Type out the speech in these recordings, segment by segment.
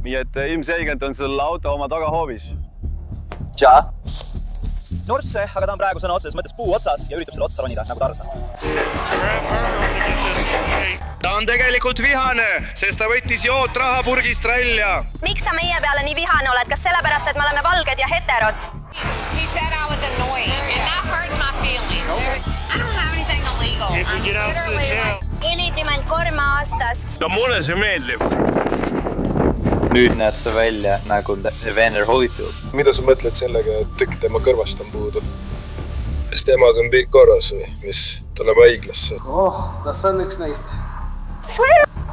Nii et ilmselgelt on sul auto oma tagahoovis. Tja. Norsse, aga ta on praegu sõna otseses mõttes puu otsas ja üritab selle otsa ronida, nagu Tarzan. Ta on tegelikult vihane, sest ta võttis joot rahapurgist välja. Miks sa meie peale nii vihane oled? Kas sellepärast, et me oleme valged ja heterod? He said I was annoying, and that hurts my feelings. I don't have anything illegal. If you get out to the jail. Hilistimalt 3 aastast. No mulle see meeldib. Nüüd näed sa välja nagu Evander Holyfield. Mida sa mõtled sellega, et tükk tema kõrvast on puudu? Kas temaga on kõik korras või? Mis tuleb haiglasse? Kas on üks neist?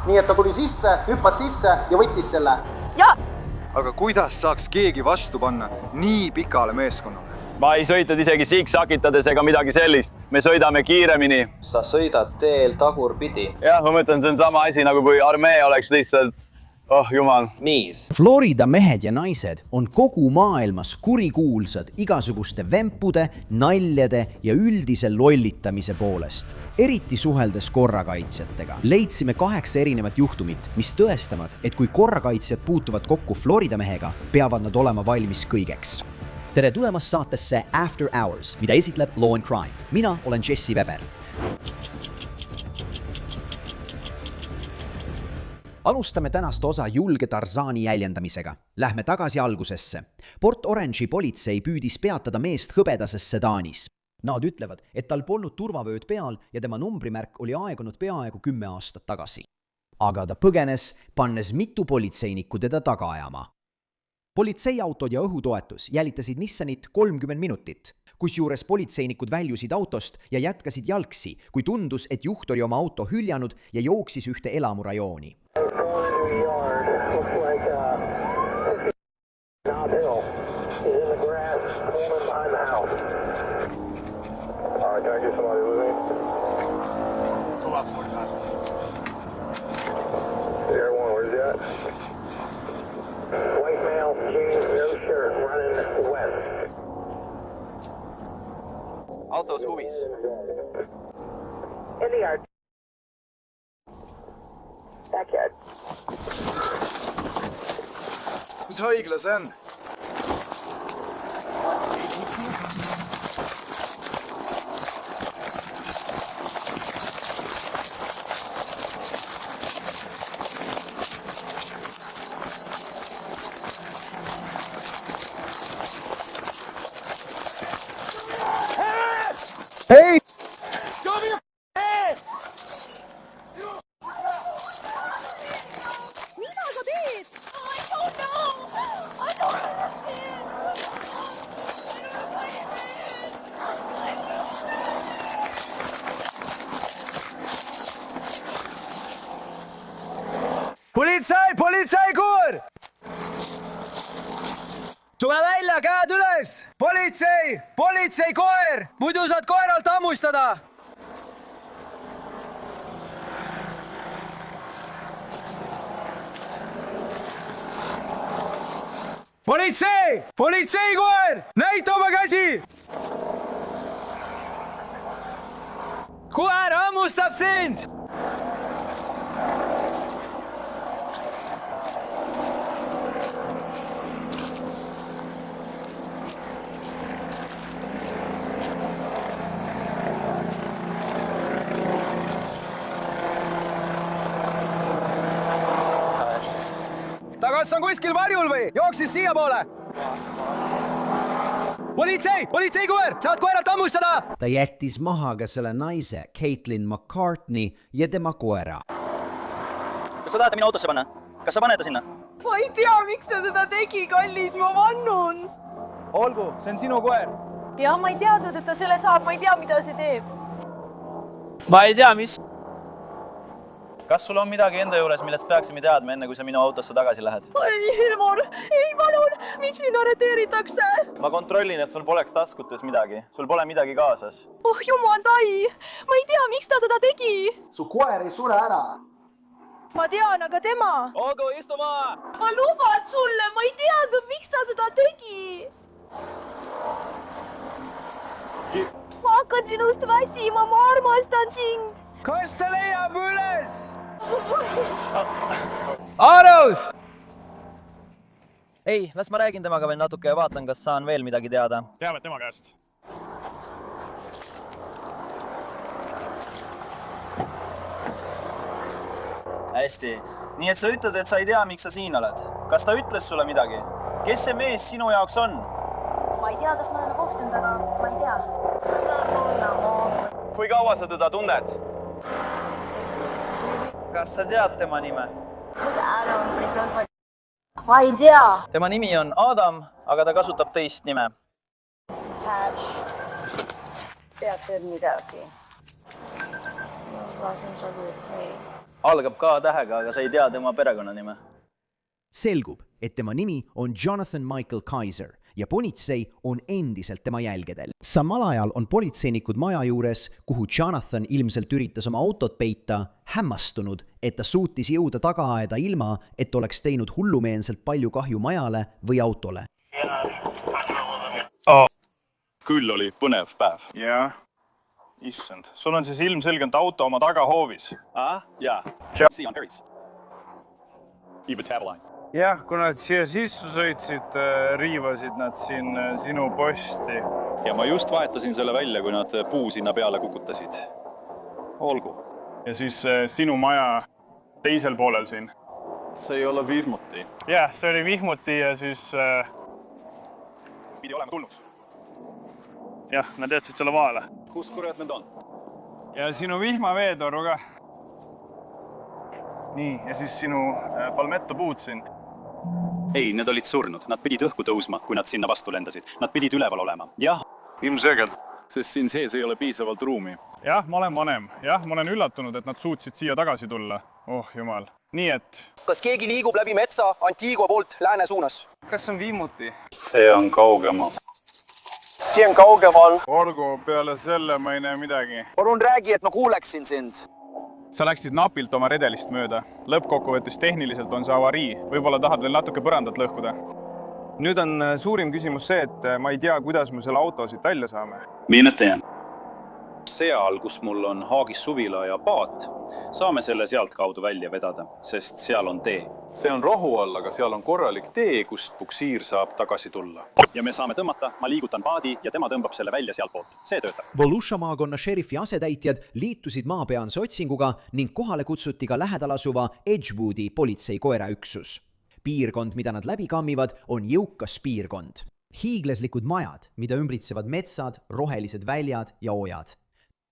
Nii, et ta tuli sisse, hüppas sisse ja võttis selle. Ja! Aga kuidas saaks keegi vastu panna nii pikale meeskonnale? Ma ei sõitnud isegi siksakitades ega midagi sellist. Me sõidame kiiremini. Sa sõidad teel tagurpidi. Jah, ma mõtlen, see on sama asi, nagu kui armee oleks lihtsalt... Oh, jumal. Miis. Florida mehed ja naised on kogu maailmas kurikuulsad igasuguste vempude, naljade ja üldise lollitamise poolest. Eriti suheldes korrakaitsjatega. Leidsime 8 erinevat juhtumit, mis tõestavad, et kui korrakaitsjad puutuvad kokku Florida mehega, peavad nad olema valmis kõigeks. Tere tulemast saatesse After Hours, mida esitleb Law and Crime. Mina olen Jesse Weber. Alustame tänast osa julge Tarzani jäljendamisega. Lähme tagasi algusesse. Port Orange'i politsei püüdis peatada meest hõbedases sedaanis. Nad ütlevad, et tal polnud turvavööd peal ja tema numbrimärk oli aegunud peaaegu 10 aastat tagasi. Aga ta põgenes, pannes mitu politseinikku teda taga ajama. Politseiautod ja õhutoetus jälitasid Nissanit 30 minutit, kusjuures politseinikud väljusid autost ja jätkasid jalgsi, kui tundus, et juht oli oma auto hüljanud ja jooksis ühte elamurajooni. Autos huvis. In the yard. Backyard. Kus haigla see on? Hei! Mida sa teed? I don't know! I don't understand! Politsei, kuur! Tule välja, käed üles! Politsei koer! Muidu saad koeralt ammustada! Politsei koer! Näita oma käsi! Koer ammustab sind! Kas on kuskil varjul või? Jooksis siia poole! Politsei koer! Saad koeralt ammustada! Ta jättis maha ka selle naise, Caitlin McCartney ja tema koera. Kas sa tahate minu autosse panna? Kas sa paned ta sinna? Ma ei tea, miks ta seda tegi, kallis, ma vannun! Olgu, see on sinu koer. Ja ma ei teadnud, et ta selle saab, ma ei tea, mida see teeb. Ma ei tea, mis... Kas sul on midagi enda juures, millest peaksime teadma enne, kui sa minu autosse tagasi lähed? Ei, Hilmar, ei palun, miks mind arreteeritakse? Ma kontrollin, et sul poleks taskutes midagi. Sul pole midagi kaasas. Oh, jumal tai! Ma ei tea, miks ta seda tegi. Su koer ei sure ära. Ma tean, aga tema... Olgu, istu maa! Ma luban sulle, ma ei teadnud, miks ta seda tegi. Ma hakkan sinust väsima, ma armastan sind. Kas ta leiab üles? Autos! ei, las ma räägin temaga veel natuke ja vaatan, kas saan veel midagi teada. Teame tema käest. Hästi. Nii et sa ütled, et sa ei tea, miks sa siin oled. Kas ta ütles sulle midagi? Kes see mees sinu jaoks on? Ma ei tea, kas ma olen kohtunud, aga ma ei tea. Kui kaua sa teda tunned? Kas sa tead tema nime? Ma ei tea. Tema nimi on Adam, aga ta kasutab teist nime. Tead midagi. Algab K tähega, aga sa ei tea tema perekonnanime. selgub, et tema nimi on Jonathan Michael Kaiser ja politsei on endiselt tema jälgedel. Samal ajal on politseinikud maja juures, kuhu Jonathan ilmselt üritas oma autot peita, hämmastunud, et ta suutis jõuda tagaaeda ilma, et oleks teinud hullumeelselt palju kahju majale või autole. Küll oli põnev päev. Jah. Issand, sul on siis ilmselgelt auto oma tagahoovis. Jaa. See on Paris. Eva Tavaline. Jah, kui nad siia sissu sõitsid, riivasid nad siin sinu posti. Ja ma just vahetasin selle välja, kui nad puu sinna peale kukutasid. Olgu. Ja siis sinu maja teisel poolel siin. See ei ole vihmuti. Jah, see oli vihmuti ja siis pidi olema tulnud. Jah, nad jätsid selle vahele. Kus kurat need on? Ja sinu vihmaveetoru ka. Nii, ja siis sinu palmetto puud siin. Ei, need olid surnud. Nad pidid õhku tõusma, kui nad sinna vastu lendasid. Nad pidid üleval olema. Jah. Ilmselgelt. Sest siin sees ei ole piisavalt ruumi. Jah, ma olen vanem. Jah, ma olen üllatunud, et nad suutsid siia tagasi tulla. Oh, jumal. Nii et... Kas keegi liigub läbi metsa Antigua poolt lääne suunas? Kas on vihmuti? See on kaugemal. See on kaugemal. Olgu, peale selle ma ei näe midagi. Palun räägi, et ma kuuleksin sind. Sa läksid napilt oma redelist mööda. Lõppkokkuvõttes tehniliselt on see avarii. Võib-olla tahad veel natuke põrandat lõhkuda. Nüüd on suurim küsimus see, et ma ei tea, kuidas me selle auto siit välja saame. Mina tean. Seal, kus mul on Haagis suvila ja paat, saame selle sealt kaudu välja vedada, sest seal on tee. See on rohu all, aga seal on korralik tee, kust puksiir saab tagasi tulla. Ja me saame tõmmata, ma liigutan paadi ja tema tõmbab selle välja sealt poolt. See töötab. Volusia maakonna šerifi asetäitjad liitusid maapealse otsinguga ning kohale kutsuti ka lähedal asuva Edgewoodi politseikoeraüksus. Piirkond, mida nad läbi kammivad, on jõukas piirkond. Hiiglaslikud majad, mida ümbritsevad metsad, rohelised väljad ja oojad.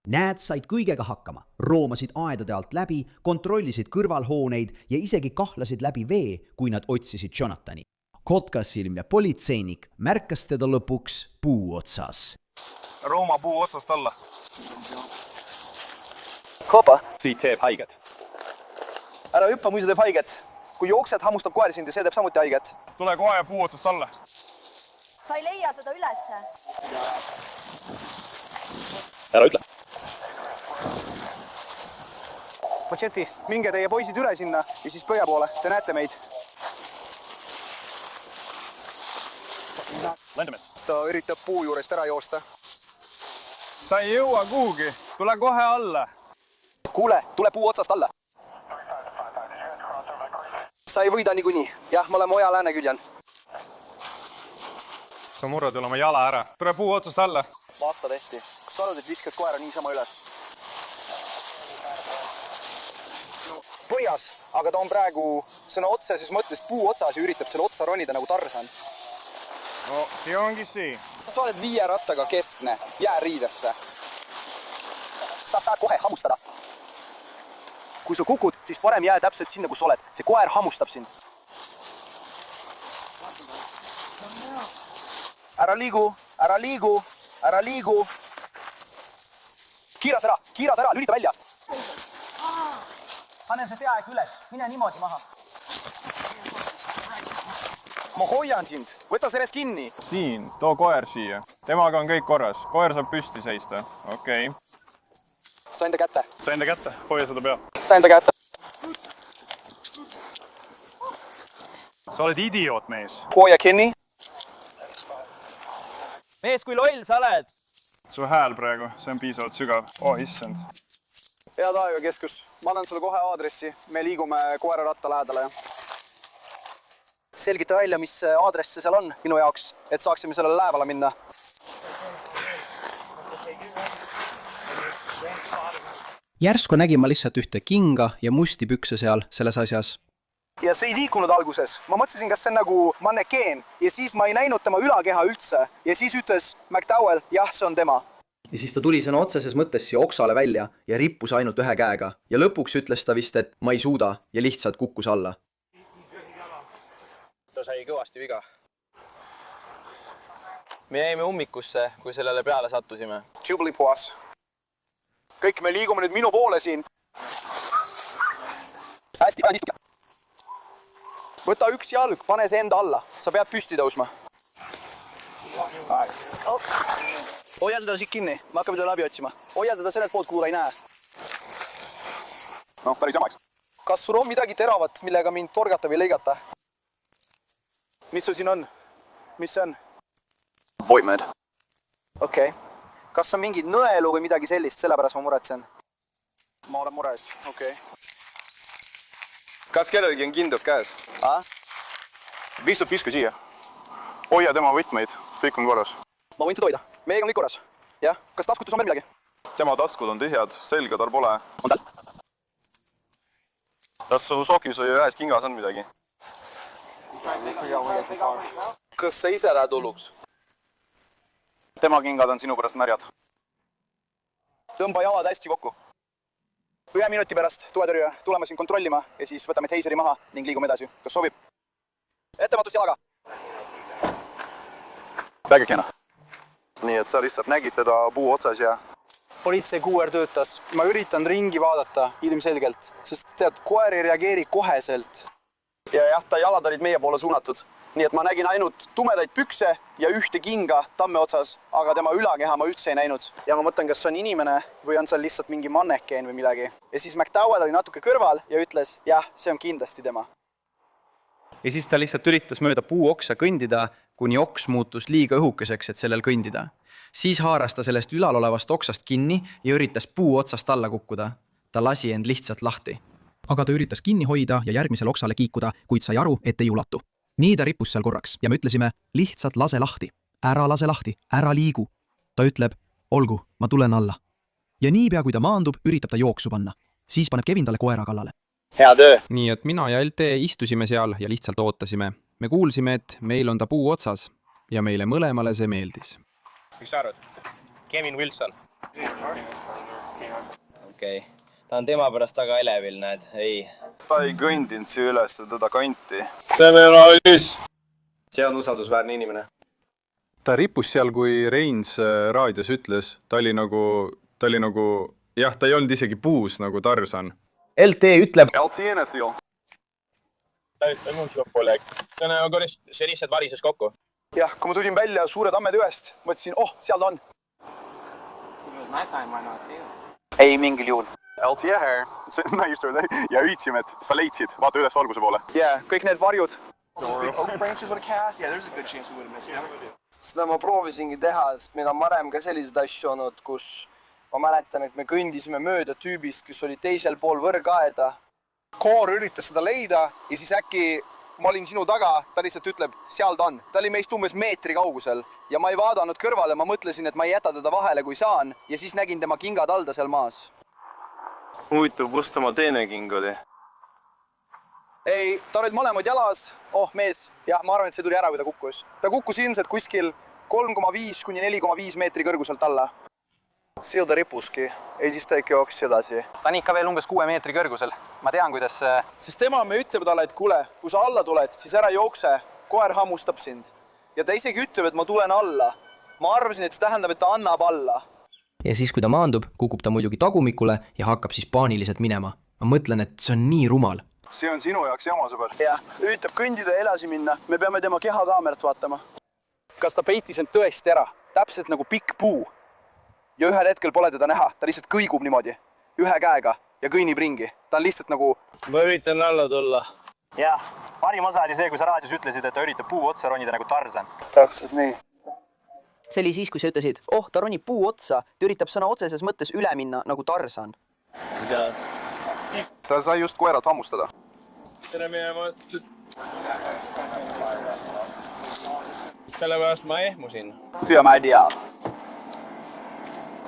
Näed said kõigega hakkama, roomasid aedade alt läbi, kontrollisid kõrvalhooneid ja isegi kahlasid läbi vee, kui nad otsisid Jonathani. Kotkasilmne politseinik märkas teda lõpuks puu otsas. Rooma puu otsast alla. Kopa, Siit teeb haiget. ära hüppa, muidu teeb haiget. Kui jooksed, hammustab koer sind ja see teeb samuti haiget. Tule kohe puu otsast alla. Sa ei leia seda ülesse. Ära ütle. Pochetti, minge teie poisid üle sinna ja siis pöia poole. Te näete meid. Lendames. Ta üritab puu juurest ära joosta. Sa ei jõua kuhugi. Tule kohe alla. Kuule, tule puu otsast alla. Sa ei võida niikuinii. Jah, ma olen oja lääne küljan. Sa murrad üle oma jala ära. Tule puu otsast alla. Vaata tehti. Kas sa arvad, et viskad koera niisama üles? Põhjas, aga ta on praegu sõna otseses mõttes puu otsas ja üritab selle otsa ronida nagu Tarzan. No, see ongi see. Sa oled 5 rattaga keskne, jää riidesse. Sa saad kohe hammustada. Kui sa kukud, siis parem jää täpselt sinna, kus oled. See koer hammustab sind. Ära liigu, ära liigu, ära liigu. Kiiras ära, lülita välja. Pane see peaeg üles, mine niimoodi maha. Ma hoian sind, võta sellest kinni. Siin, too koer siia. Temaga on kõik korras. Koer saab püsti seista. Okei. Sain ta kätte. Sain ta kätte, hoia seda pea. Sain ta kätte. Sa oled idioot, mees. Hoia kinni. Mees, kui loll sa oled? Su hääl praegu, see on piisavalt sügav. Oh, issand. Head aega keskus. Ma annan sulle kohe aadressi. Me liigume koera ratta lähedale. selgita välja, mis aadress see seal on minu jaoks, et saaksime sellele laevale minna. Järsku nägin ma lihtsalt ühte kinga ja musti pükse seal selles asjas. Ja see ei liikunud alguses. Ma mõtlesin, kas see on nagu mannekeen ja siis ma ei näinud tema ülakeha üldse. Ja siis ütles McDowell, jah, see on tema. Ja siis ta tuli sõna otseses mõttes siia oksale välja ja rippus ainult ühe käega. Ja lõpuks ütles ta vist, et ma ei suuda ja lihtsalt kukkus alla. Ta sai kõvasti viga. Me jäime ummikusse, kui sellele peale sattusime. Tubli puhas. Kõik me liigume nüüd minu poole siin. Hästi, istuge. Võta üks jalg, pane see enda alla. Sa pead püsti tõusma. Hoia teda siit kinni. Me hakkame teda läbi otsima. Hoia teda sellest poolt, kuhu ta ei näe. No, päris jamaks. Kas sul on midagi teravat, millega mind torgata või lõigata? Mis sul siin on? Mis see on? Voimed. Okei. Kas on mingi nõelu või midagi sellist, sellepärast ma muretsen? Ma olen mures, okei. Kas kellelgi on kindad käes? Lihtsalt viska siia. Hoia tema võtmeid, kõik on korras. Ma võin seda hoida. Meiega on kõik korras. Jah, kas taskutus on veel midagi? Tema taskud on tühjad, selga tal pole. On tal? Kas su sokis või ühes kingas on midagi? Kas sa ise ära tuluks? Tema kingad on sinu pärast märjad. Tõmba jalad hästi kokku. 1 minuti pärast tuletõrje tuleme siin kontrollima ja siis võtame teiseri maha ning liigume edasi. Kas sobib? Ettematust jalaga. Väga kena. Nii, et sa lihtsalt nägid teda puu otsas ja... Politsei QR töötas. Ma üritan ringi vaadata ilmselgelt, sest tead, koer ei reageeri koheselt. Ja jah, ta jalad olid meie poole suunatud. Nii et ma nägin ainult tumedaid pükse ja ühte kinga tamme otsas, aga tema ülakeha ma üldse ei näinud. Ja ma mõtlen, kas see on inimene või on seal lihtsalt mingi mannekeen või midagi. Ja siis McDowell oli natuke kõrval ja ütles, jah, see on kindlasti tema. Ja siis ta lihtsalt üritas mööda puuoksa kõndida, kuni oks muutus liiga õhukeseks, et sellel kõndida. Siis haaras ta sellest ülal olevast oksast kinni ja üritas puu otsast alla kukkuda. Ta lasi end lihtsalt lahti. Aga ta üritas kinni hoida ja järgmisel oksale kiikuda, kuid sai aru, et ei ulatu. Nii ta rippus seal korraks ja me ütlesime, lihtsalt lase lahti. Ära lase lahti, ära liigu. Ta ütleb, olgu, ma tulen alla. Ja niipea, kui ta maandub, üritab ta jooksu panna. Siis paneb Kevin talle koera kallale. Hea töö! Nii, et mina ja LT istusime seal ja lihtsalt ootasime. Me kuulsime, et meil on ta puu otsas ja meile mõlemale see meeldis. Mis sa arvad? Kevin Wilson. Okei. Ta on tema pärast taga elevil, näed. Ei. Ta ei kõndinud siia üles teda kanti. See on usaldusväärne inimene. Ta rippus seal, kui Reins raadios ütles. Ta oli nagu, jah, ta ei olnud isegi puus nagu Tarzan. LT ütleb... LT NSL. See lihtsalt varises kokku. Jah, kui ma tulin välja suure tammed ühest, mõtlesin, seal ta on. Ei mingil juhul. LT ja hüüdsime, et sa leidsid, vaata üles valguse poole. Jah, kõik need varjud. Seda ma proovisingi teha, sest meil on varem ka sellised asju olnud, kus ma mäletan, et me kõndisime mööda tüübist, kes oli teisel pool võrgaeda. Koor üritas seda leida ja siis äkki ma olin sinu taga, ta lihtsalt ütleb, seal ta on. Ta oli meist umbes meetri kaugusel ja ma ei vaadanud kõrvale, ma mõtlesin, et ma ei jäta teda vahele, kui saan ja siis nägin tema kingad alda seal maas. Huvitav, kus tema teine king oli? Ei, ta olid mõlemad jalas. Mees, jah, ma arvan, et see tuli ära, kui ta kukkus. Ta kukkus ilmselt kuskil 3,5 kuni 4,5 meetri kõrguselt alla. Seal ta ripuski ja siis ta ikka jooksis edasi. Ta on ikka veel umbes 6 meetri kõrgusel. Ma tean, kuidas... Sest tema me ütleb talle, et kuule, kui sa alla tuled, siis ära jookse. Koer hammustab sind. Ja ta isegi ütleb, et ma tulen alla. Ma arvasin, et see tähendab, et ta annab alla. Ja siis, kui ta maandub, kukub ta muidugi tagumikule ja hakkab siis paaniliselt minema. Ma mõtlen, et see on nii rumal. See on sinu jaoks jama, sõber. Jah, üritab kõndida ja edasi minna. Me peame tema kehakaamerat vaatama. Kas ta peitis end tõesti ära? Täpselt nagu pikk puu. Ja ühel hetkel pole teda näha. Ta lihtsalt kõigub niimoodi. Ühe käega ja kõnnib ringi. Ta on lihtsalt nagu... Ma üritan alla tulla. Jah, parim osa oli see, kui sa raadios ütlesid, et ta üritab puu otsa ronida nagu Tarzan. Täpselt nii. See oli siis, kui sa ütlesid, ta ronib puu otsa, ta üritab sõna otseses mõttes üle minna nagu Tarzan. Ta sai just koerat hammustada. Tere minema. sellepärast ma ehmusin. Syö ma ei tea.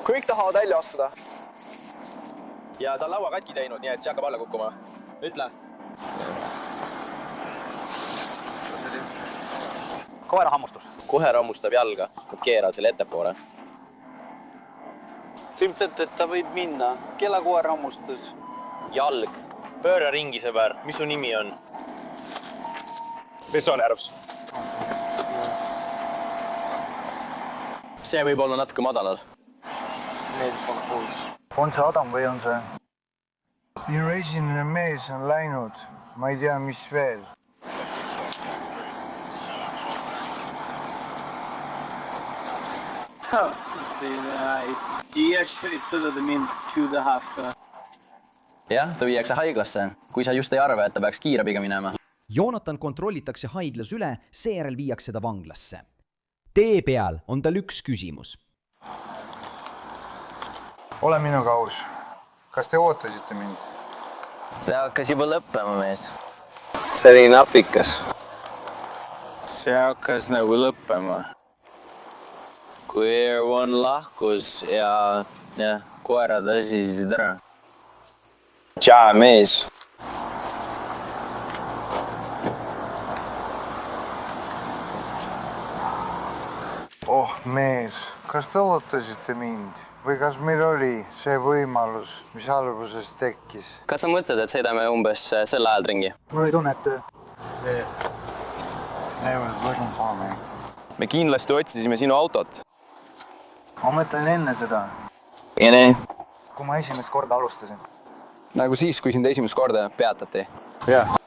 kõik tahavad välja astuda. Ja ta on laua katki teinud, nii et see hakkab alla kukkuma. Ütle. Koera hammustus. Koher hammustab jalga, nad keeravad selle ettepoole. Te ütlete, et ta võib minna. Kella koer hammustus? Jalg. Pööra ringi, sõber. Mis su nimi on? Mis on Järvs? See võib olla natuke madalal. On see Adam või on see? Minu esimene mees on läinud. Ma ei tea, mis veel. Jah, ta viiakse haiglasse, kui sa just ei arva, et ta peaks kiirabiga minema. Jonathan kontrollitakse haiglas üle, seejärel viiakse ta vanglasse. Tee peal on tal üks küsimus. Ole minuga aus. Kas te ootasite mind? See hakkas juba lõppema, mees. see oli napikas. See hakkas nagu lõppema. Kui Air1 lahkus ja koerad asisid ära. Tšaa, mees. Oh, mees, kas te ootasite mind? Või kas meil oli see võimalus, mis alguses tekkis? Kas sa mõtled, et sõidame umbes sel ajal ringi? Mul oli tunne, et... Me kindlasti otsisime sinu autot. Ma mõtlen enne seda. Kui ma esimest korda alustasin. Nagu siis, kui sind esimest korda peatati. Jah.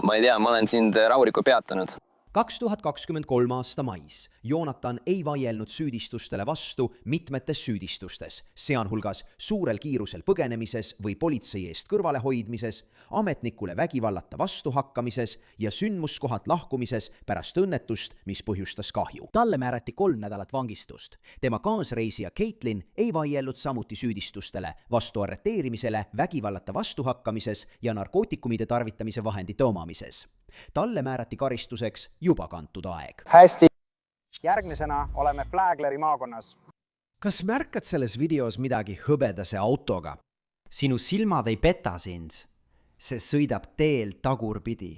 Ma ei tea, ma olen sind rahulikult peatanud. 2023 aasta mais Jonathan ei vaielnud süüdistustele vastu mitmetes süüdistustes, sealhulgas suurel kiirusel põgenemises või politsei eest kõrvalehoidmises, ametnikule vägivallata vastuhakkamises ja sündmuskohalt lahkumises pärast õnnetust, mis põhjustas kahju. Talle määrati 3 nädalat vangistust. Tema kaasreisija Caitlin ei vaielnud samuti süüdistustele vastu arreteerimisele, vägivallata vastuhakkamises ja narkootikumide tarvitamise vahendite omamises. Talle määrati karistuseks juba kantud aeg. Hästi. Järgmisena oleme Flagleri maakonnas. Kas märkad selles videos midagi hõbedase autoga? Sinu silmad ei peta sind. See sõidab teel tagurpidi.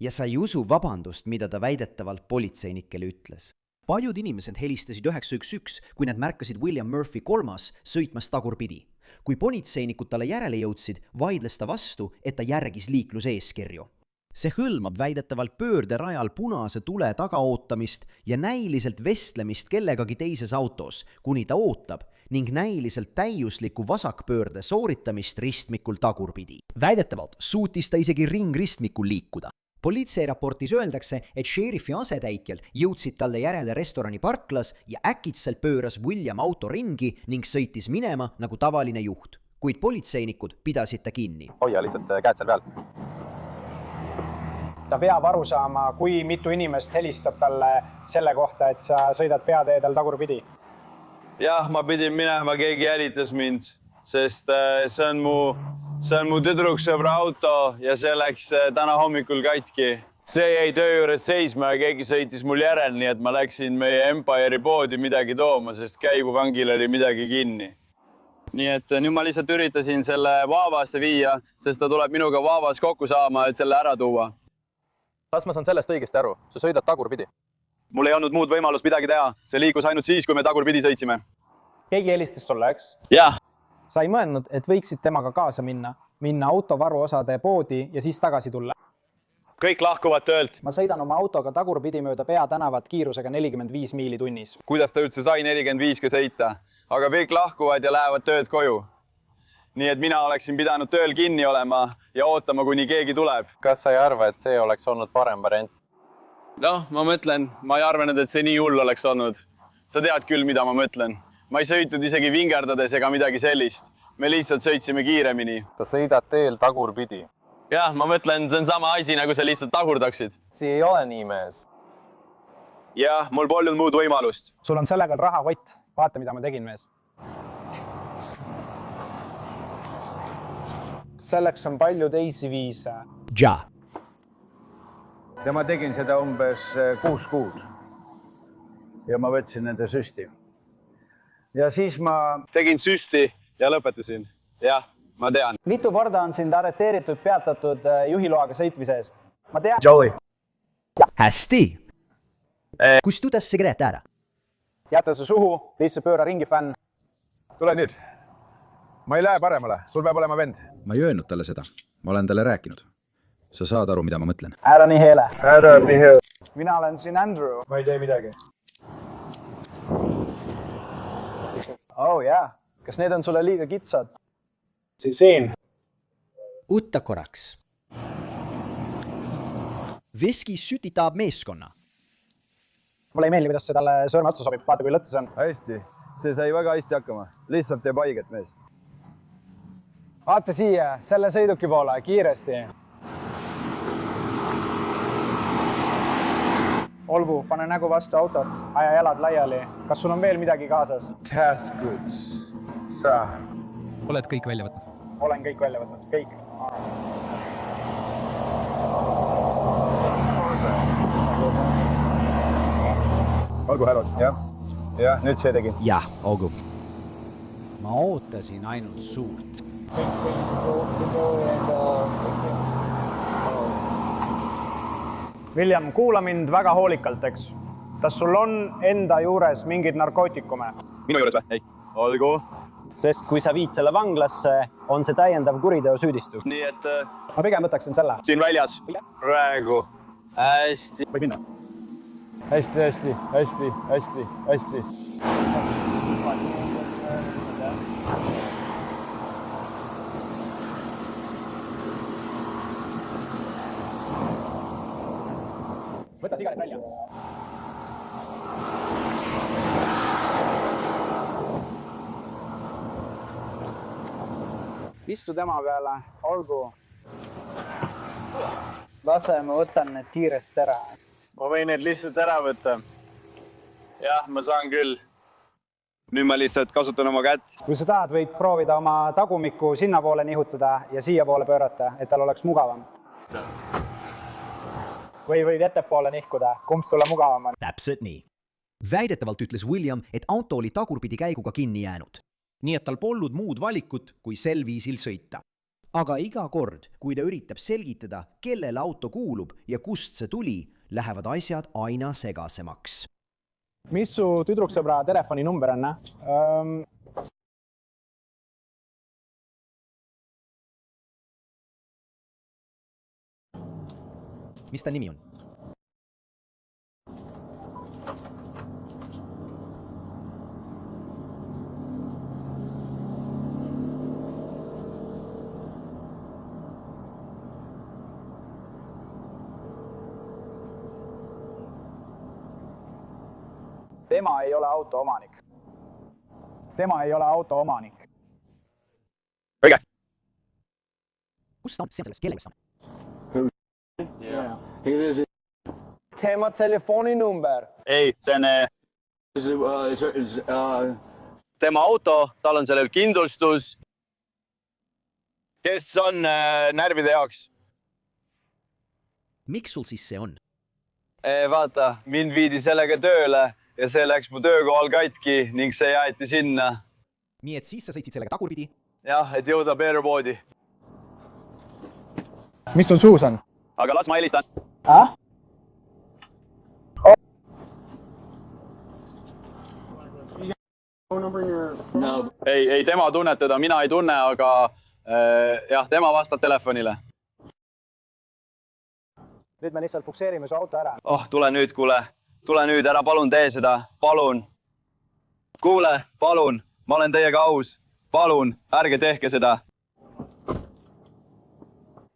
Ja sa ei usu vabandust, mida ta väidetavalt politseinikele ütles. Paljud inimesed helistasid 911, kui nad märkasid William Murphy 3. sõitmas tagurpidi. Kui politseinikud talle järele jõudsid, vaidles ta vastu, et ta järgis liikluseeskirju. See hõlmab väidetavalt pöörderajal punase tule taga ootamist ja näiliselt vestlemist kellegagi teises autos, kuni ta ootab, ning näiliselt täiusliku vasakpöörde sooritamist ristmikul tagurpidi. Väidetavalt suutis ta isegi ringristmikul liikuda. Politseiraportis öeldakse, et šerifi asetäitjad jõudsid talle järele restorani parklas ja äkitselt pööras William auto ringi ning sõitis minema nagu tavaline juht, kuid politseinikud pidasid ta kinni. Hoia lihtsalt käed seal peal. Ta peab aru saama, kui mitu inimest helistab talle selle kohta, et sa sõidad peateedel tagurpidi. Jah, ma pidin minema, keegi jälitas mind, sest see on mu tüdruksõbra auto ja see läks täna hommikul katki. See jäi töö juures seisma ja keegi sõitis mul järel, nii et ma läksin meie Empire'i poodi midagi tooma, sest käibuvangil oli midagi kinni. Nii et nüüd ma lihtsalt üritasin selle Vaavasse viia, sest ta tuleb minuga Vaavas kokku saama, et selle ära tuua. Kas ma saan sellest õigesti aru? Sa sõidad tagurpidi. Mul ei olnud muud võimalust midagi teha. See liigus ainult siis, kui me tagurpidi sõitsime. Keegi helistas sulle, eks? Jah. Sa ei mõelnud, et võiksid temaga kaasa minna autovaruosade poodi ja siis tagasi tulla. Kõik lahkuvad töölt. Ma sõidan oma autoga tagurpidi mööda peatänavat kiirusega 45 miili tunnis. Kuidas ta üldse sai 45 sõita? Aga kõik lahkuvad ja lähevad töölt koju. Nii et mina oleksin pidanud tööl kinni olema ja ootama, kuni keegi tuleb. Kas sa ei arva, et see oleks olnud parem variant? Noh, ma mõtlen, ma ei arvanud, et see nii hull oleks olnud. Sa tead küll, mida ma mõtlen. Ma ei sõitnud isegi vingerdades ega midagi sellist. Me lihtsalt sõitsime kiiremini. Sa sõidad teel tagurpidi. Jah, ma mõtlen, see on sama asi, nagu sa lihtsalt tagurdaksid. See ei ole nii, mees. Jah, mul polnud muud võimalust. Sul on sellega rahakott. Vaata, mida ma tegin, mees. Selleks on palju teisi viise. Ja. ja ma tegin seda umbes 6 kuud. Ja ma võtsin nende süsti. Ja siis ma tegin süsti ja lõpetasin. Jah, ma tean. Mitu korda on sind arreteeritud, peatatud juhiloaga sõitmise eest? Ma tean. Joey. Hästi. Kus tu tässä segret ära? Jäta see suhu, lihtsalt pööra ringi fänn. Tule nüüd. Ma ei lähe paremale, sul peab olema vend. Ma ei öelnud talle seda. Ma olen talle rääkinud. Sa saad aru, mida ma mõtlen. Ära nii hele. Ära nii hele. Mina olen siin Andrew. Ma ei tee midagi. Oh jaa. Kas need on sulle liiga kitsad? Siin. Utta korraks. Veski sütitab meeskonna. Mulle ei meeldi, kuidas see talle sõrme otsa sobib. Vaata, kui lõttes on. Hästi. See sai väga hästi hakkama. Lihtsalt teeb haiget mees. Vaata siia, selle sõiduki poole, kiiresti. Olgu, pane nägu vastu autot, aja jalad laiali. Kas sul on veel midagi kaasas? Task goods. Sa. Oled kõik välja võtnud? Olen kõik välja võtnud, kõik. Olgu härrad, jah. Jah, nüüd see tegin. Jah, olgu. Ma ootasin ainult suurt. William, kuula mind väga hoolikalt, eks. Kas sul on enda juures mingid narkootikume? Minu juures või? Ei. Olgu. Sest kui sa viid selle vanglasse, on see täiendav kuriteo süüdistus. Nii et... Ma pigem võtaksin selle. Siin väljas. Praegu. Hästi. Võib minna. Hästi, hästi, hästi, hästi, hästi. Võta sigaret välja. Istu tema peale, olgu. Lase, ma võtan need kiirest ära. Ma võin need lihtsalt ära võtta. Jah, ma saan küll. Nüüd ma lihtsalt kasutan oma kätt. Kui sa tahad, võid proovida oma tagumikku sinna poole nihutada ja siia poole pöörata, et tal oleks mugavam. Või võid ettepoole nihkuda, kumb sulle mugavam on. Täpselt nii. Väidetavalt ütles William, et auto oli tagurpidi käiguga kinni jäänud. Nii et tal polnud muud valikut, kui sel viisil sõita. Aga iga kord, kui ta üritab selgitada, kellele auto kuulub ja kust see tuli, lähevad asjad aina segasemaks. Mis su tüdruksõbra telefoni number on? Mis ta nimi on? Tema ei ole auto omanik. Tema ei ole auto omanik. Õige. Kus ta on? See on sellest kellegast. Tema telefoninumber. Ei, see on tema auto, tal on sellel kindlustus. Kes on närvide jaoks? Miks sul siis see on? Vaata, mind viidi sellega tööle ja see läks mu töökohal katki ning see jäeti sinna. Nii et siis sa sõitsid sellega tagurpidi? Jah, et jõuda peerupoodi. Mis sul suus on? Aga las ma helistan. Ei, tema tunnet teda, mina ei tunne, aga jah, tema vastab telefonile. Nüüd me lihtsalt pukseerime su auto ära. Tule nüüd, kuule. Tule nüüd, ära palun tee seda. Palun. Kuule, palun. Ma olen teiega aus. Palun, ärge tehke seda.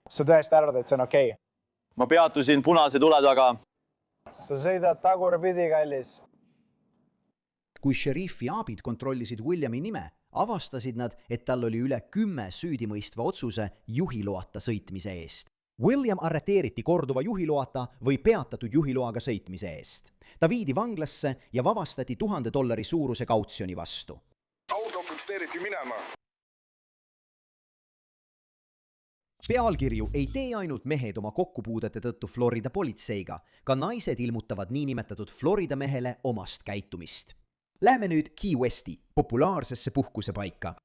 Sa tõesti arvad, et see on okei? Ma peatusin punase tule taga. Sa sõidad tagurpidi, kallis. Kui šerifi abid kontrollisid Williami nime, avastasid nad, et tal oli üle 10 süüdimõistva otsuse juhiloata sõitmise eest. William arreteeriti korduva juhiloata või peatatud juhiloaga sõitmise eest. Ta viidi vanglasse ja vabastati $1000 suuruse kautsjoni vastu. Auto püksteeriti minema. Pealkirju ei tee ainult mehed oma kokkupuudete tõttu Florida politseiga, ka naised ilmutavad niinimetatud Florida mehele omast käitumist. Lähme nüüd Key Westi, populaarsesse puhkusepaika.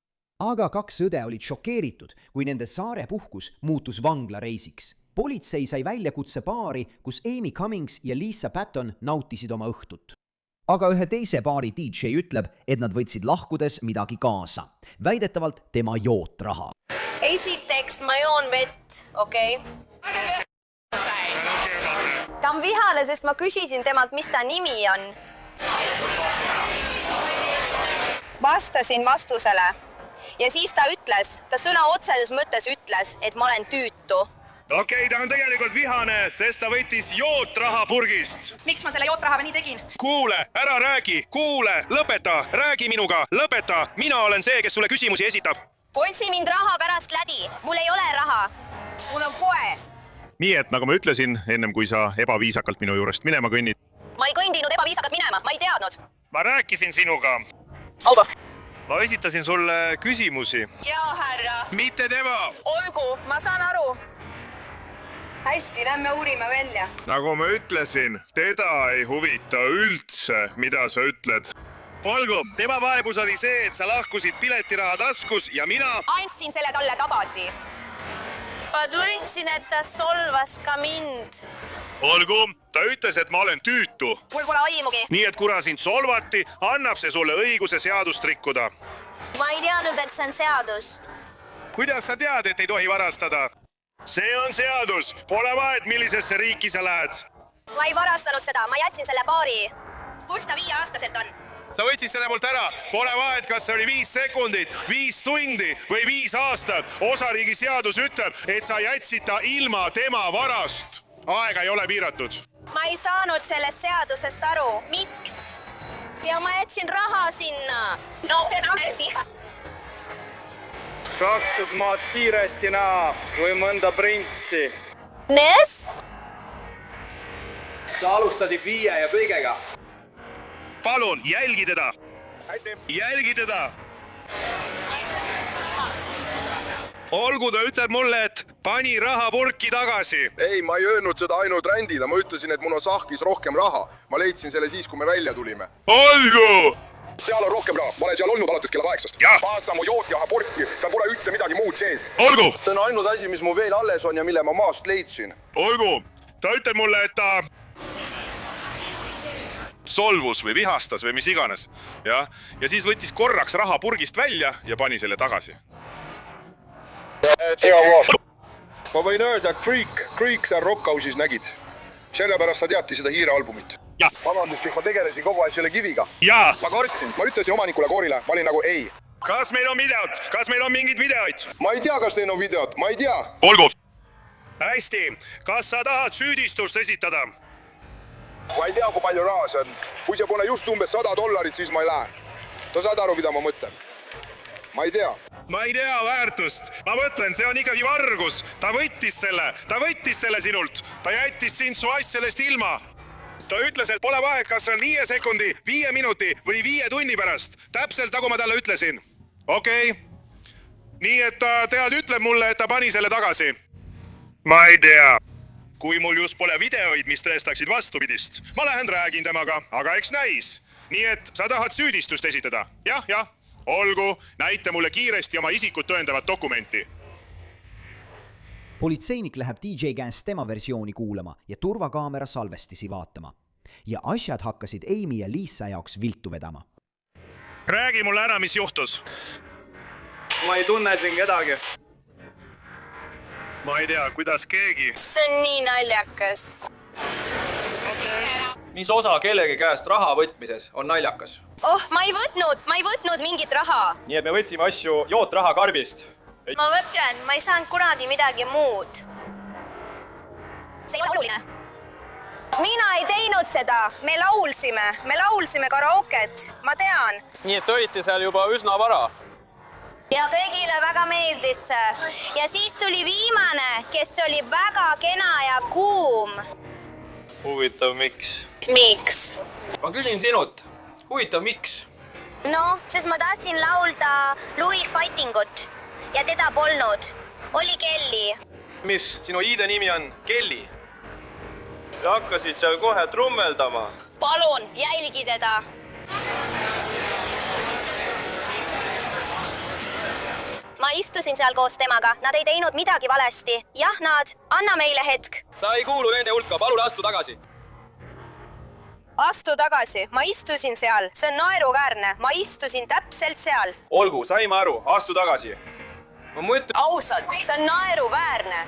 Aga 2 õde olid šokeeritud, kui nende saare puhkus muutus vanglareisiks. Politsei sai väljakutse paari, kus Amy Cummings ja Lisa Patton nautisid oma õhtut. Aga ühe teise paari DJ ütleb, et nad võtsid lahkudes midagi kaasa. Väidetavalt tema jootraha. Esiteks ma joon vett, okei? Ta on vihale, sest ma küsisin temalt, mis ta nimi on. Vastasin vastusele. Ja siis ta ütles, ta sõna otseses mõttes ütles, et ma olen tüütu. Okei, ta on tegelikult vihane, sest ta võttis jootraha purgist. Miks ma selle jootrahaga nii tegin? Kuule, ära räägi, kuule, lõpeta, räägi minuga, lõpeta. Mina olen see, kes sulle küsimusi esitab. Otsi mind raha pärast lädi, mul ei ole raha. Mul on poe. Nii et nagu ma ütlesin, ennem kui sa ebaviisakalt minu juurest minema kõnnid. Ma ei kõndinud ebaviisakalt minema, ma ei teadnud. Ma rääkisin sinuga. Ma esitasin sulle küsimusi. Jaa, härra. Mitte tema. Olgu, ma saan aru. Hästi, lähme uurime välja. Nagu ma ütlesin, teda ei huvita üldse, mida sa ütled. Olgu, tema vaebus oli see, et sa lahkusid piletiraha taskus ja mina... Andsin selle talle tagasi. Ma tundsin, et ta solvas ka mind. Olgu, ta ütles, et ma olen tüütu. Mul pole aimugi. Nii et kuna sind solvati, annab see sulle õiguse seadust rikkuda. Ma ei teadnud, et see on seadus. Kuidas sa tead, et ei tohi varastada? See on seadus. Pole vahet, millisesse riiki sa lähed. Ma ei varastanud seda, ma jätsin selle paari. Kus ta 5-aastaselt on? Sa võtsid selle poolt ära. Pole vahet, kas see oli 5 sekundit, 5 tundi või 5 aastat. Osariigi seadus ütleb, et sa jätsid ta ilma tema varast. Aega ei ole piiratud. Ma ei saanud sellest seadusest aru. Miks? Ja ma jätsin raha sinna. No, Kaksus maad kiiresti näha või mõnda printsi. Nes? Sa alustasid 5 ja kõigega. Palun, jälgi teda. Jälgi teda. Olgu, ta ütleb mulle, et pani raha purki tagasi. Ei, ma ei öelnud seda ainult rändida. Ma ütlesin, et mul on sahkis rohkem raha. Ma leidsin selle siis, kui me välja tulime. Olgu! Seal on rohkem raha. Ma olen seal olnud alates kella 8. Paasa mu jootjaha purki. Seal pole üldse midagi muud sees. Olgu! See on ainult asi, mis mu veel alles on ja mille ma maast leidsin. Olgu! Ta ütleb mulle, et ta solvus või vihastas või mis iganes. Ja siis võttis korraks raha purgist välja ja pani selle tagasi. Ma võin öelda, Creek seal Rockhouse'is nägid. Sellepärast sa teadti seda hiirealbumit. Vabandust, ma tegelesin kogu aeg selle kiviga. Ma kartsin, ma ütlesin omanikule koorile, ma olin nagu ei. Kas meil on videot? Kas meil on mingid videoid? Ma ei tea, kas neil on videot, ma ei tea. Olgu. Hästi, kas sa tahad süüdistust esitada? Ma ei tea, kui palju raha see on. Kui see pole just umbes $100, siis ma ei lähe. Ta saad aru, mida ma mõtlen. Ma ei tea. Ma ei tea väärtust. Ma mõtlen, see on ikkagi vargus. Ta võttis selle sinult. Ta jättis sind su asjadest ilma. Ta ütles, et pole vahet, kas on 5 sekundi, 5 minuti või 5 tunni pärast. Täpselt nagu ma talle ütlesin. Okei. Nii et ta ütleb mulle, et ta pani selle tagasi. Ma ei tea. Kui mul just pole videoid, mis tõestaksid vastupidist. Ma lähen räägin temaga, aga eks näis. Nii et sa tahad süüdistust esitada? Jah. Olgu, näita mulle kiiresti oma isikut tõendavat dokumenti. Politseinik läheb DJ käest tema versiooni kuulama ja turvakaamera salvestisi vaatama. Ja asjad hakkasid Amy ja Lisa jaoks viltu vedama. Räägi mulle ära, mis juhtus. Ma ei tunne siin kedagi. Ma ei tea, kuidas keegi. See on nii naljakas. Mis osa kellegi käest raha võtmises on naljakas? Ma ei võtnud mingit raha. Nii et me võtsime asju jootraha karbist. Ma mõtlen, ma ei saanud kunagi midagi muud. See ei ole oluline. Mina ei teinud seda. Me laulsime karaoket. Ma tean. Nii et olite seal juba üsna vara. Ja kõigile väga meeldis. Ja siis tuli viimane, kes oli väga kena ja kuum. Huvitav, miks? Miks? Ma küsin sinut. Huvitav, miks? No, sest ma tahtsin laulda Louis Fightingut ja teda polnud. Oli Kelly. mis? Sinu ID nimi on Kelly. Ja hakkasid seal kohe trummeldama. Palun, jälgi teda. Ma istusin seal koos temaga, nad ei teinud midagi valesti. Jah, nad, anna meile hetk. Sa ei kuulu nende hulka, palun astu tagasi. Astu tagasi, ma istusin seal, see on naeruväärne, ma istusin täpselt seal. Olgu, saime aru, astu tagasi. Ausalt, see on naeruväärne.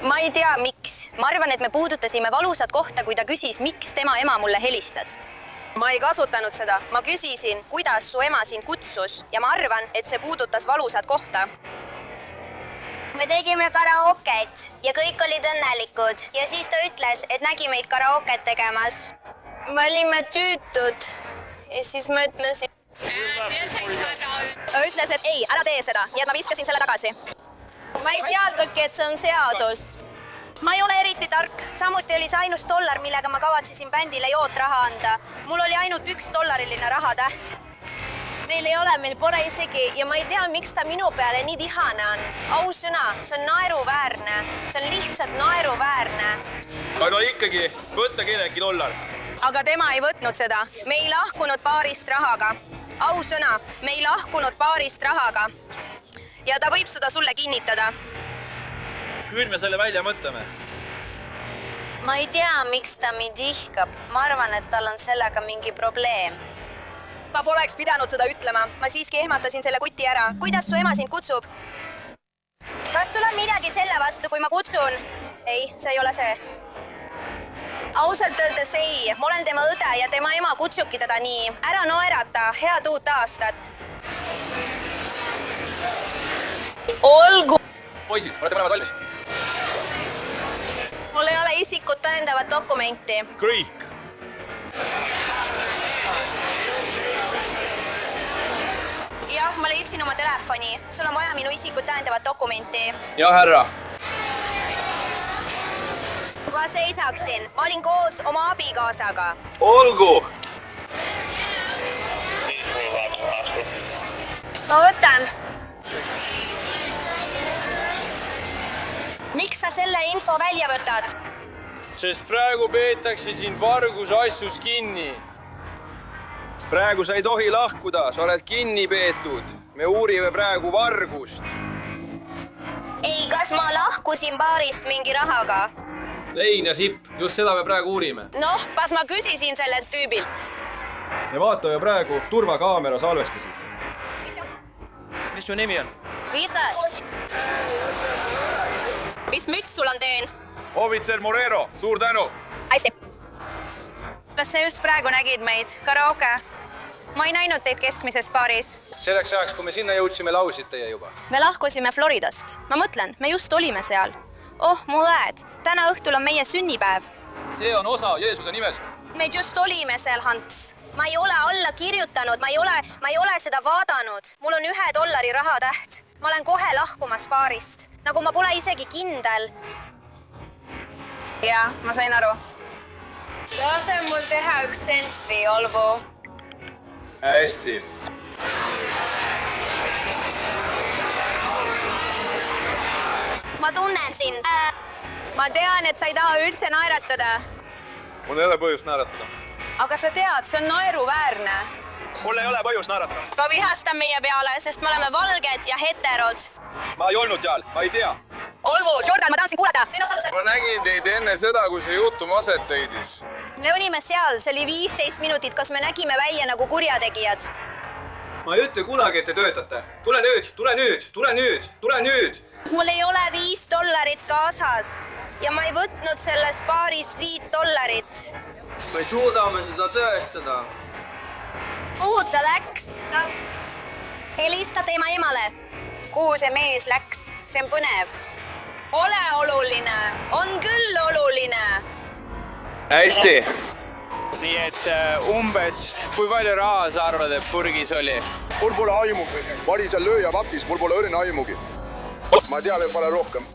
Ma ei tea, miks. Ma arvan, et me puudutasime valusat kohta, kui ta küsis, miks tema ema mulle helistas. Ma ei kasutanud seda. Ma küsisin, kuidas su ema sind kutsus ja ma arvan, et see puudutas valusat kohta. Me tegime karaoket ja kõik olid õnnelikud ja siis ta ütles, et nägi meid karaoket tegemas. Me olime tüütud ja siis ma ütlesin... Ta ütles, et ei, ära tee seda ja ma viskasin selle tagasi. Ma ei teadnudki, et see on seadus. Ma ei ole eriti tark. Samuti oli see ainus $1, millega ma kavatsesin bändile jootraha anda. Mul oli ainult $1 rahatäht. Neil ei ole, meil pole isegi ja ma ei tea, miks ta minu peale nii tihane on. Ausõna, see on naeruväärne. See on lihtsalt naeruväärne. Aga ikkagi, võtta kellegi $. Aga tema ei võtnud seda. Me ei lahkunud paarist rahaga. Ausõna, me ei lahkunud paarist rahaga. Ja ta võib seda sulle kinnitada. Küll me selle välja mõtleme. Ma ei tea, miks ta mind ihkab. Ma arvan, et tal on sellega mingi probleem. Ma poleks pidanud seda ütlema. Ma siiski ehmatasin selle kuti ära. Kuidas su ema sind kutsub? Kas sul on midagi selle vastu, kui ma kutsun? Ei, see ei ole see. Ausalt öeldes ei. Ma olen tema õde ja tema ema kutsubki teda nii. Ära naerata. Head uut aastat. Olgu! Poisid, olete mõlemad valmis? Mul ei ole isikut tõendavat dokumenti. Creek. Jah, ma leidsin oma telefoni. Sul on vaja minu isikut tõendavat dokumenti. Ja, härra. Ma seisaksin. Ma olin koos oma abikaasaga. Olgu! Ma võtan. Miks sa selle info välja võtad? Sest praegu peetakse sind vargusasjus kinni. Praegu sa ei tohi lahkuda, sa oled kinni peetud. Me uurime praegu vargust. Ei, kas ma lahkusin baarist mingi rahaga? Lein ja Sipp, just seda me praegu uurime. Noh, kas ma küsisin sellelt tüübilt? Me vaatame praegu turvakaamera salvestasi. Mis su nimi on? Visas. Mis müts sul on teen? Ohvitser Morero, suur tänu! Hästi. Kas sa just praegu nägid meid? Karaoke? Ma ei näinud teid keskmises baaris. Selleks ajaks, kui me sinna jõudsime, laulsid teie juba. Me lahkusime Floridast. Ma mõtlen, me just olime seal. Oh, mu õed, täna õhtul on meie sünnipäev. See on osa Jeesuse nimest. Me just olime seal, Hans. Ma ei ole alla kirjutanud, ma ei ole seda vaadanud. Mul on $1 rahatäht. Ma olen kohe lahkumas baarist. Nagu ma pole isegi kindel. Jaa, ma sain aru. Lase mul teha üks selfie, Olvu. Hästi. Ma tunnen sind. Ma tean, et sa ei taha üldse naeratada. Mul ei ole põhjust naeratada. Aga sa tead, see on naeruväärne. Mul ei ole põhjust naeratada. Ta vihastab meie peale, sest me oleme valged ja heterod. Ma ei olnud seal, ma ei tea. Olgu, Jordan, ma tahtsin kuulata. Ma nägin teid enne seda, kui see juhtum aset leidis. Me olime seal, see oli 15 minutit, kas me nägime välja nagu kurjategijad. Ma ei ütle kunagi, et te töötate. Tule nüüd, tule nüüd, tule nüüd, tule nüüd. Mul ei ole $5 kaasas ja ma ei võtnud selles baaris $5. Me suudame seda tõestada. Kuhu ta läks? Helista tema emale. Kuhu see mees läks? See on põnev. Ole oluline. On küll oluline. Hästi. Nii et umbes, kui palju raha sa arvad, et purgis oli? Mul pole aimugi. Ma olin seal lööja vaktis, mul pole õrne aimugi. Ma tean, et pole rohkem.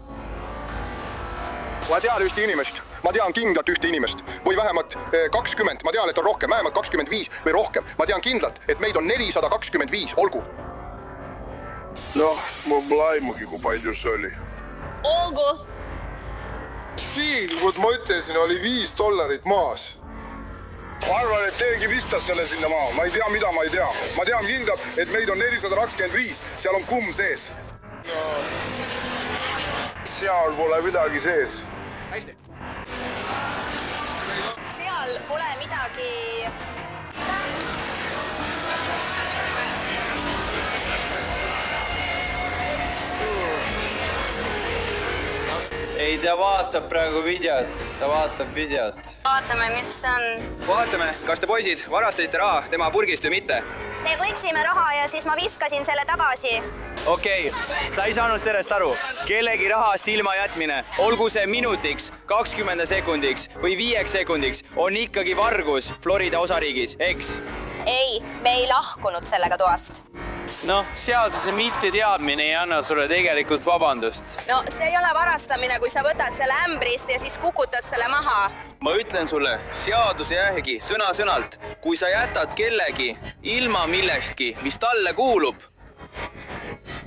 Ma tean ühte inimest. Ma tean kindlalt ühte inimest. Või vähemalt 20. Ma tean, et on rohkem. Vähemalt 25 või rohkem. Ma tean kindlalt, et meid on 425. Olgu. Noh, mul pole aimugi, kui palju see oli. olgu. Siil, kus ma ütlesin, oli $5 maas. Ma arvan, et keegi vistas selle sinna maa. Ma ei tea, mida ma ei tea. Ma tean kindlalt, et meid on 425. Seal on kumm sees. Seal pole midagi sees. Hästi. Seal pole midagi... Ei, ta vaatab praegu videot. Ta vaatab videot. Vaatame, mis see on. Vaatame, kas te poisid varastasite raha tema purgist või mitte. Me võtsime raha ja siis ma viskasin selle tagasi. Okei, sa ei saanud sellest aru. Kellegi rahast ilma jätmine, olgu see minutiks, 20 sekundiks või 5 sekundiks, on ikkagi vargus Florida osariigis, eks? Ei, me ei lahkunud sellega toast. Noh, seaduse mitteteadmine ei anna sulle tegelikult vabandust. No, see ei ole varastamine, kui sa võtad selle ämbrist ja siis kukutad selle maha. Ma ütlen sulle, seaduse järgi, sõna-sõnalt, kui sa jätad kellegi ilma millestki, mis talle kuulub,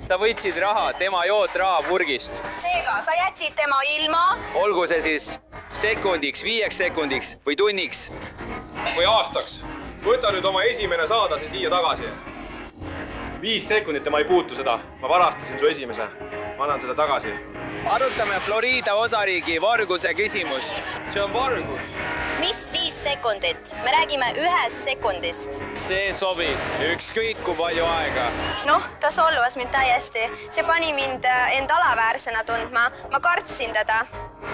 sa võtsid raha tema jootraha purgist. Seega, sa jätsid tema ilma? Olgu see siis sekundiks, 5 sekundiks või tunniks. Või aastaks. Võta nüüd oma esimene saadase siia tagasi. 5 sekundit ja ma ei puutu seda. Ma varastasin su esimese. Ma annan seda tagasi. Arutame Florida osariigi varguse küsimus. See on vargus. Mis 5 sekundit? Me räägime 1 sekundist. See sobib. Ükskõik kui palju aega. Noh, ta solvas mind täiesti. See pani mind end alaväärsena tundma. Ma kartsin teda.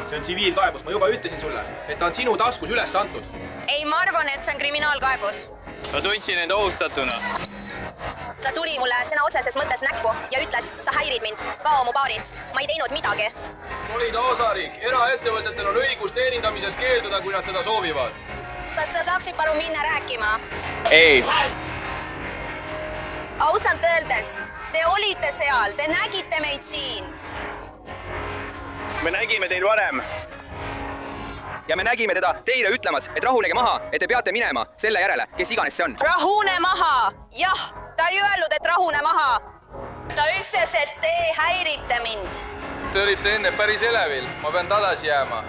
See on tsiviilkaebus. Ma juba ütlesin sulle, et ta on sinu taskus üles antud. Ei, ma arvan, et see on kriminaalkaebus. Ma tundsin end ohustatuna. Ta tuli mulle sõna otseses mõttes näkku ja ütles, sa häirid mind, kao mu baarist. Ma ei teinud midagi. Florida osariik. Eraettevõtetel on õigus teenindamises keelduda, kui nad seda soovivad. Kas sa saaksid palun minna rääkima? Ei. Ausalt öeldes, te olite seal, te nägite meid siin. Me nägime teid varem. Ja me nägime teda teile ütlemas, et rahunege maha, et te peate minema selle järele, kes iganes see on. Rahune maha! Jah, ta ei öelnud, et rahune maha. Ta ütles, et te häirite mind. Te olite enne päris elevil. Ma pean tagasi jääma.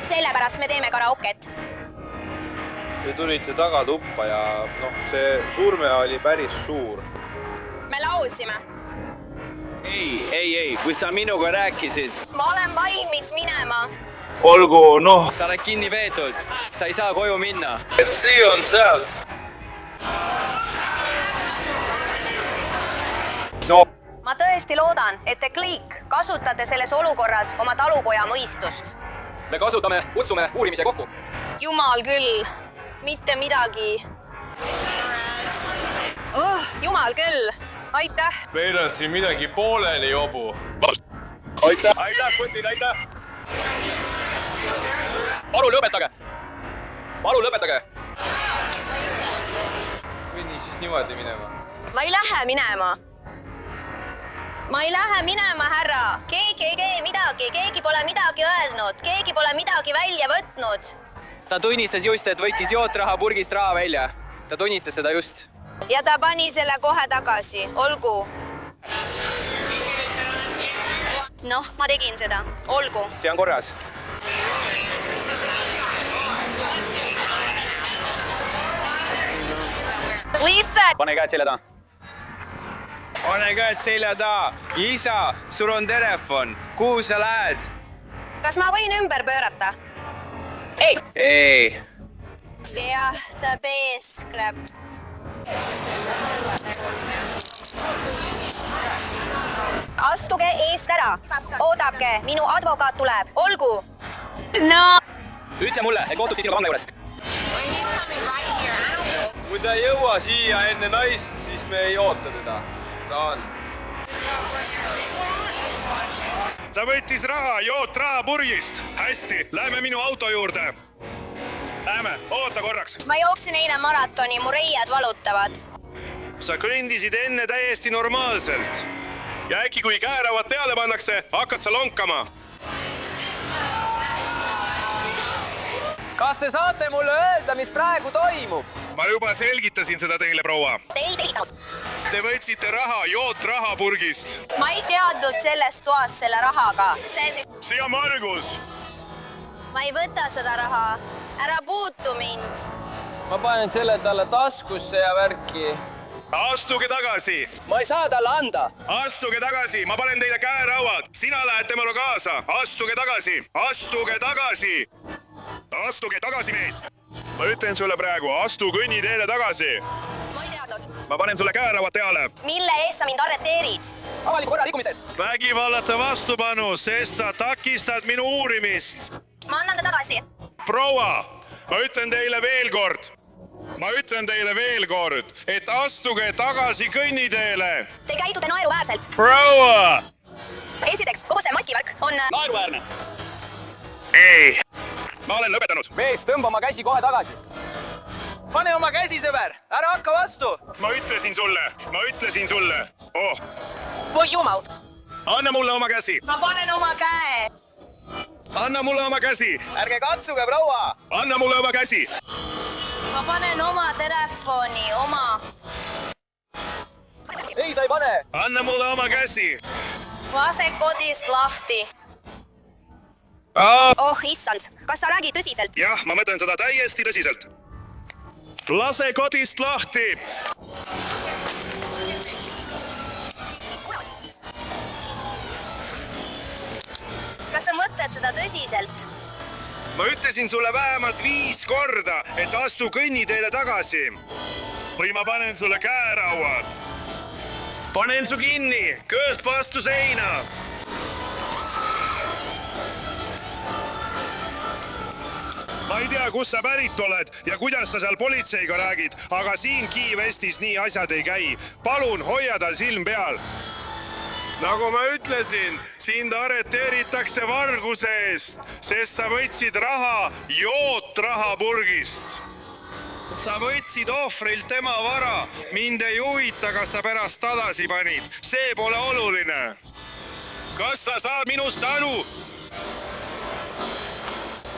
Sellepärast me teeme karaoket. Te tulite tagatuppa ja see surme oli päris suur. Me laulsime. Ei, kui sa minuga rääkisid. Ma olen valmis minema. Olgu, Sa oled kinni veetud. Sa ei saa koju minna. See on seal. Ma tõesti loodan, et te kõik kasutate selles olukorras oma talupoja mõistust. Me kasutame, kutsume uurimise kokku. Jumal küll. Mitte midagi. Jumal küll. Aitäh. Meil on siin midagi pooleli, jobu. Aitäh. Aitäh, Putin, aitäh. Palun lõpetage. Palun lõpetage. Kõnni siis niimoodi minema. Ma ei lähe minema. Ma ei lähe minema, härra. Keegi ei tee midagi. Keegi pole midagi öelnud. Keegi pole midagi välja võtnud. Ta tunnistas just, et võttis jootraha purgist raha välja. Ta tunnistas seda just. Ja ta pani selle kohe tagasi. Olgu. Noh, ma tegin seda. Olgu. See on korras. Pane käed selja taha. Pane käed selja taha. Isa, sul on telefon. Kuhu sa lähed? Kas ma võin ümber pöörata? Ei. Jah, ta peeskreb. Astuge eest ära. Oodake, minu advokaat tuleb. Olgu. No. Ütle mulle, et kohtus sinuga vanga juures. Kui ta ei jõua siia enne naist, siis me ei oota teda. Ta on. Ta võttis raha, jootraha purgist. Hästi, lähme minu auto juurde. Lähme, oota korraks. Ma jooksin eile maratoni, mu reied valutavad. Sa kõndisid enne täiesti normaalselt. Ja äkki kui kääravad peale pannakse, hakkad sa lonkama. Kas te saate mulle öelda, mis praegu toimub? Ma juba selgitasin seda teile, proua. Te ei selgitanud. Te võtsite raha jootrahapurgist. Ma ei teadnud sellest toast selle rahaga. See on Margus. Ma ei võta seda raha. Ära puutu mind. Ma panen selle talle taskusse ja värki. Astuge tagasi. Ma ei saa talle anda. Astuge tagasi, ma panen teile käerauad. Sina lähed temaga kaasa. Astuge tagasi. Astuge tagasi. Astuge tagasi, mees. Ma ütlen sulle praegu, astu kõnniteele tagasi. Ma ei teadnud. Ma panen sulle käerauad peale. Mille eest sa mind arreteerid? Avaliku korra rikkumisest. Vägivallata vastupanu, sest sa takistad minu uurimist. Ma annan ta tagasi. Proua, ma ütlen teile veel kord. Ma ütlen teile veel kord, et astuge tagasi kõnniteele. Te käitute naeruväärselt. Proua! Esiteks, kogu see maskivärk on... Naeruväärne. Ei, ma olen lõpetanud. Mees, tõmba oma käsi kohe tagasi. Pane oma käsi, sõber. Ära hakka vastu. Ma ütlesin sulle. Oh. Voi jumal. Anna mulle oma käsi. Ma panen oma käe. Anna mulle oma käsi. Ärge katsuge, proua. Anna mulle oma käsi. Ma panen oma telefoni, oma. Ei, sa ei pane. Anna mulle oma käsi. Lase kodist lahti. Oh, issand. Kas sa räägid tõsiselt? Jah, ma mõtlen seda täiesti tõsiselt. Lase kodist lahti. Kas sa mõtled seda tõsiselt? Ma ütlesin sulle vähemalt 5 korda, et astu kõnniteele tagasi. Või ma panen sulle käerauad. Panen su kinni, kõht vastu seina. Ma ei tea, kus sa pärit oled ja kuidas sa seal politseiga räägid, aga siin Kiivestis nii asjad ei käi. Palun hoia tal silm peal. Nagu ma ütlesin, sind arreteeritakse varguse eest, sest sa võtsid raha jootrahapurgist. Sa võtsid ohvrilt tema vara. Mind ei huvita, kas sa pärast tagasi panid. See pole oluline. Kas sa saad minust aru?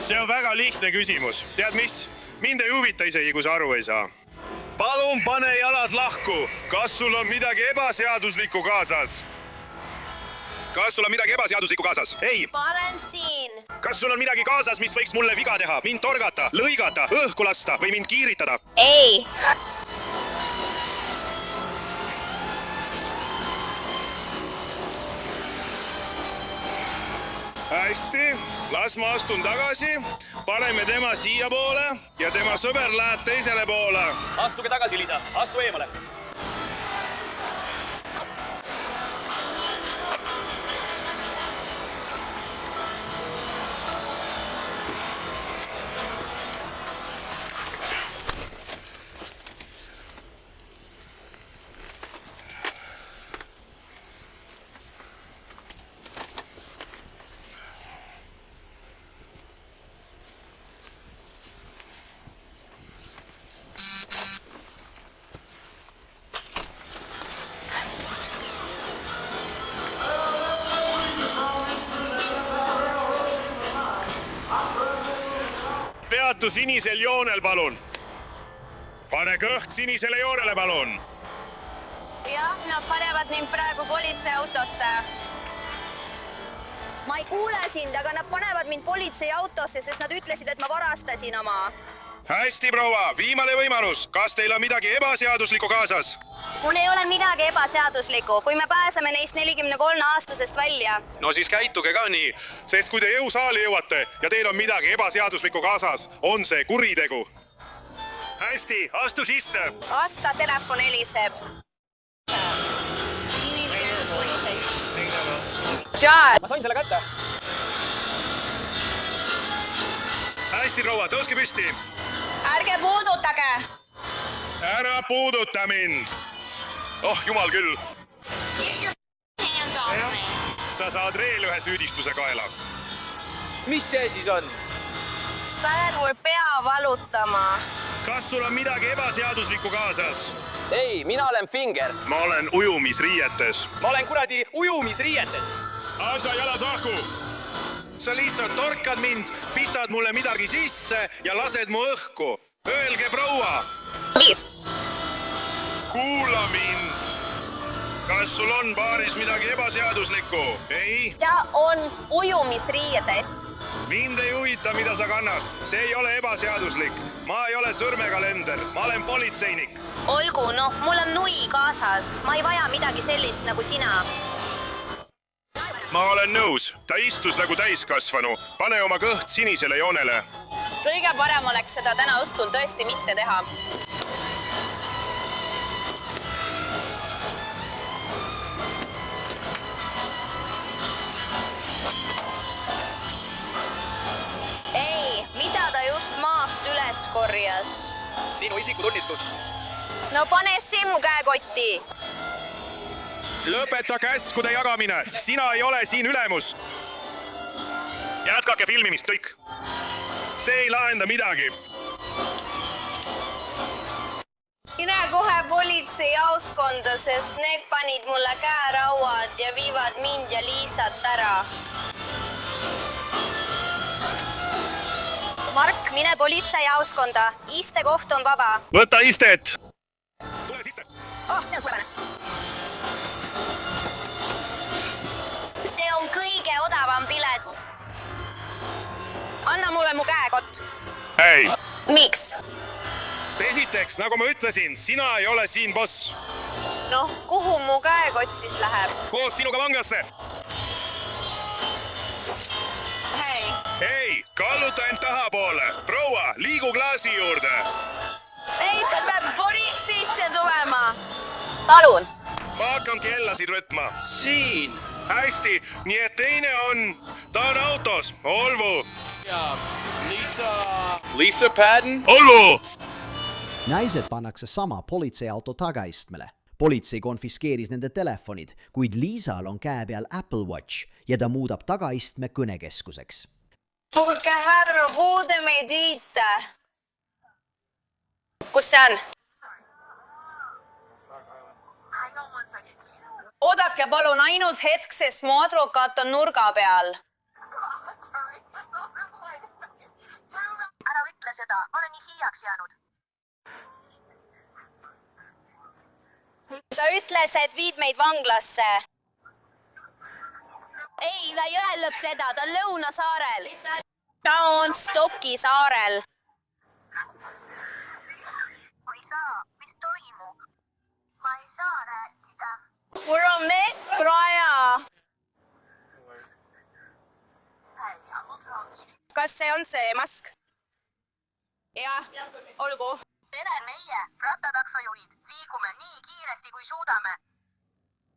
See on väga lihtne küsimus. Tead mis? Mind ei huvita isegi, kui sa aru ei saa. Palun pane jalad lahku. Kas sul on midagi ebaseaduslikku kaasas? Kas sul on midagi ebaseaduslikku kaasas? Ei. Panen siin. Kas sul on midagi kaasas, mis võiks mulle viga teha? Mind torgata, lõigata, õhku lasta või mind kiiritada? Ei. Hästi, las ma astun tagasi. Paneme tema siia poole ja tema sõber läheb teisele poole. Astuge tagasi, Liisa. Astu eemale. Peatu sinisel joonel, palun. Pane kõht sinisele joonele, palun. Jah, nad panevad mind praegu politseiautosse. Ma ei kuule sind, aga nad panevad mind politseiautosse, sest nad ütlesid, et ma varastasin oma. Hästi, proua, viimane võimalus. Kas teil on midagi ebaseaduslikku kaasas? Mul ei ole midagi ebaseaduslikku, kui me pääseme neist 43-aastasest välja. No siis käituge ka nii, sest kui te jõusaali jõuate ja teil on midagi ebaseaduslikku kaasas, on see kuritegu. Hästi, astu sisse. Asta, telefon heliseb. Ma sain selle kätte. Hästi, proua, tõuske püsti. Ärge puudutage. Ära puuduta mind. Oh, jumal küll. Sa saad veel ühe süüdistuse kaela. Mis see siis on? Sa jääd mul pea valutama. Kas sul on midagi ebaseaduslikku kaasas? Ei, mina olen Finger. Ma olen ujumisriietes. Ma olen kuradi ujumisriietes. Asja jalas ahku. Sa lihtsalt torkad mind, pistad mulle midagi sisse ja lased mu õhku. Öelge, proua. Kuula mind. kas sul on baaris midagi ebaseaduslikku? Ei? Ta on ujumisriiedes. Mind ei huvita, mida sa kannad. See ei ole ebaseaduslik. Ma ei ole sõrmekalender. Ma olen politseinik. Olgu, noh, mul on nui kaasas. Ma ei vaja midagi sellist nagu sina. Ma olen nõus. Ta istus nagu täiskasvanu. Pane oma kõht sinisele joonele. Kõige parem oleks seda täna õhtul tõesti mitte teha. Ei, mida ta just maast üles korjas? Sinu isikutunnistus. No pane see mu käekotti. Lõpeta käskude jagamine. Sina ei ole siin ülemus. Jätkake filmimist kõik. See ei lahenda midagi. Mine kohe politseijaoskonda, sest need panid mulle käerauad ja viivad mind ja Liisat ära. Mark, mine politseijaoskonda. Istekoht on vaba. Võta istet. Tule sisse. Oh, see on suurepärane. See on kõige odavam pilet. Anna mulle mu käekott. Hei. Miks? Esiteks, nagu ma ütlesin, sina ei ole siin boss. Noh, kuhu mu käekott siis läheb? Koos sinuga vanglasse. Hei. Hei, kalluta end tahapoole. Proua, liigu klaasi juurde. Ei, sa peab politseisse tulema. Palun. Ma hakkan kellasid võtma. Siin. Hästi, nii et teine on, ta on autos, olgu. Lisa Patton? Olgu! Naised pannakse sama politseiauto tagaistmele. Politsei konfiskeeris nende telefonid, kuid Liisal on käe peal Apple Watch ja ta muudab tagaistme kõnekeskuseks. Tulge härra, kuude meid viite. Kus see on? Oodake palun ainult hetk, sest mu advokaat on nurga peal. Ära ütle seda, ma olen nii hiljaks jäänud. Ta ütles, et viid meid vanglasse. Ei, ta ei öelnud seda, ta on Lõunasaarel. Ta on Stokki saarel. Ma ei saa, mis toimub? Ma ei saa rääkida. Mul on metroaja. Kas see on see mask? Jah, olgu. Tere meie, rattataksojuhid, liigume nii kiiresti kui suudame.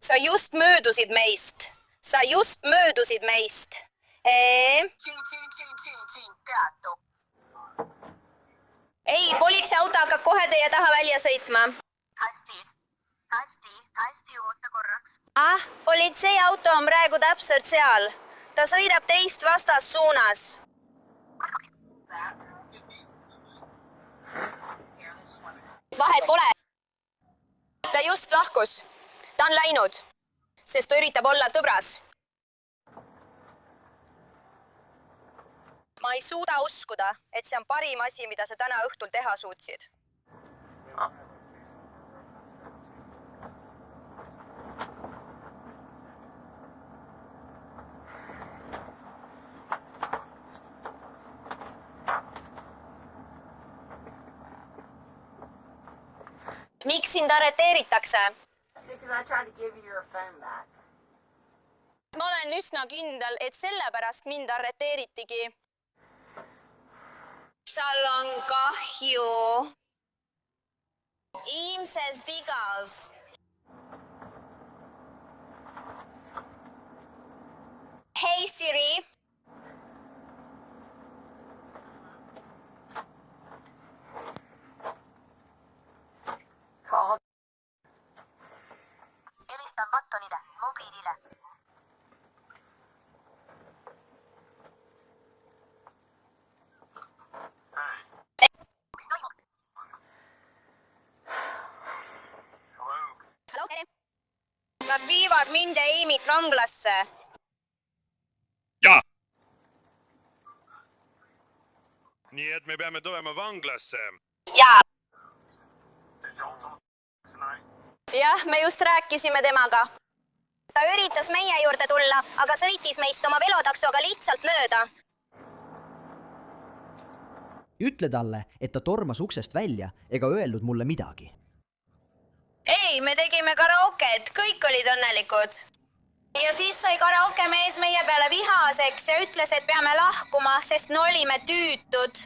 Sa just möödusid meist. Siin, peatu. Ei, politseiauto hakkab kohe teie taha välja sõitma. Hästi, oota korraks. Politseiauto on praegu täpselt seal. Ta sõidab teist vastassuunas. Vahet pole. Ta just lahkus. Ta on läinud, sest ta üritab olla tõbras. Ma ei suuda uskuda, et see on parim asi, mida sa täna õhtul teha suutsid. Miks sind arreteeritakse? Ma olen üsna kindel, et sellepärast mind arreteeritigi. Tal on kahju. Ilmses vigav. Hei Siri. Helistan Mattonile, mobiilile. Mis toimub? Nad viivad mind ja Eimit vanglasse. Jaa. Nii et me peame tulema vanglasse. Jaa. jah, me just rääkisime temaga. Ta üritas meie juurde tulla, aga sõitis meist oma velotaksoga lihtsalt mööda. Ütle talle, et ta tormas uksest välja ega öelnud mulle midagi. Ei, me tegime karaoket, kõik olid õnnelikud. Ja siis sai karaoke mees meie peale vihaseks ja ütles, et peame lahkuma, sest me olime tüütud.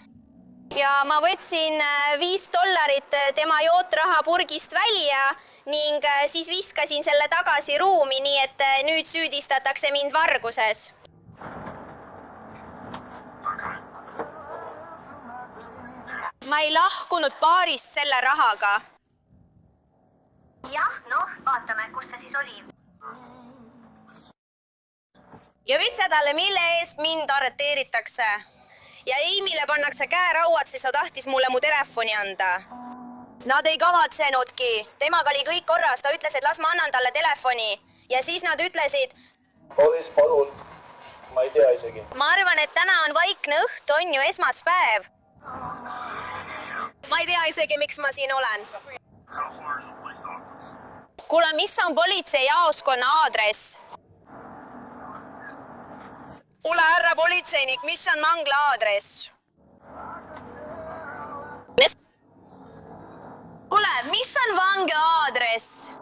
Ja ma võtsin $5 tema jootraha purgist välja ning siis viskasin selle tagasi ruumi, nii et nüüd süüdistatakse mind varguses. Ma ei lahkunud baarist selle rahaga. Jah, noh, vaatame, kus see siis oli. Ja ütse talle, mille eest mind arreteeritakse. Ja Eimile pannakse käerauad, siis ta tahtis mulle mu telefoni anda. Nad ei kavatsenudki. Temaga oli kõik korras. Ta ütles, et las ma annan talle telefoni. Ja siis nad ütlesid... Polis, palun. Ma ei tea isegi. Ma arvan, et täna on vaikne õht, on ju esmaspäev. Ma ei tea isegi, miks ma siin olen. Kuule, mis on politsei jaoskonna aadress? Kuule, härra politseinik, mis on mangla aadress? Kuule, mis on vange aadress?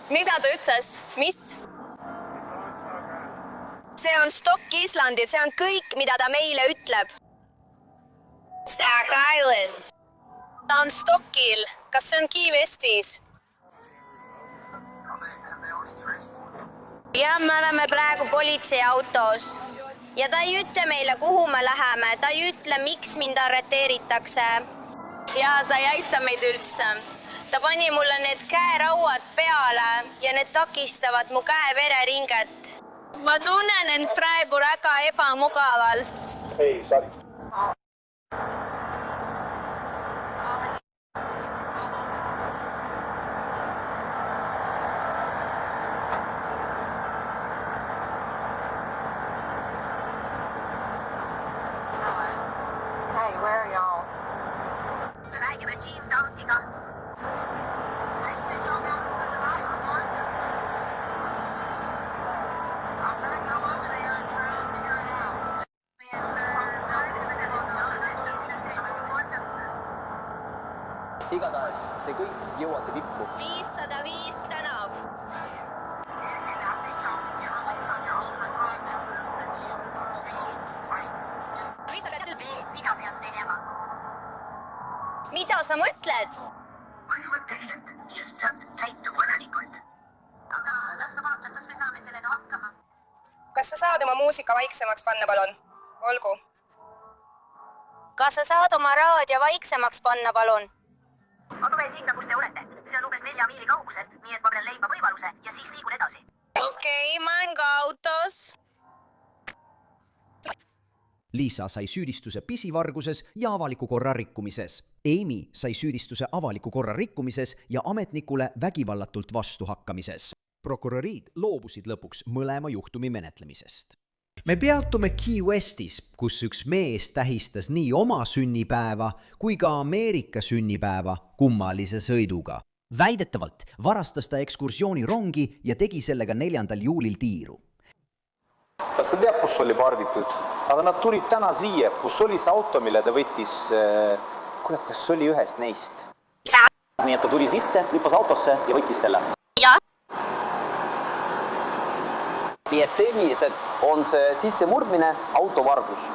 Mida ta ütles? Mis? See on Stock Islandil, see on kõik, mida ta meile ütleb. Stack Island. Ta on Stockil. Kas see on Key Westis? Ja me oleme praegu politseiautos. Ja ta ei ütle meile, kuhu me läheme. Ta ei ütle, miks mind arreteeritakse. Ja ta ei aita meid üldse. Ta pani mulle need käerauad peale ja need takistavad mu käe vereringet. Ma tunnen end praegu väga ebamugavalt. Hei, sari. Hey, where are y'all? Me räägime Jean Tautiga. Igatahes, te kõik jõuate tippu. 505 tänav. Mida pead tegema? Mida sa mõtled? Ma ei mõtle lihtsalt käitu korralikult. Aga las ma vaatan, kas me saame sellega hakkama. Kas sa saad oma muusika vaiksemaks panna, palun? Olgu. Kas sa saad oma raadio vaiksemaks panna, palun? Ma tulen sinna, kus te olete. See on umbes 4 miili kaugusel, nii et ma pean leidma võimaluse ja siis liigun edasi. Okei, ma olen ka autos. Liisa sai süüdistuse pisivarguses ja avaliku korra rikkumises. Amy sai süüdistuse avaliku korra rikkumises ja ametnikule vägivallatult vastuhakkamises. Prokurörid loobusid lõpuks mõlema juhtumi menetlemisest. Me peatume Key Westis, kus üks mees tähistas nii oma sünnipäeva kui ka Ameerika sünnipäeva kummalise sõiduga. Väidetavalt varastas ta ekskursioonirongi ja tegi sellega 4. juulil tiiru. Kas sa tead, kus oli pargitud? Aga nad tulid täna siia, kus oli see auto, mille ta võttis... Kuule, kas oli ühest neist? Nii et ta tuli sisse, lipas autosse ja võttis selle. Ja. Nii et tehniliselt on see sissemurdmine autovargus.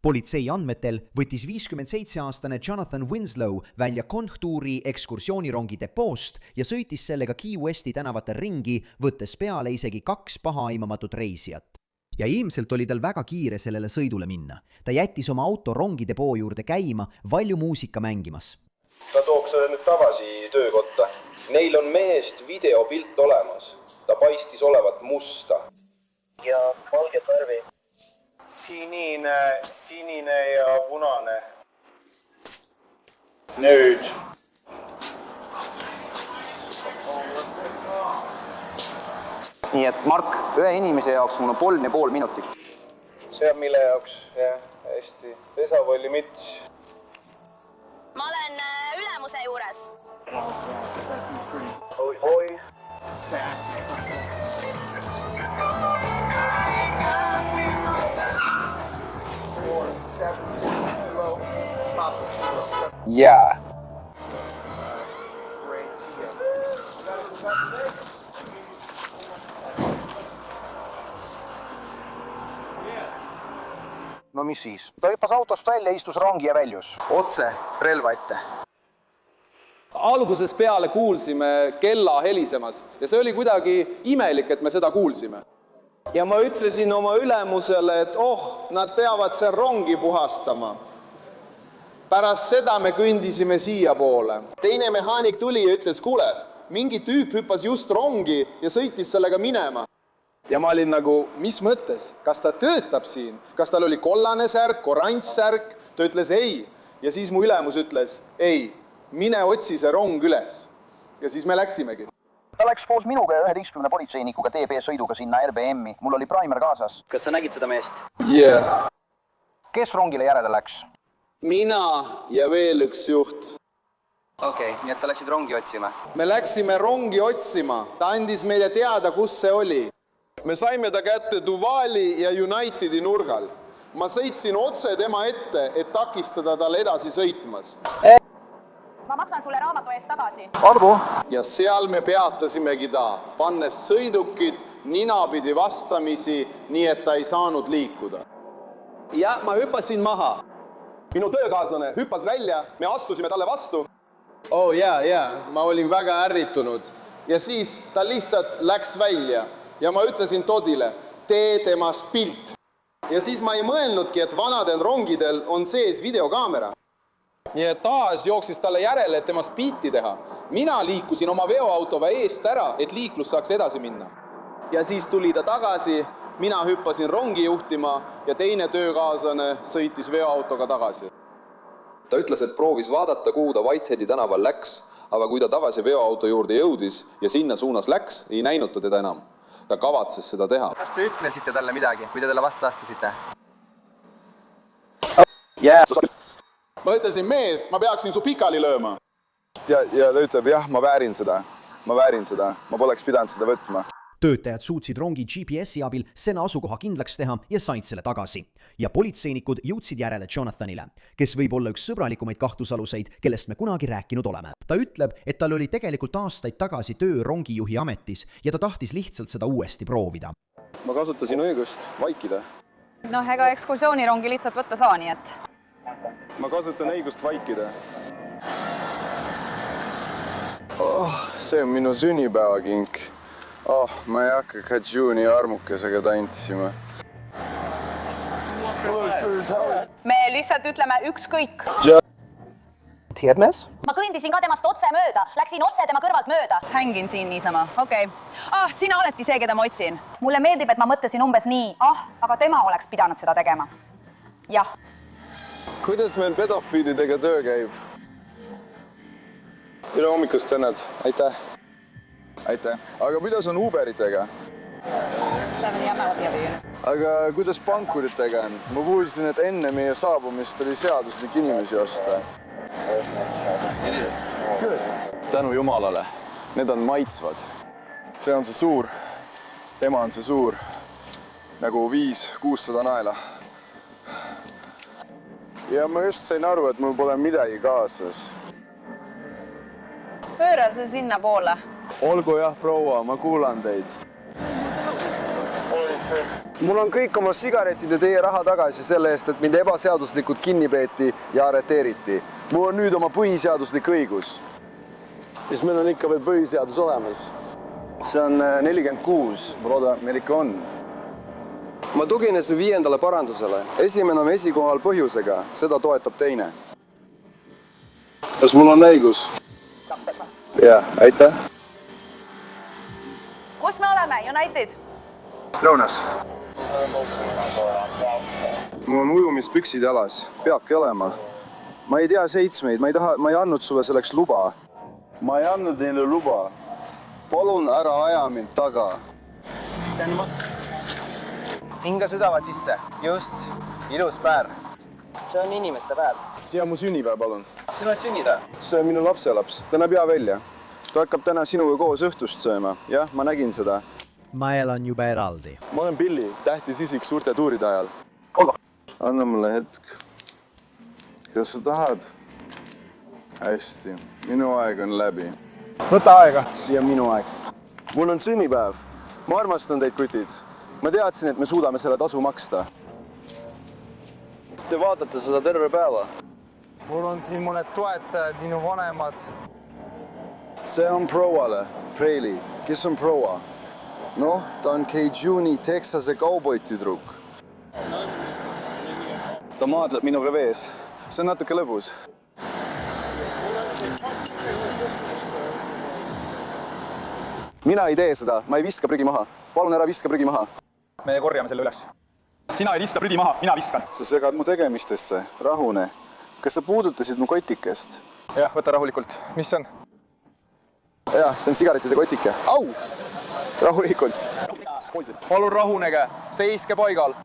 Politsei andmetel võttis 57-aastane Jonathan Winslow välja kontuuri ekskursioonirongi depoost ja sõitis sellega Key Westi tänavatel ringi, võttes peale isegi 2 pahaaimamatut reisijat. Ja ilmselt oli tal väga kiire sellele sõidule minna. Ta jättis oma auto rongi depoo juurde käima, valju muusika mängimas. Ta tooks selle nüüd tagasi töökotta. Neil on mehest videopilt olemas. Ta paistis olevat musta. Ja valget värvi. Sinine ja punane. Nüüd. Nii et Mark, ühe inimese jaoks mul on 3,5 minutit. See on mille jaoks, jah, hästi. Pesapalli mits. Ma olen ülemuse ukse juures. Oi. Jaa. No mis siis? Ta hüppas autost välja, istus rongi ja väljus. Otse relva ette. Alguses peale kuulsime kella helisemas ja see oli kuidagi imelik, et me seda kuulsime. Ja ma ütlesin oma ülemusele, et nad peavad seal rongi puhastama. Pärast seda me kõndisime siia poole. Teine mehaanik tuli ja ütles, kuule, mingi tüüp hüppas just rongi ja sõitis sellega minema. Ja ma olin nagu, mis mõttes? Kas ta töötab siin? Kas tal oli kollane särk, oranž särk? Ta ütles ei. Ja siis mu ülemus ütles, ei, mine otsi see rong üles. Ja siis me läksimegi. Ta läks koos minuga ja 11 politseinikuga TB sõiduga sinna RBM-i. Mul oli primer kaasas. Kas sa nägid seda meest? Yeah. Kes rongile järele läks? Mina ja veel üks juht. Okei, nii et sa läksid rongi otsima? Me läksime rongi otsima. Ta andis meile teada, kus see oli. Me saime ta kätte Duvali ja Unitedi nurgal. Ma sõitsin otse tema ette, et takistada tal edasi sõitmast. Ma maksan sulle raamatu eest tagasi. Arvo. Ja seal me peatasimegi ta, pannes sõidukid ninapidi vastamisi, nii et ta ei saanud liikuda. Ja ma hüppasin maha. Minu töökaaslane hüppas välja, me astusime talle vastu. Ma olin väga ärritunud. Ja siis ta lihtsalt läks välja. Ja ma ütlesin Todile, tee temast pilt. Ja siis ma ei mõelnudki, et vanadel rongidel on sees videokaamera. Nii et taas jooksis talle järele, et temast pilti teha. Mina liikusin oma veoautoga eest ära, et liiklus saaks edasi minna. Ja siis tuli ta tagasi, mina hüppasin rongi juhtima ja teine töökaaslane sõitis veoautoga tagasi. Ta ütles, et proovis vaadata, kuhu ta Whiteheadi tänaval läks, aga kui ta tagasi veoauto juurde jõudis ja sinna suunas läks, ei näinud ta teda enam. Ta kavatses seda teha. Kas te ütlesite talle midagi, kui te talle vastu astusite? Ma ütlesin, mees, ma peaksin su pikali lööma. Ja ta ütleb, jah, ma väärin seda. Ma poleks pidanud seda võtma. Töötajad suutsid rongi GPS-i abil Sena asukoha kindlaks teha ja said selle tagasi. Ja politseinikud jõudsid järele Jonathanile, kes võib olla üks sõbralikumaid kahtlusaluseid, kellest me kunagi rääkinud oleme. Ta ütleb, et tal oli tegelikult aastaid tagasi töö rongijuhi ametis ja ta tahtis lihtsalt seda uuesti proovida. Ma kasutasin õigust vaikida. Ega ekskursioonirongi lihtsalt võtta saa, nii et... Ma kasutan õigust vaikida. See on minu sünnipäevakink. Ma ei hakka Kajuni armukesega tantsima. Me lihtsalt ütleme ükskõik. Tiedmes? Ma kõndisin ka temast otse mööda. Läksin otse tema kõrvalt mööda. Hängin siin niisama, okei. Sina oledki see, keda ma otsin. Mulle meeldib, et ma mõtlesin umbes nii. Aga tema oleks pidanud seda tegema. Jah. Kuidas meil pedofiilidega töö käib? Üle hommikust, Tõnnad. Aitäh. Aga kuidas on Uberitega? Aga kuidas pankuritega on? Ma kuulsin, et enne meie saabumist oli seaduslik inimesi osta. Tänu Jumalale. Need on maitsvad. See on see suur. Tema on see suur. Nagu 500-600 naela. Ja ma just sain aru, et mul pole midagi kaasas. Pööra see sinna poole. Olgu jah, proua, ma kuulan teid. Mul on kõik oma sigaretid ja teie raha tagasi selle eest, et mind ebaseaduslikult kinni peeti ja arreteeriti. Mul on nüüd oma põhiseaduslik õigus. Siis meil on ikka veel põhiseadus olemas. See on 46, ma loodan, meil ikka on. Ma tuginesin 5. parandusele. Esimene on esikohal põhjusega, seda toetab teine. Kas mul on õigus? Jah, aitäh. Kus me oleme, United? Lõunas. Mul on ujumispüksid jalas, peabki olema. Ma ei tea 7, ma ei andnud sulle selleks luba. Ma ei andnud neile luba. Palun ära aja mind taga. Hinga südavad sisse. Just. Ilus päär. see on inimeste päev. Siia mu sünnipäev, palun. Sinu on sünnida. See on minu lapselaps. Ta näeb hea välja. Ta hakkab täna sinuga koos õhtust sööma. Jah, ma nägin seda. Ma elan juba eraldi. Ma olen Billy, tähtis isik suurte tuuride ajal. Anna mulle hetk. Kas sa tahad? Hästi. Minu aeg on läbi. Võta aega. Siia minu aeg. Mul on sünnipäev. Ma armastan teid, kutid. Ma teadsin, et me suudame selle tasu maksta. Te vaatate seda terve päeva. Mul on siin mõned toetajad, minu vanemad. See on prouale, Preili. Kes on proua? Noh, ta on Cajuni Texase kauboitüdruk. Ta maadleb minuga vees. See on natuke lõbus. Mina ei tee seda, ma ei viska prügi maha. Palun ära viska prügi maha. Me korjame selle üles. Sina ei vista prügi maha, mina viskan. Sa segad mu tegemistesse. Rahune. Kas sa puudutasid mu kotikest? Jah, võta rahulikult. Mis see on? Jah, see on sigaretide kotike. Au! Rahulikult. Palun rahunege. Seiske paigal.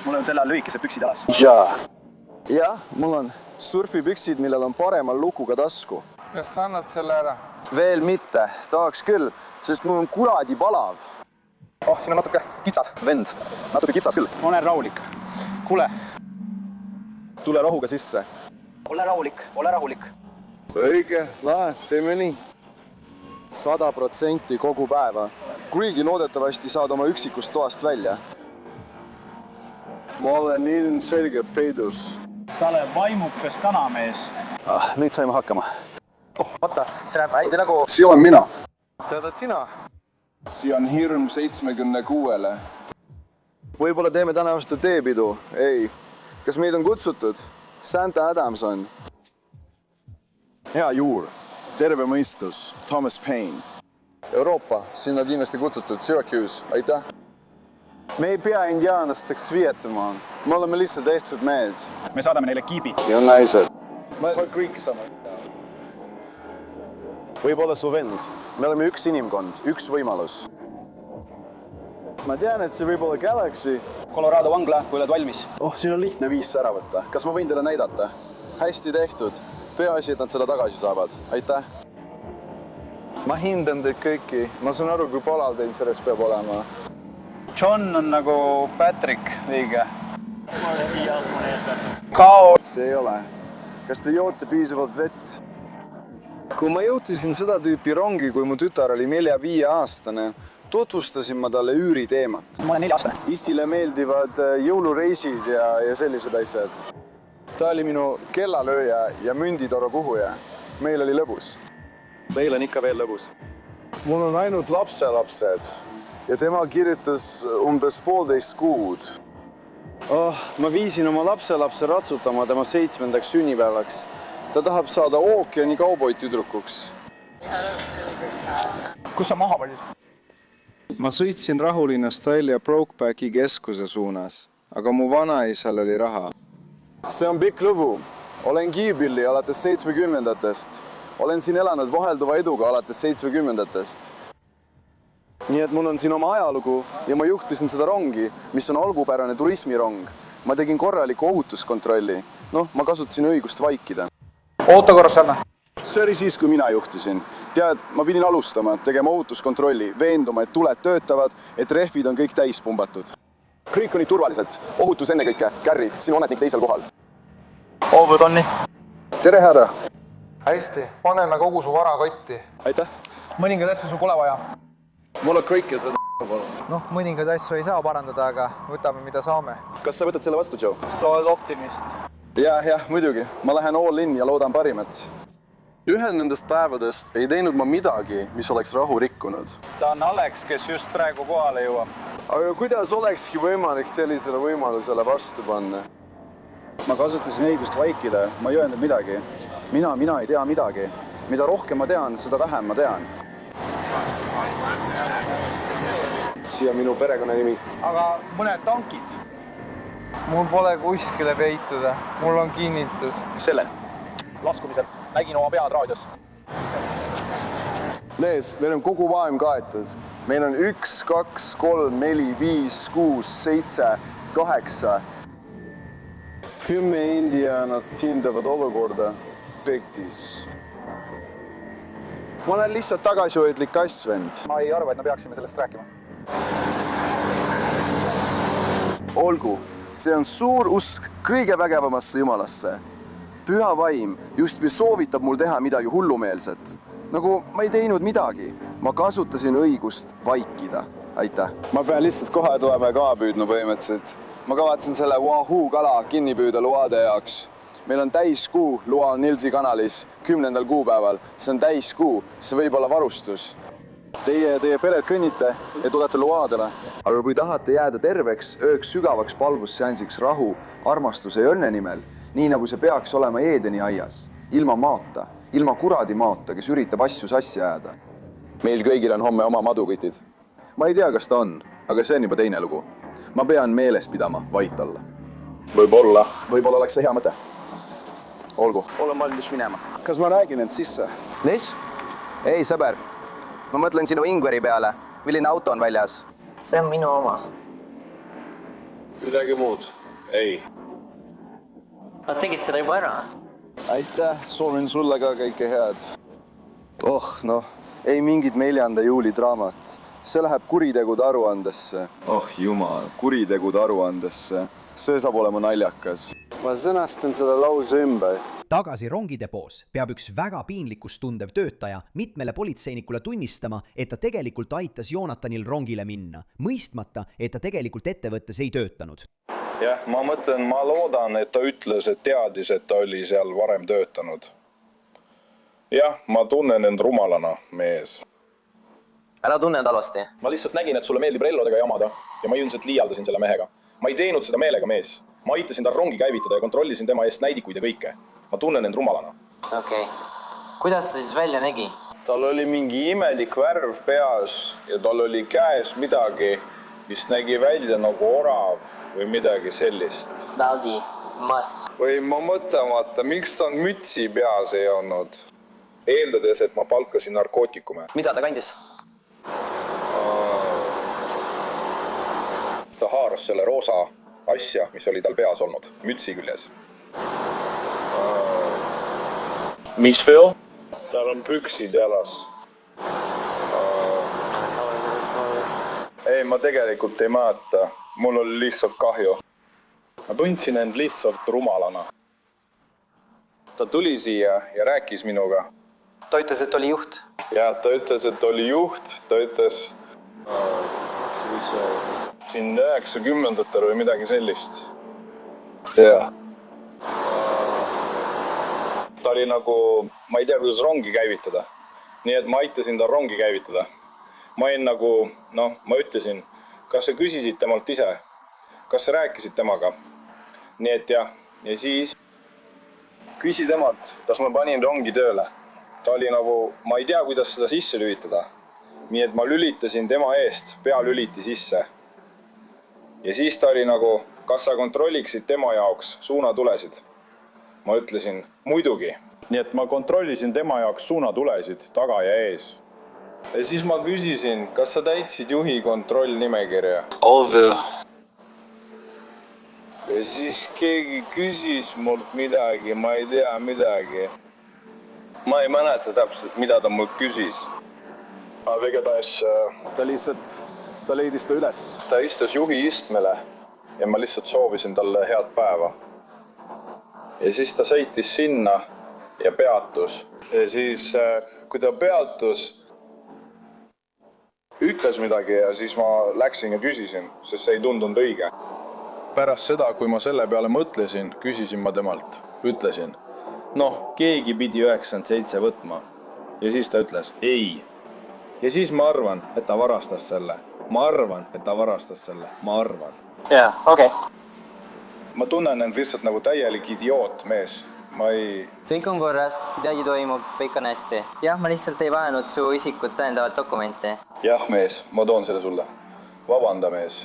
Mul on selle all lühikesed püksid jalas. Jah, mul on surfipüksid, millel on paremal lukuga tasku. Kas sa annad selle ära? Veel mitte. Tahaks küll, sest mul on kuradi palav. Oh, siin on natuke kitsas. Vend, natuke kitsas küll. Ma olen rahulik. Kuule. Tule rahuga sisse. Ole rahulik, ole rahulik. Õige, lahe, teeme nii. 100% kogu päeva. Kuigi loodetavasti saad oma üksikust toast välja. Ma olen ilmselge peidus. Sa oled vaimukas kanamees. Nüüd saime hakkama. Oota, see näeb hästi nagu... See olen mina. See oled sina? See on hirm 76-le. Võib-olla teeme täna vastu teepidu. Ei. Kas meid on kutsutud? Santa Adams on. Hea juur. Terve mõistus. Thomas Paine. Euroopa. Sinna kindlasti kutsutud. Syracuse. Aitäh. Me ei pea indiaanasteks vietama. Me oleme lihtsalt ehtsud mehed. Me saadame neile kiibi. Ja naised. Me kõik saame. Võib-olla su vend. Me oleme üks inimkond, üks võimalus. Ma tean, et see võib olla Galaxy. Colorado vangla, kui oled valmis. Oh, siin on lihtne viis ära võtta. Kas ma võin teile näidata? Hästi tehtud. Peaasi, et nad seda tagasi saavad. Aitäh. Ma hindan teid kõiki. Ma saan aru, kui palav teil sellest peab olema. John on nagu Patrick, õige. Kao. See ei ole. Kas te joote piisavalt vett? Kui ma juhtisin seda tüüpi rongi, kui mu tütar oli 4-5 aastane, tutvustasin ma talle üüriteemat. Ma olen 4 aastane. Istile meeldivad jõulureisid ja sellised asjad. Ta oli minu kellalööja ja münditoru puhuja. Meil oli lõbus. Meil on ikka veel lõbus. Mul on ainult lapselapsed ja tema kirjutas umbes 1,5 kuud. Ma viisin oma lapselapse ratsutama tema 7. sünnipäevaks. Ta tahab saada ookeani kauboitüdrukuks. Kus sa maha paljus? Ma sõitsin rahulinnast välja Brokebacki keskuse suunas, aga mu vanaisal oli raha. See on pikk lugu. Olen Kiibilli alates 70-ndatest. Olen siin elanud vahelduva eduga alates 70-ndatest. Nii et mul on siin oma ajalugu ja ma juhtisin seda rongi, mis on algupärane turismirong. Ma tegin korraliku ohutuskontrolli. Ma kasutasin õigust vaikida. Oota korras saame. See oli siis, kui mina juhtisin. Tead, ma pidin alustama, tegema ohutuskontrolli, veenduma, et tuled töötavad, et rehvid on kõik täis pumbatud. Kõik olid turvalised. Ohutus enne kõike. Gary, sinu ametnik teisel kohal. Over, Tonni. Tere, härra. Hästi, paneme kogu su vara kotti. Aitäh. Mõningad asja sul pole vaja. Mul on kõik ja seda Mõningad asju ei saa parandada, aga võtame, mida saame. Kas sa võtad selle vastu, Joe? Sa oled optimist. Jah, muidugi. Ma lähen all in ja loodan parimat. Ühel nendest päevadest ei teinud ma midagi, mis oleks rahu rikkunud. Ta on Alex, kes just praegu kohale jõuab. Aga kuidas olekski võimalik sellisele võimalusele vastu panna? Ma kasutasin õigust vaikida. Ma ei öelnud midagi. Mina ei tea midagi. Mida rohkem ma tean, seda vähem ma tean. Siia minu perekonnanimi. Aga mõned tankid. Mul pole kuskile peituda. Mul on kinnitus. Sellel laskumisel nägin oma pead raadios. Mees, meil on kogu maailm kaetud. Meil on 1, 2, 3, 4, 5, 6, 7, 8. 10 indianast hindavad olukorda pektis. Ma olen lihtsalt tagasihoidlik kass, vend. Ma ei arva, et me peaksime sellest rääkima. Olgu, see on suur usk kõige vägevamasse jumalasse. Püha vaim justkui soovitab mul teha midagi hullumeelset. Nagu ma ei teinud midagi. Ma kasutasin õigust vaikida. Aitäh. Ma pean lihtsalt kohe tulema ja kala püüdma põhimõtteliselt. Ma kavatsen selle Wahoo kala kinni püüda Luade jaoks. Meil on täiskuu Lua Nilsi kanalis 10. kuupäeval. See on täiskuu, see võib olla varustus. Teie pered kõnnite ja tulete Luadele. Aga kui tahate jääda terveks, ööks sügavaks palvusseansiks rahu, armastuse ja õnne nimel, nii nagu see peaks olema Eedeni aias, ilma maata, ilma kuradi maata, kes üritab asju sassi ajada. Meil kõigil on homme oma madukitid. Ma ei tea, kas ta on, aga see on juba teine lugu. Ma pean meeles pidama vait olla. Võib-olla oleks see hea mõte. Olgu. Olen valmis minema. Kas ma räägin end sisse? Mis? Ei, sõber. Ma mõtlen sinu Ingveri peale. Milline auto on väljas? See on minu oma. Midagi muud? Ei. Nad tegid seda juba ära. Aitäh, soovin sulle ka kõike head. Ei mingit 4. juuli draamat. See läheb kuritegude aruandesse. Jumal, kuritegude aruandesse. See saab olema naljakas. Ma sõnastan selle lause ümber. Tagasi rongidepoos peab üks väga piinlikkust tundev töötaja mitmele politseinikule tunnistama, et ta tegelikult aitas Joonatanil rongile minna, mõistmata, et ta tegelikult ettevõttes ei töötanud. Jah, ma loodan, et ta ütles, et teadis, et ta oli seal varem töötanud. Jah, ma tunnen end rumalana, mees. Ära tunne halvasti. Ma lihtsalt nägin, et sulle meeldib rellodega jamada ja ma ilmselt liialdasin selle mehega. Ma ei teinud seda meelega, mees. Ma aitasin tal rongi käivitada ja kontrollisin tema eest näidikuid ja kõike. Ma tunnen end rumalana. Okei. Kuidas ta siis välja nägi? Tal oli mingi imelik värv peas ja tal oli käes midagi, mis nägi välja nagu orav või midagi sellist. Valdi, mas. Või ma mõtlen, miks ta mütsi peas ei olnud? Eeldades, et ma palkasin narkootikume. Mida ta kandis? Ta haaras selle roosa asja, mis oli tal peas olnud, mütsi küljes. Mis Phil? Tal on püksid jalas. Ei, ma tegelikult ei mäleta. Mul oli lihtsalt kahju. Ma tundsin end lihtsalt rumalana. Ta tuli siia ja rääkis minuga. Ta ütles, et oli juht. Ja, ta ütles, et oli juht. Ta ütles siin 90-ndatel või midagi sellist. Ja. Ta oli nagu, ma ei tea, kuidas rongi käivitada. Nii et ma aitasin ta rongi käivitada. Ma olin nagu, ma ütlesin, kas sa küsisid temalt ise? Kas sa rääkisid temaga? Nii et jah, ja siis küsi temalt, kas ma panin rongi tööle. Ta oli nagu, ma ei tea, kuidas seda sisse lülitada. Nii et ma lülitasin tema eest, pea lüliti sisse. Ja siis ta oli nagu, kas sa kontrolliksid tema jaoks suunatulesid? Ma ütlesin, muidugi. Nii et ma kontrollisin tema jaoks suunatulesid taga ja ees. Ja siis ma küsisin, kas sa täitsid juhi kontrollnimekirja? Ja siis keegi küsis mult midagi, ma ei tea midagi. Ma ei mäleta täpselt, mida ta mult küsis. Aga igatahes ta leidis ta üles. Ta istus juhi istmele ja ma lihtsalt soovisin talle head päeva. Ja siis ta sõitis sinna ja peatus. Ja siis, kui ta peatus, ütles midagi ja siis ma läksin ja küsisin, sest see ei tundunud õige. Pärast seda, kui ma selle peale mõtlesin, küsisin ma temalt. Ütlesin, keegi pidi 97 võtma. Ja siis ta ütles, ei. Ja siis ma arvan, et ta varastas selle. Ma arvan, et ta varastas selle. Ma arvan. Jaa, okei. Ma tunnen end lihtsalt nagu täielik idioot, mees. Ma ei... Kõik on korras, midagi toimub, kõik on hästi. Jah, ma lihtsalt ei vajanud su isikut tõendavat dokumenti. Jah, mees, ma toon selle sulle. Vabanda, mees.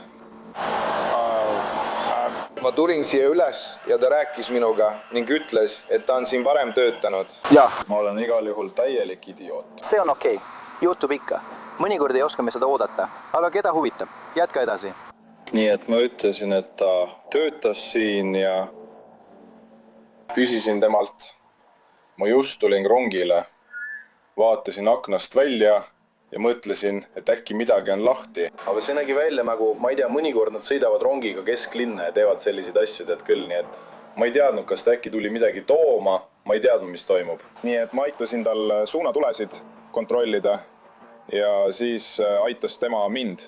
Ma tulin siia üles ja ta rääkis minuga ning ütles, et ta on siin varem töötanud. Jah. Ma olen igal juhul täielik idioot. See on okei. Juhtub ikka. Mõnikord ei oska me seda oodata. Aga keda huvitab? Jätka edasi. Nii et ma ütlesin, et ta töötas siin ja Küsisin temalt. Ma just tulin rongile. Vaatasin aknast välja ja mõtlesin, et äkki midagi on lahti. Aga see nägi välja nagu, ma ei tea, mõnikord nad sõidavad rongiga kesklinna ja teevad selliseid asju, tead küll, nii et ma ei teadnud, kas ta äkki tuli midagi tooma, ma ei teadnud, mis toimub. Nii et ma aitasin tal suunatulesid kontrollida ja siis aitas tema mind.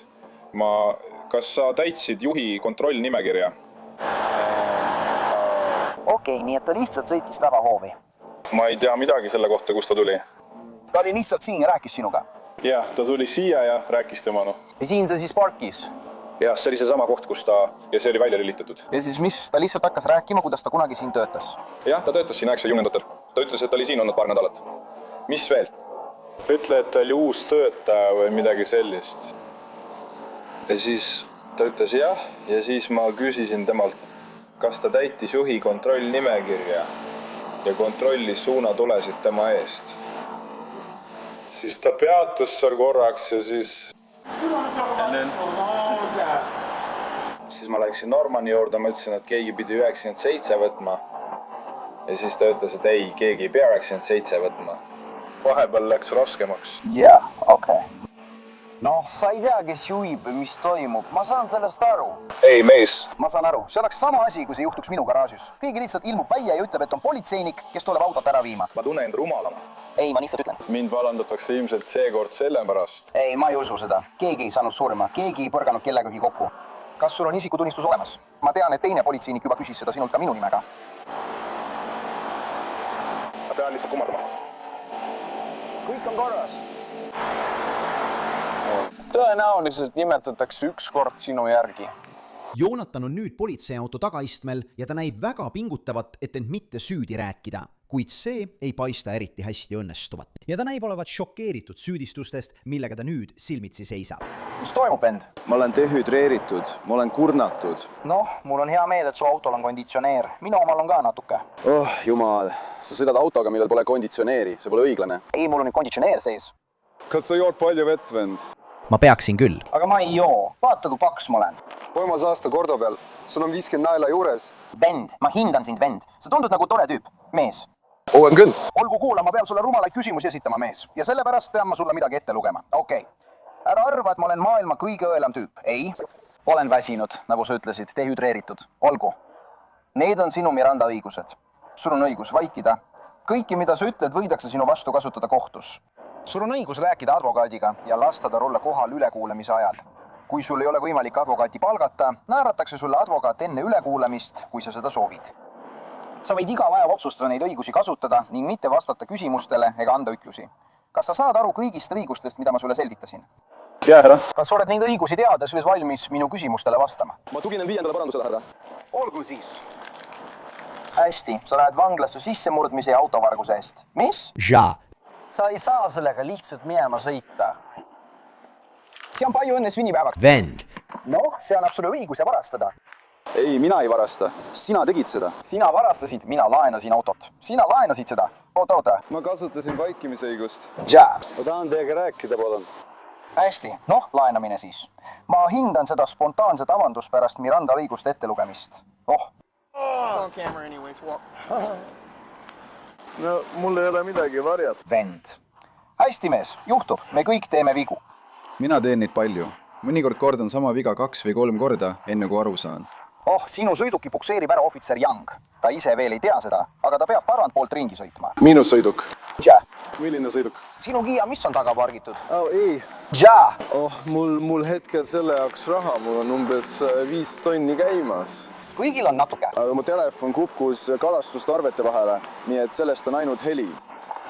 Kas sa täitsid juhi kontrollnimekirja? Okei, nii et ta lihtsalt sõitis tavahoovi. Ma ei tea midagi selle kohta, kus ta tuli. Ta oli lihtsalt siin ja rääkis sinuga. Jah, ta tuli siia ja rääkis temanu. Ja siin see siis parkis? Jah, see oli see sama koht, kus ta, ja see oli välja lülitatud. Ja siis mis? Ta lihtsalt hakkas rääkima, kuidas ta kunagi siin töötas? Jah, ta töötas siin 90-ndatel. Ta ütles, et ta oli siin olnud paar nädalat. Mis veel? Ütle, et ta oli uus töötaja või midagi sellist. Ja siis ta ütles jah, ja siis ma küsisin temalt, kas ta täitis juhi kontrollnimekirja ja kontrollis suunatulesid tema eest. Siis ta peatus seal korraks ja siis ma läksin Normani juurde, ma ütlesin, et keegi pidi 97 võtma. Ja siis ta ütles, et ei, keegi ei pea 97 võtma. Vahepeal läks raskemaks. Jah, okei. Noh, sa ei tea, kes juhib, mis toimub. Ma saan sellest aru. Ei, mees. Ma saan aru. See oleks sama asi, kui see juhtuks minu garaažis. Keegi lihtsalt ilmub välja ja ütleb, et on politseinik, kes tuleb autot ära viima. Ma tunnen rumalama. Ei, ma lihtsalt ütlen. Mind valandatakse ilmselt seekord selle pärast. Ei, ma ei usu seda. Keegi ei saanud surma. Keegi ei põrganud kellegagi kokku. Kas sul on isikutunnistus olemas? Ma tean, et teine politseinik juba küsis seda sinult ka minu nimega. Ma pean lihtsalt kummardama. Kõik on korras. Tõenäoliselt nimetatakse üks kord sinu järgi. Joonatan on nüüd politseiauto tagaistmel ja ta näib väga pingutavat, et end mitte süüdi rääkida, kuid see ei paista eriti hästi õnnestuvat. Ja ta näib olevat šokeeritud süüdistustest, millega ta nüüd silmitsi seisab. Mis toimub, vend? Ma olen dehüdreeritud, ma olen kurnatud. Noh, mul on hea meel, et su autol on konditsioneer. Minu omal on ka natuke. Oh, jumal. Sa sõidad autoga, millel pole konditsioneeri. See pole õiglane. Ei, mul on nüüd konditsioneer sees. Kas sa jood palju vett, vend? Ma peaksin küll. Aga ma ei joo. Vaata, kui paks ma olen. 3. aasta korda peal. Sul on 50 naela juures. Vend, ma hindan sind, vend. Sa tundud nagu tore tüüp. Mees. Olen küll. Olgu kuula, ma pean sulle rumalaid küsimusi esitama, mees. Ja sellepärast pean ma sulle midagi ette lugema. Okei. Ära arva, et ma olen maailma kõige õelam tüüp. Ei. Olen väsinud, nagu sa ütlesid, dehüdreeritud. Olgu. Need on sinu Miranda õigused. Sul on õigus vaikida. Kõiki, mida sa ütled, võidakse sinu vastu kasutada kohtus. Sul on õigus rääkida advokaadiga ja lasta tal olla kohal ülekuulamise ajal. Kui sul ei ole võimalik advokaati palgata, naeratakse sulle advokaat enne ülekuulamist, kui sa seda soovid. Sa võid iga päev otsustada neid õigusi kasutada ning mitte vastata küsimustele ega anda ütlusi. Kas sa saad aru kõigist õigustest, mida ma sulle selgitasin? Jaa, härra. Kas oled neid õigusi teades või valmis minu küsimustele vastama? Ma tuginen 5. parandusele, härra. Olgu siis. Hästi, sa lähed vanglasse sissemurdmise ja autovarguse eest. Mis? Ja. Sa ei saa sellega lihtsalt minema sõita. See on palju õnne sünnipäevaks. Vend. Noh, see annab sulle õiguse varastada. Ei, mina ei varasta. Sina tegid seda. Sina varastasid, mina laenasin autot. Sina laenasid seda. Oota. Ma kasutasin vaikimisõigust. Ja. Ma tahan teiega rääkida, palun. Hästi, noh, laenamine siis. Ma hindan seda spontaanset avandust pärast Miranda õiguste ettelugemist. Oh. No, mul ei ole midagi varjata. Vend. Hästi, mees, juhtub. Me kõik teeme vigu. Mina teen neid palju. Mõnikord kordan sama viga 2 või 3 korda, enne kui aru saan. Oh, sinu sõiduki pukseerib ära ohvitser Young. Ta ise veel ei tea seda, aga ta peab parandpoolt ringi sõitma. Minu sõiduk. Ja. Milline sõiduk? Sinu Kia, mis on taga pargitud? Oh, ei. Ja. Oh, mul hetkel selle jaoks raha. Mul on umbes 5 tonni käimas. Kõigil on natuke. Aga mu telefon kukkus kalastustarvete vahele, nii et sellest on ainult heli.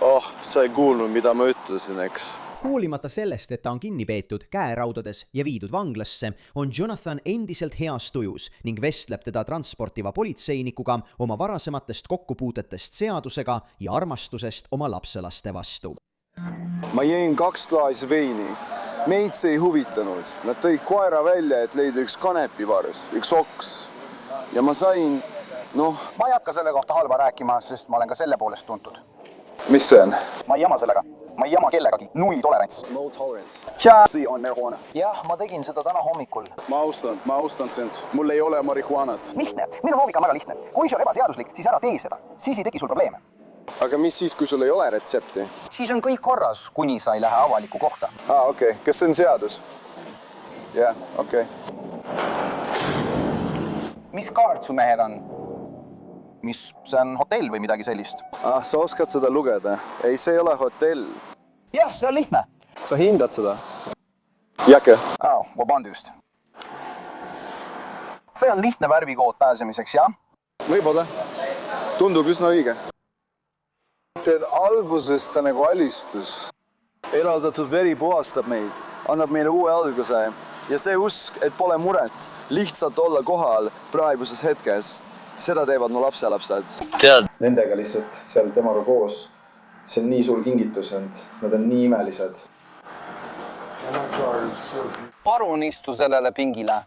Oh, sa ei kuulnud, mida ma ütlesin, eks? Hoolimata sellest, et ta on kinni peetud käeraudades ja viidud vanglasse, on Jonathan endiselt heas tujus ning vestleb teda transportiva politseinikuga oma varasematest kokkupuutetest seadusega ja armastusest oma lapselaste vastu. Ma jõin 2 klaasi veini. Meid see ei huvitanud. Nad tõid koera välja, et leida üks kanepivars, üks oks. Ja ma sain, Ma ei hakka selle kohta halba rääkima, sest ma olen ka selle poolest tuntud. Mis see on? Ma ei jama sellega. ma ei jama kellegagi, null tolerants. No tolerance. See on marihuana. Jah, ma tegin seda täna hommikul. Ma austan sind. Mul ei ole marihuanat. Lihtne, minu loogika on väga lihtne. Kui see on ebaseaduslik, siis ära tee seda. Siis ei teki sul probleeme. Aga mis siis, kui sul ei ole retsepti? Siis on kõik korras, kuni sa ei lähe avalikku kohta. Okei. Kas see on seadus? Jah, okei. Mis kaart su mehel on? Mis, see on hotell või midagi sellist? Sa oskad seda lugeda. Ei, see ei ole hotell. Jah, see on lihtne. Sa hindad seda? Jake. Vabandust. See on lihtne värvikood pääsemiseks, jah? Võib-olla. Tundub üsna õige. Teed algusest nagu alistus. Eraldatud veri puhastab meid, annab meile uue alguse ja see usk, et pole muret, lihtsalt olla kohal praeguses hetkes. Seda teevad mu lapselapsed. Tead. Nendega lihtsalt seal temaga koos. See on nii suur kingitus, nad on nii imelised. Parun istu sellele pingile.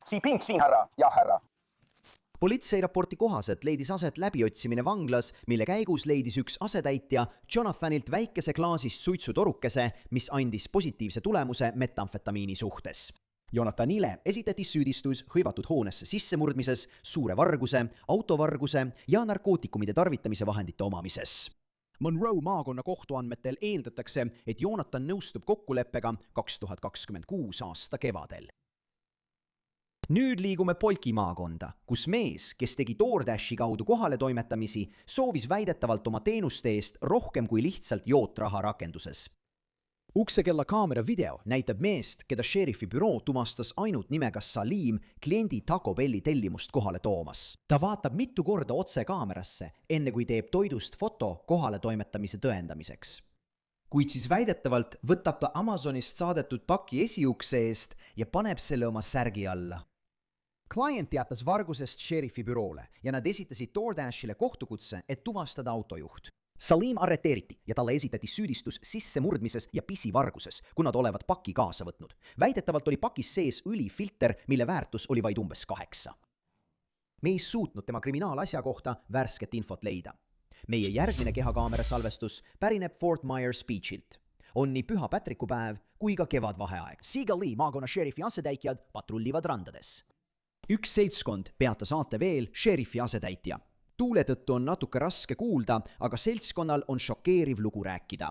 Ping siin, härra. Jah, härra. Politseiraporti kohaselt leidis aset läbiotsimine vanglas, mille käigus leidis üks asetäitja Jonathanilt väikese klaasist suitsutorukese, mis andis positiivse tulemuse metamfetamiini suhtes. Jonathanile esitati süüdistus hõivatud hoonesse sissemurdmises, suure varguse, autovarguse ja narkootikumide tarvitamise vahendite omamises. Monroe maakonna kohtuandmetel eeldatakse, et Jonathan nõustub kokkuleppega 2026 aasta kevadel. Nüüd liigume Polki maakonda, kus mees, kes tegi DoorDashi kaudu kohale toimetamisi, soovis väidetavalt oma teenuste eest rohkem kui lihtsalt jootraha rakenduses. Uksekella kaamera video näitab meest, keda šerifi büroo tumastas ainult nimega Salim kliendi Taco Belli tellimust kohale toomas. Ta vaatab mitu korda otse kaamerasse, enne kui teeb toidust foto kohale toimetamise tõendamiseks. Kuid siis väidetavalt võtab ta Amazonist saadetud paki esiukse eest ja paneb selle oma särgi alla. Klient teatas vargusest šerifi büroole ja nad esitasid DoorDashile kohtukutse, et tuvastada autojuht. Salim arreteeriti ja talle esitati süüdistus sissemurdmises ja pisivarguses, kuna ta olevat paki kaasa võtnud. Väidetavalt oli pakis sees õlifilter, mille väärtus oli vaid umbes 8. Me ei suutnud tema kriminaalasja kohta värsket infot leida. Meie järgmine kehakaamera salvestus pärineb Fort Myers Beachilt. On nii püha Patrikupäev kui ka kevadvaheaeg. Seagal-Lee maakonna šerifi asetäitjad patrullivad randades. Üks seltskond peatas ATV-l šerifi asetäitja. Tuule tõttu on natuke raske kuulda, aga seltskonnal on šokeeriv lugu rääkida.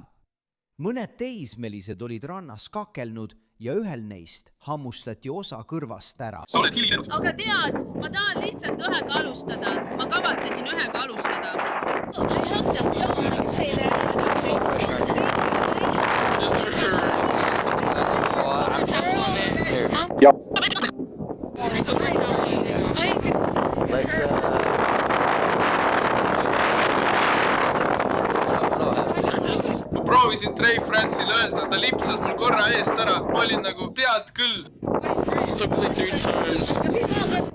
Mõned teismelised olid rannas kakelnud ja ühel neist hammustati osa kõrvast ära. Sa oled hilinenud. Aga tead, ma tahan lihtsalt ühega alustada. Ma kavatsesin ühega alustada. Ja. Proovisin Trey France'ile öelda, ta lipsas mul korra eest ära. Ma olin nagu, tead küll.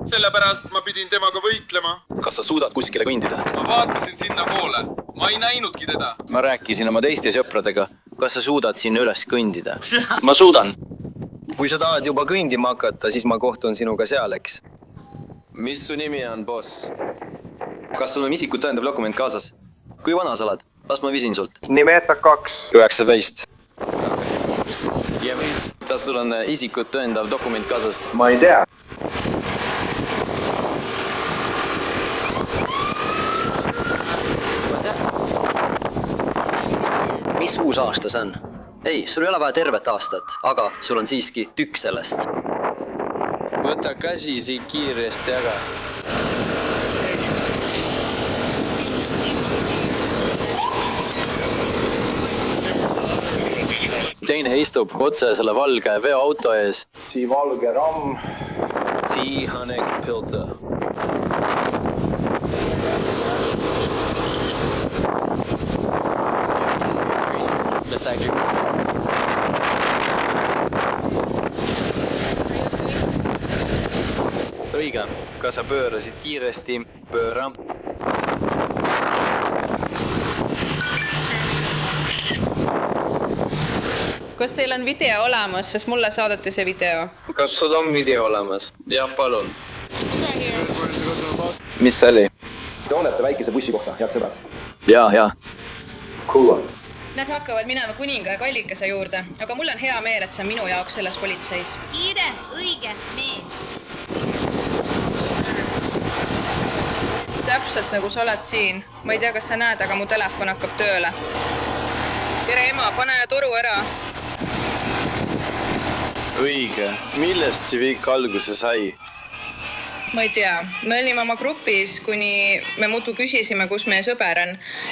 Sellepärast ma pidin temaga võitlema. Kas sa suudad kuskile kõndida? Ma vaatasin sinna poole. Ma ei näinudki teda. Ma rääkisin oma teiste sõpradega. Kas sa suudad sinna üles kõndida? Ma suudan. Kui sa tahad juba kõndima hakata, siis ma kohtun sinuga seal, eks? Mis su nimi on, boss? Kas sul on isikut tõendav dokument kaasas? Kui vana sa oled? Las ma visin sult. Nimeta 2. 19. Ja kas sul on isikut tõendav dokument kaasas? Ma ei tea. Mis uus aasta see on? Ei, sul ei ole vaja tervet aastat, aga sul on siiski tükk sellest. Võta käsi siit kiiresti, aga... Teine istub otse selle valge veoauto ees. Sii valge ramm. Sii Hanek Pilta. Õige, kas sa pöörasid kiiresti? Pööra. Kas teil on video olemas, sest mulle saadeti see video? Kas sul on video olemas? Jah, palun. Mis see oli? Te olete väikese bussi kohta, head sõbrad. Jaa. Cool on. Nad hakkavad minema kuninga ja kallikese juurde, aga mul on hea meel, et see on minu jaoks selles politseis. Kiire, õige, mees. Täpselt nagu sa oled siin. Ma ei tea, kas sa näed, aga mu telefon hakkab tööle. Tere, ema, pane toru ära. Õige. Millest see kõik alguse sai? Ma ei tea. Me olime oma grupis, kuni me muudkui küsisime, kus meie sõber on.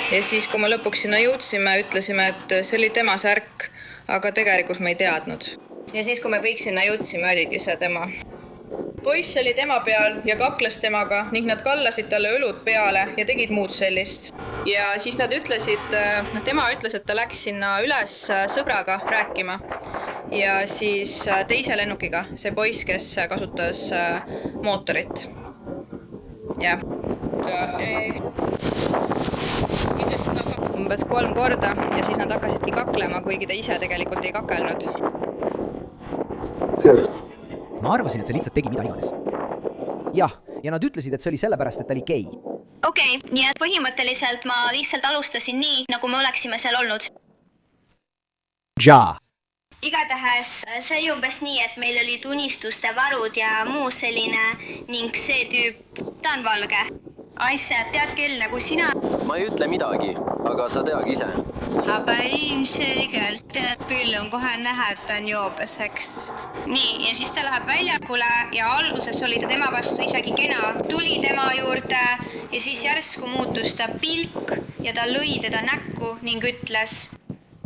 Ja siis, kui me lõpuks sinna jõudsime, ütlesime, et see oli tema särk, aga tegelikult me ei teadnud. Ja siis, kui me kõik sinna jõudsime, oligi see tema. Poiss oli tema peal ja kakles temaga ning nad kallasid talle õlud peale ja tegid muud sellist. Ja siis nad ütlesid, tema ütles, et ta läks sinna üles sõbraga rääkima. Ja siis teise lennukiga, see poiss, kes kasutas mootorit. Jah. Umbes 3 korda ja siis nad hakkasidki kaklema, kuigi ta ise tegelikult ei kakelnud. Ma arvasin, et see lihtsalt tegi mida iganes. Jah, ja nad ütlesid, et see oli sellepärast, et ta oli gei. Okei, nii et põhimõtteliselt ma lihtsalt alustasin nii, nagu me oleksime seal olnud. Ja. Igatahes see umbes nii, et meil olid unistuste varud ja muu selline ning see tüüp, ta on valge. Aisse, tead küll, nagu sina. Ma ei ütle midagi, aga sa teagi ise. Aga ilmselgelt tead küll on kohe näha, et ta on joobes, eks. Nii, ja siis ta läheb väljakule ja alguses oli ta tema vastu isegi kena. Tuli tema juurde ja siis järsku muutus ta pilk ja ta lõi teda näkku ning ütles.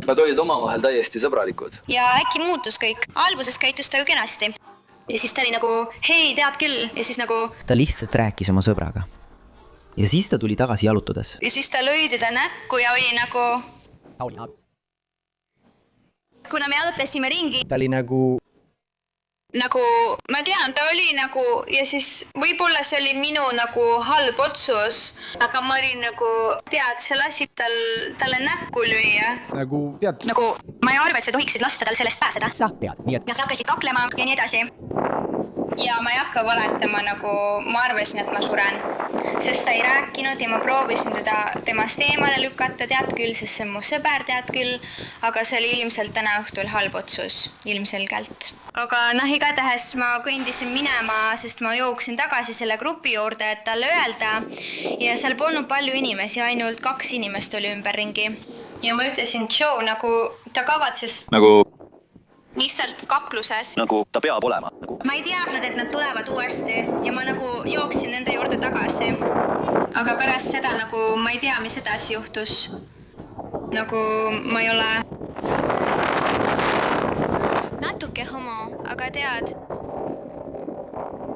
Nad olid omavahel täiesti sõbralikud. Ja äkki muutus kõik. Alguses käitus ta ju kenasti. Ja siis ta oli nagu, hei, tead küll. Ja siis nagu... Ta lihtsalt rääkis oma sõbraga. Ja siis ta tuli tagasi jalutades. Ja siis ta lõi teda näkku ja oli nagu... Kuna me jalutasime ringi... Ta oli nagu... Nagu, ma tean, ta oli nagu... Ja siis võib-olla see oli minu nagu halb otsus. Aga ma olin nagu... Tead, see lasi talle näkku lüüa. Nagu, tead... Nagu, ma ei arva, et sa tohiksid lasta tal sellest pääseda. Sa tead, nii et... Nad hakkasid kaklema ja nii edasi. Ja ma ei hakka valetama, nagu ma arvasin, et ma suren. Sest ta ei rääkinud ja ma proovisin teda temast eemale lükata, tead küll, sest see on mu sõber, tead küll. Aga see oli ilmselt täna õhtul halb otsus, ilmselgelt. Aga igatahes ma kõndisin minema, sest ma jooksin tagasi selle grupi juurde, et talle öelda. Ja seal polnud palju inimesi, ainult 2 inimest oli ümberringi. Ja ma ütlesin, Joe, nagu ta kavatses... Nagu... Lihtsalt kakluses. Nagu ta peab olema. Ma ei teadnud, et nad tulevad uuesti ja ma nagu jooksin nende juurde tagasi. Aga pärast seda nagu ma ei tea, mis edasi juhtus. Nagu ma ei ole... Natuke homo, aga tead...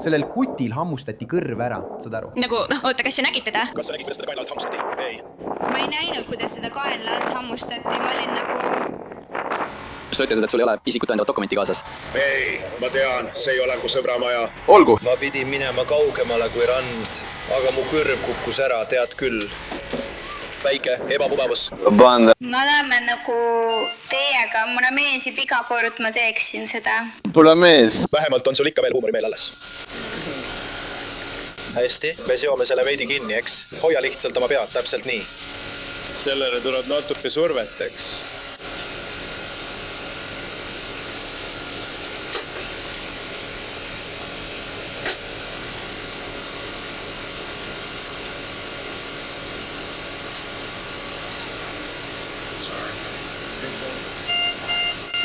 Sellel kutil hammustati kõrv ära, saad aru? Nagu, oota, kas sa nägid teda? Kas sa nägid, kuidas seda kaenla alt hammustati? Ei. Ma ei näinud, kuidas seda kaenla alt hammustati. Ma olin nagu... Sa ütlesid, et sul ei ole isikut tõendavat dokumenti kaasas. Ei, ma tean, see ei ole mu sõbra maja. Olgu. Ma pidin minema kaugemale kui rand, aga mu kõrv kukkus ära, tead küll. Väike ebamugavus. Ma oleme nagu teiega, mulle meeldib iga kord, ma teeksin seda. Pole mees. Vähemalt on sul ikka veel huumorimeel alles. Hästi, me seome selle veidi kinni, eks? Hoia lihtsalt oma pead, täpselt nii. Sellele tuleb natuke survet, eks?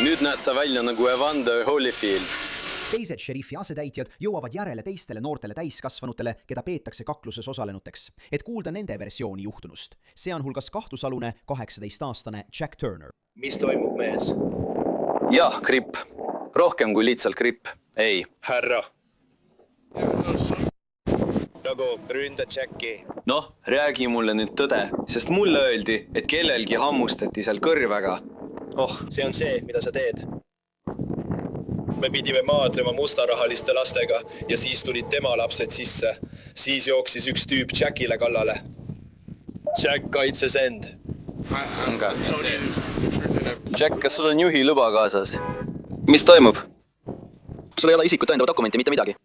Nüüd näed sa välja nagu Evander Holyfield. Teised šerifi asetäitjad jõuavad järele teistele noortele täiskasvanutele, keda peetakse kakluses osalenuteks, et kuulda nende versiooni juhtunust. See on hulgas kahtlusalune 18-aastane Jack Turner. Mis toimub, mees? Jah, gripp. Rohkem kui lihtsalt gripp. Ei. Härra. Nagu ründa Jacki. Noh, räägi mulle nüüd tõde, sest mulle öeldi, et kellelgi hammustati seal kõrvega. Oh, see on see, mida sa teed. Me pidime maadlema mustarahaliste lastega ja siis tulid tema lapsed sisse. Siis jooksis üks tüüp Jackile kallale. Jack kaitses end. Jack, kas sul on juhi luba kaasas? Mis toimub? Sul ei ole isikut tõendava dokumenti, mitte midagi.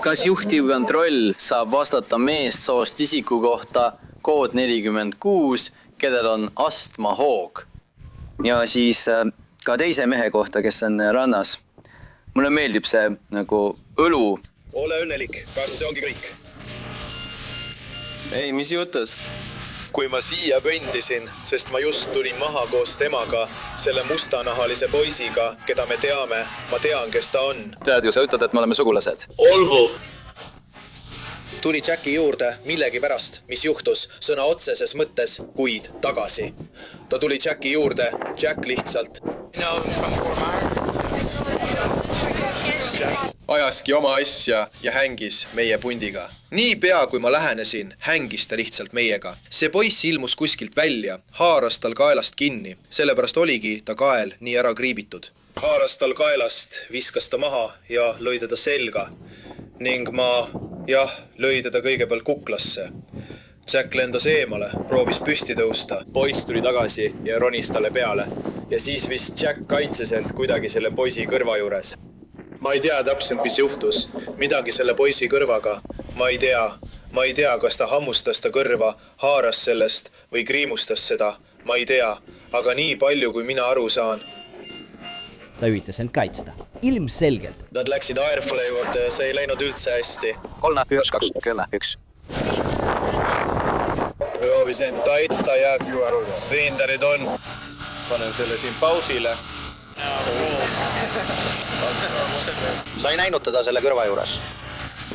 Kas juhtivkontroll saab vastata meessoost isiku kohta kood 46 kellel on astmahoog. Ja siis ka teise mehe kohta, kes on rannas. Mulle meeldib see nagu õlu. Ole õnnelik, kas see ongi kõik? Ei, mis jutus? Kui ma siia kõndisin, sest ma just tulin maha koos temaga, selle mustanahalise poisiga, keda me teame, ma tean, kes ta on. Tead ju, sa ütled, et me oleme sugulased. Olgu! Tuli Jacki juurde millegi pärast, mis juhtus sõna otseses mõttes kuid tagasi. Ta tuli Jacki juurde, Jack lihtsalt ajaski oma asja ja hängis meie pundiga. Nii pea, kui ma lähenesin, hängis ta lihtsalt meiega. See poiss ilmus kuskilt välja, haaras tal kaelast kinni, sellepärast oligi ta kael nii ära kriibitud. Haaras tal kaelast, viskas ta maha ja lõi teda selga. Ning ma, lõi teda kõigepealt kuklasse. Jack lendas eemale, proovis püsti tõusta. Poiss tuli tagasi ja ronis talle peale. Ja siis vist Jack kaitses end kuidagi selle poisi kõrva juures. Ma ei tea täpselt, mis juhtus. Midagi selle poisi kõrvaga. Ma ei tea, kas ta hammustas ta kõrva, haaras sellest või kriimustas seda. Ma ei tea, aga nii palju, kui mina aru saan. Ta üritas end kaitsta. Ilmselgelt. Nad läksid Airfly juurde ja see ei läinud üldse hästi. 3, 1, 2, 10, 1. Proovisin taitsta ja fiindarid on. Panen selle siin pausile. Sa ei näinud teda selle kõrva juures?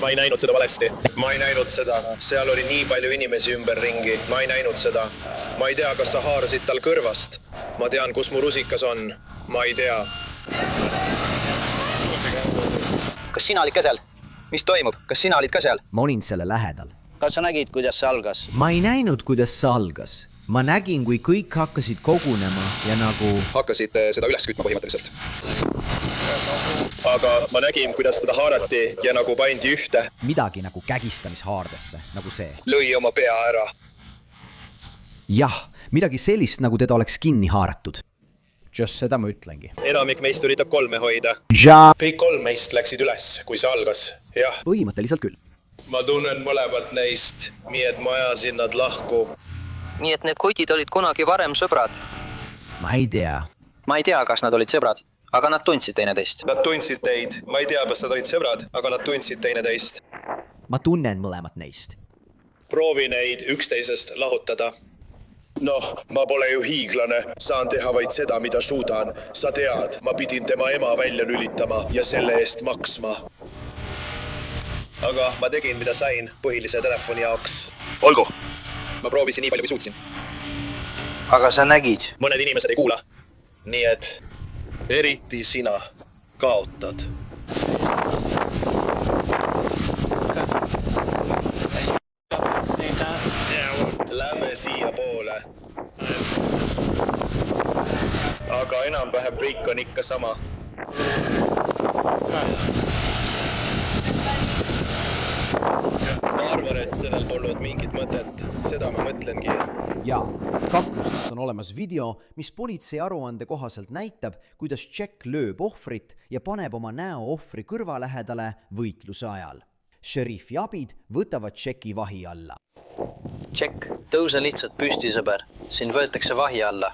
Ma ei näinud seda valesti. Ma ei näinud seda. Seal oli nii palju inimesi ümber ringi. Ma ei näinud seda. Ma ei tea, kas sa haarasid tal kõrvast. Ma tean, kus mu rusikas on. Ma ei tea. Kas sina olid ka seal? Mis toimub? Kas sina olid ka seal? Ma olin selle lähedal. Kas sa nägid, kuidas see algas? Ma ei näinud, kuidas see algas. Ma nägin, kui kõik hakkasid kogunema ja nagu... Hakkasid seda üles kütma põhimõtteliselt. Aga ma nägin, kuidas seda haarati ja nagu pandi ühte. Midagi nagu kägistamishaardesse, nagu see. Lõi oma pea ära. Jah, midagi sellist, nagu teda oleks kinni haaratud. Just seda ma ütlengi. Enamik meist üritab 3 hoida. Kõik 3 meist läksid üles, kui see algas. Jah. Põhimõtteliselt küll. Ma tunnen mõlemat neist, nii et ma ajasin nad lahku. Nii et need kotid olid kunagi varem sõbrad. Ma ei tea. Ma ei tea, kas nad olid sõbrad, aga nad tundsid teineteist. Nad tundsid teid. Ma ei tea, kas nad olid sõbrad, aga nad tundsid teineteist. Ma tunnen mõlemat neist. Proovi neid üksteisest lahutada. Noh, ma pole ju hiiglane. Saan teha vaid seda, mida suudan. Sa tead, ma pidin tema ema välja lülitama ja selle eest maksma. Aga ma tegin, mida sain põhilise telefoni jaoks. Olgu. Ma proovisin nii palju, kui suutsin. Aga sa nägid? Mõned inimesed ei kuula. Nii et eriti sina kaotad. Lähme siia poole. Aga enam-vähem kõik on ikka sama. Ma arvan, et sellel polnud mingit mõtet. Seda ma mõtlengi. Ja, kaklusest on olemas video, mis politsei aruande kohaselt näitab, kuidas Jack lööb ohvrit ja paneb oma näo ohvri kõrva lähedale võitluse ajal. Šerifi abid võtavad Jacki vahi alla. Jack, tõuse lihtsalt püsti, sõber. Sind võetakse vahi alla.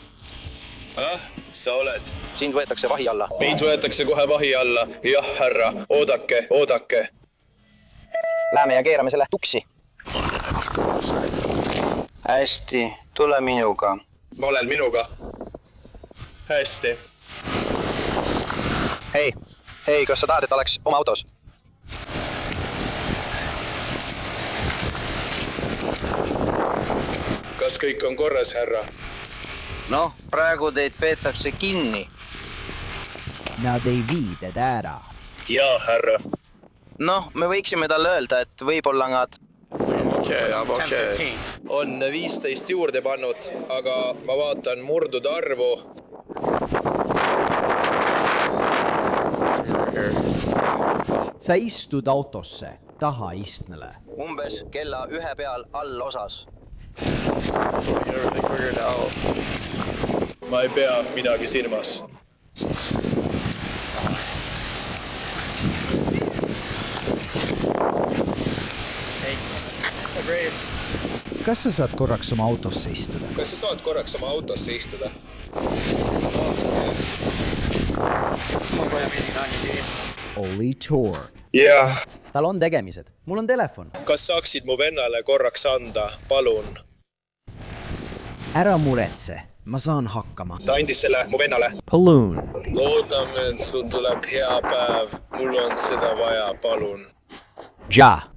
Sa oled? Sind võetakse vahi alla. Meid võetakse kohe vahi alla. Jah, härra. Oodake. Läheme ja keerame selle tuksi. Hästi, tule minuga. Ma olen minuga. Hästi. Hei, kas sa tahad, et oleks oma autos? Kas kõik on korras, härra? Noh, praegu teid peetakse kinni. Nad ei vii teda ära. Jaa, härra. Noh, me võiksime talle öelda, et võib-olla nad... Okei. On 15 juurde pannud, aga ma vaatan murdude arvu. Sa istud autosse, taha istmele. Umbes kella 1 peal all osas. Ma ei pea midagi silmas. Hey, kas sa saad korraks oma autosse istuda? Kas sa saad korraks oma autosse istuda? Olli Tour. Jah. Tal on tegemised. Mul on telefon. Kas saaksid mu vennale korraks anda, palun? Ära muretse. Ma saan hakkama. Ta andis selle mu vennale. Balloon. Loodame, et sul tuleb hea päev. Mul on seda vaja, palun. Ja.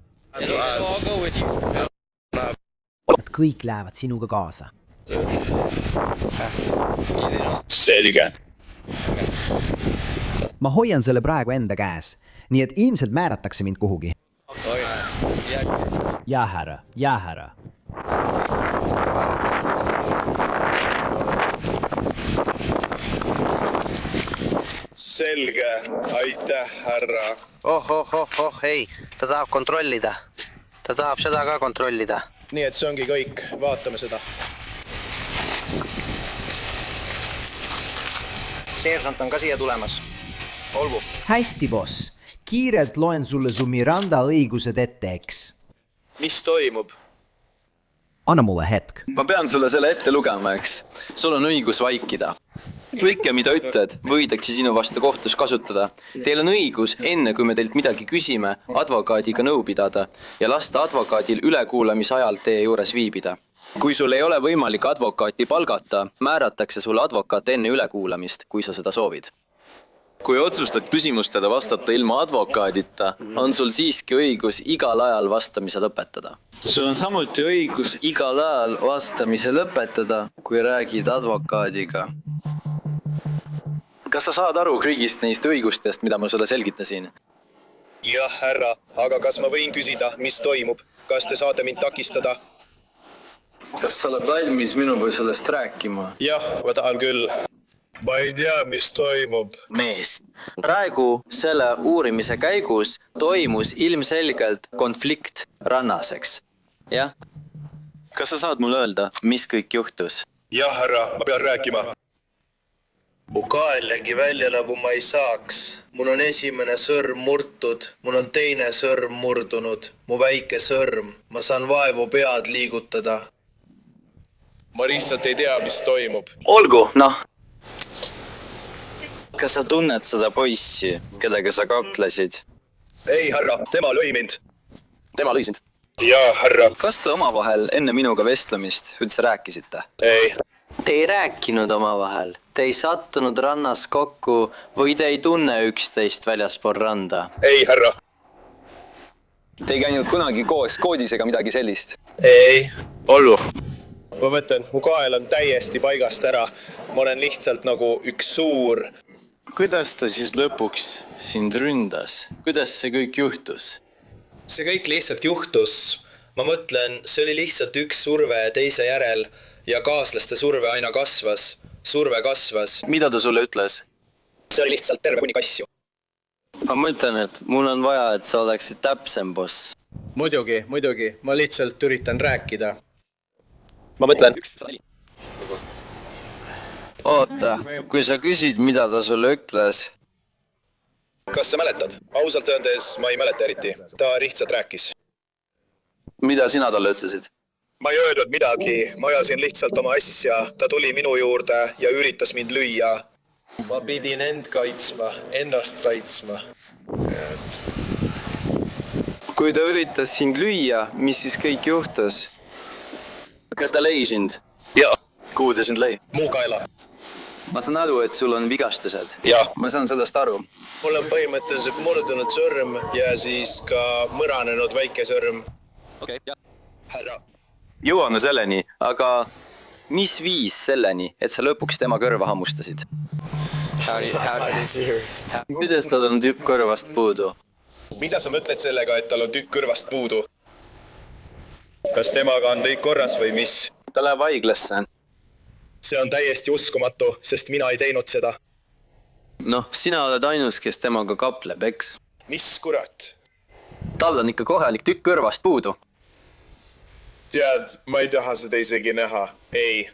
Kõik lähevad sinuga kaasa. Selge. Ma hoian selle praegu enda käes, nii et ilmselt määratakse mind kuhugi. Ja härra. Selge, aitäh, härra. Ei, ta tahab kontrollida. Ta tahab seda ka kontrollida. Nii et see ongi kõik, vaatame seda. Seersant on ka siia tulemas. Olgu. Hästi, boss. Kiirelt loen sulle su Miranda õigused ette, eks. Mis toimub? Anna mulle hetk. Ma pean sulle selle ette lugema, eks. Sul on õigus vaikida. Kõike, mida ütled, võidakse sinu vastu kohtus kasutada. Teil on õigus, enne kui me teilt midagi küsime, advokaadiga nõu pidada ja lasta advokaadil ülekuulamise ajal teie juures viibida. Kui sul ei ole võimalik advokaati palgata, määratakse sulle advokaat enne ülekuulamist, kui sa seda soovid. Kui otsustad küsimustele vastata ilma advokaadita, on sul siiski õigus igal ajal vastamise lõpetada. Sul on samuti õigus igal ajal vastamise lõpetada, kui räägid advokaadiga. Kas sa saad aru kõigist neist õigustest, mida ma sulle selgitasin? Jah, härra, aga kas ma võin küsida, mis toimub? Kas te saate mind takistada? Kas sa oled valmis minuga sellest rääkima? Jah, ma tahan küll. Ma ei tea, mis toimub. Mees, praegu selle uurimise käigus toimus ilmselgelt konflikt rannaseks. Jah? Kas sa saad mulle öelda, mis kõik juhtus? Jah, härra, ma pean rääkima. Mu kael nägi välja, nagu ma ei saaks. Mul on esimene sõrm murtud, mul on teine sõrm murdunud, mu väike sõrm. Ma saan vaevu pead liigutada. Ma lihtsalt ei tea, mis toimub. Olgu, noh. Kas sa tunned seda poissi, kellega sa kaklesid? Ei, härra, tema lõi mind. Tema lõi sind? Jaa, härra. Kas te omavahel enne minuga vestlemist üldse rääkisite? Ei. Te ei rääkinud omavahel. Te ei sattunud rannas kokku või te ei tunne üksteist väljaspool randa? Ei, härra. Te ei käinud kunagi koos koodis ega midagi sellist? Ei. Ollu. Ma mõtlen, mu kael on täiesti paigast ära. Ma olen lihtsalt nagu üks suur. Kuidas ta siis lõpuks sind ründas? Kuidas see kõik juhtus? See kõik lihtsalt juhtus. Ma mõtlen, see oli lihtsalt üks surve teise järel ja kaaslaste surve aina kasvas. Surve kasvas. Mida ta sulle ütles? See oli lihtsalt terve kuni kasju. Ma mõtlen, et mul on vaja, et sa oleksid täpsem, boss. Muidugi. Ma lihtsalt üritan rääkida. Ma mõtlen. Oota, kui sa küsid, mida ta sulle ütles? Kas sa mäletad? Ausalt öeldes ma ei mäleta eriti. Ta lihtsalt rääkis. Mida sina talle ütlesid? Ma ei öelnud midagi. Ma ajasin lihtsalt oma asja. Ta tuli minu juurde ja üritas mind lüüa. Ma pidin ennast kaitsma. Kui ta üritas sind lüüa, mis siis kõik juhtus? Kas ta lõi sind? Jaa. Kuhu ta sind lõi? Muu kaela. Ma saan aru, et sul on vigastused. Jah. Ma saan sellest aru. Mul on põhimõtteliselt murdunud sõrm ja siis ka mõranenud väike sõrm. Okei, jah. Härra. Jõuame selleni, aga mis viis selleni, et sa lõpuks tema kõrva hammustasid? Kuidas tal on tükk kõrvast puudu? Mida sa mõtled sellega, et tal on tükk kõrvast puudu? Kas temaga on kõik korras või mis? Ta läheb haiglasse. See on täiesti uskumatu, sest mina ei teinud seda. Noh, sina oled ainus, kes temaga kapleb, eks? Mis kurat? Tal on ikka korralik tükk kõrvast puudu. Tead, ma ei taha seda isegi näha. Ei.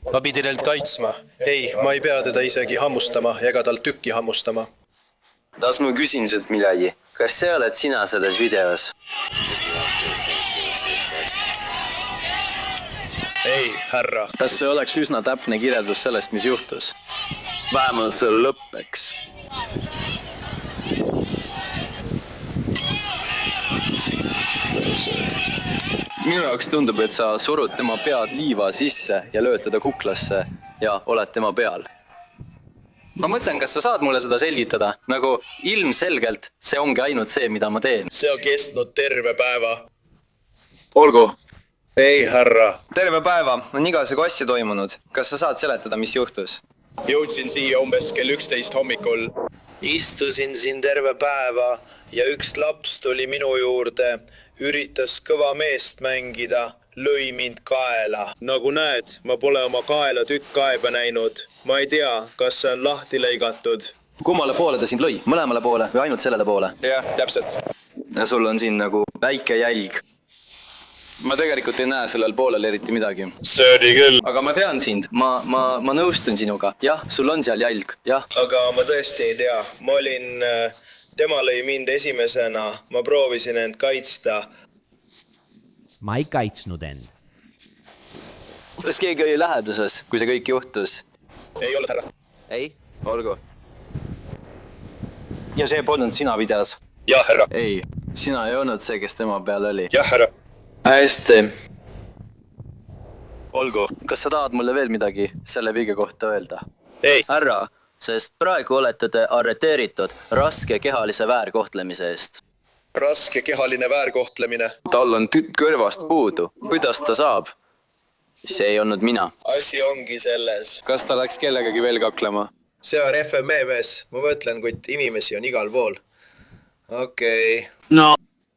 Ma pidin end kaitsma. Ei, ma ei pea teda isegi hammustama ega tal tükki hammustama. Tas ma küsin sult midagi. Kas see oled sina selles videos? ei, härra. Kas see oleks üsna täpne kirjeldus sellest, mis juhtus? Vähemalt see lõppeks. Minu jaoks tundub, et sa surud tema pead liiva sisse ja lööd teda kuklasse ja oled tema peal. Ma mõtlen, kas sa saad mulle seda selgitada? Nagu ilmselgelt see ongi ainult see, mida ma teen. See on kestnud terve päeva. Olgu. Ei, härra. Terve päeva on igasugu asja toimunud. Kas sa saad seletada, mis juhtus? Jõudsin siia umbes kell 11 hommikul. Istusin siin terve päeva ja üks laps tuli minu juurde, üritas kõva meest mängida, lõi mind kaela. Nagu näed, ma pole oma kaela tükk aega näinud. Ma ei tea, kas see on lahti lõigatud. Kummale poole ta sind lõi? Mõlemale poole või ainult sellele poole? Jah, täpselt. Ja sul on siin nagu väike jälg. Ma tegelikult ei näe sellel poolel eriti midagi. See oli küll. Aga ma tean sind. Ma nõustun sinuga. Jah, sul on seal jälg. Jah. Aga ma tõesti ei tea. Ma olin... Tema lõi mind esimesena. Ma proovisin end kaitsta. Ma ei kaitsnud end. Kas keegi oli läheduses, kui see kõik juhtus? Ei olnud, härra. Ei? Olgu. Ja see polnud sina videos? Jah, härra. Ei, sina ei olnud see, kes tema peal oli. Jah, härra. Hästi. Olgu, kas sa tahad mulle veel midagi selle viige kohta öelda? Ei. Härra, sest praegu olete te arreteeritud raske kehalise väärkohtlemise eest. Raske kehaline väärkohtlemine. Tal on tükk kõrvast puudu. Kuidas ta saab? See ei olnud mina. Asi ongi selles. Kas ta läks kellegagi veel kaklema? See on FME mees. Ma mõtlen, kuid inimesi on igal pool. Okei. No.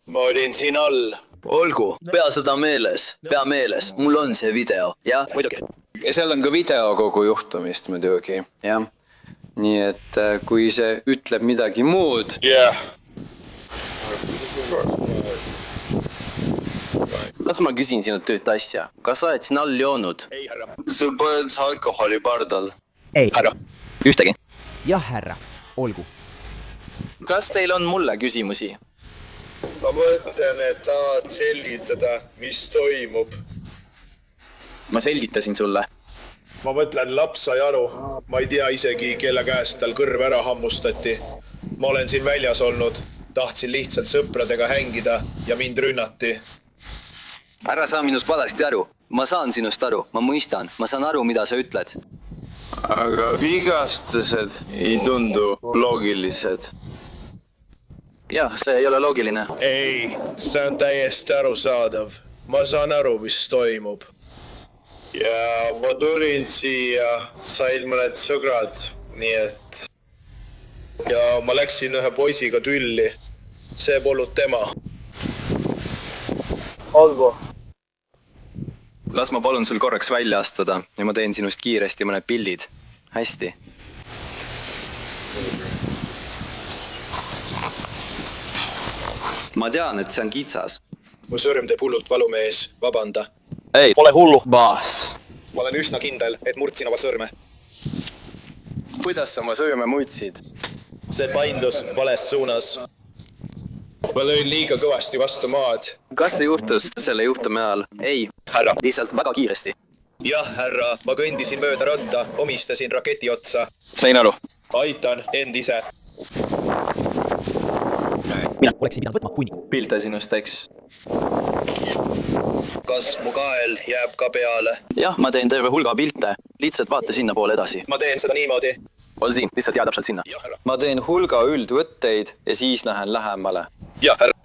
Ma olin siin all. Olgu, pea seda meeles. Pea meeles. Mul on see video, jah? Muidugi. Ja seal on ka video kogu juhtumist muidugi, jah? Nii et kui see ütleb midagi muud... Jah. Las ma küsin sinult ühte asja. Kas sa oled siin all joonud? Ei, härra. Sul pole alkoholi pardal? Ei. Härra. Ühtegi? Jah, härra. Olgu. Kas teil on mulle küsimusi? Ma mõtlen, et tahad selgitada, mis toimub. Ma selgitasin sulle. Ma mõtlen, laps sai aru. Ma ei tea isegi, kelle käest tal kõrv ära hammustati. Ma olen siin väljas olnud. Tahtsin lihtsalt sõpradega hängida ja mind rünnati. Ära saa minust valesti aru. Ma saan sinust aru. Ma mõistan. Ma saan aru, mida sa ütled. Aga vigastused ei tundu loogilised. Jah, see ei ole loogiline. Ei, see on täiesti arusaadav. Ma saan aru, mis toimub. Ja ma tulin siia, sain mõned sõgrad, nii et... Ja ma läksin ühe poisiga tülli. See polnud tema. Olgu. Las ma palun sul korraks välja astuda ja ma teen sinust kiiresti mõned pildid. Hästi. Ma tean, et see on kitsas. Mu sõrm teeb hullult valumees. Vabanda. Ei, pole hullu. Baas. Ma olen üsna kindel, et murdsin oma sõrme. Kuidas sa oma sõrme murdsid? See paindus vales suunas. Ma lõin liiga kõvasti vastu maad. Kas see juhtus selle juhtumi ajal? Ei. Härra. Lihtsalt väga kiiresti. Jah, härra. Ma kõndisin mööda radda, omistasin raketi otsa. Sain aru. Aitan end ise. Mina oleksin pidanud võtma hunniku. Pilte sinust, eks? Kas mu kael jääb ka peale? Jah, ma teen terve hulga pilte. Lihtsalt vaata sinna poole edasi. Ma teen seda niimoodi. On siin, lihtsalt jää täpselt sinna. Ma teen hulga üldvõtteid ja siis lähen lähemale. Jah, härra.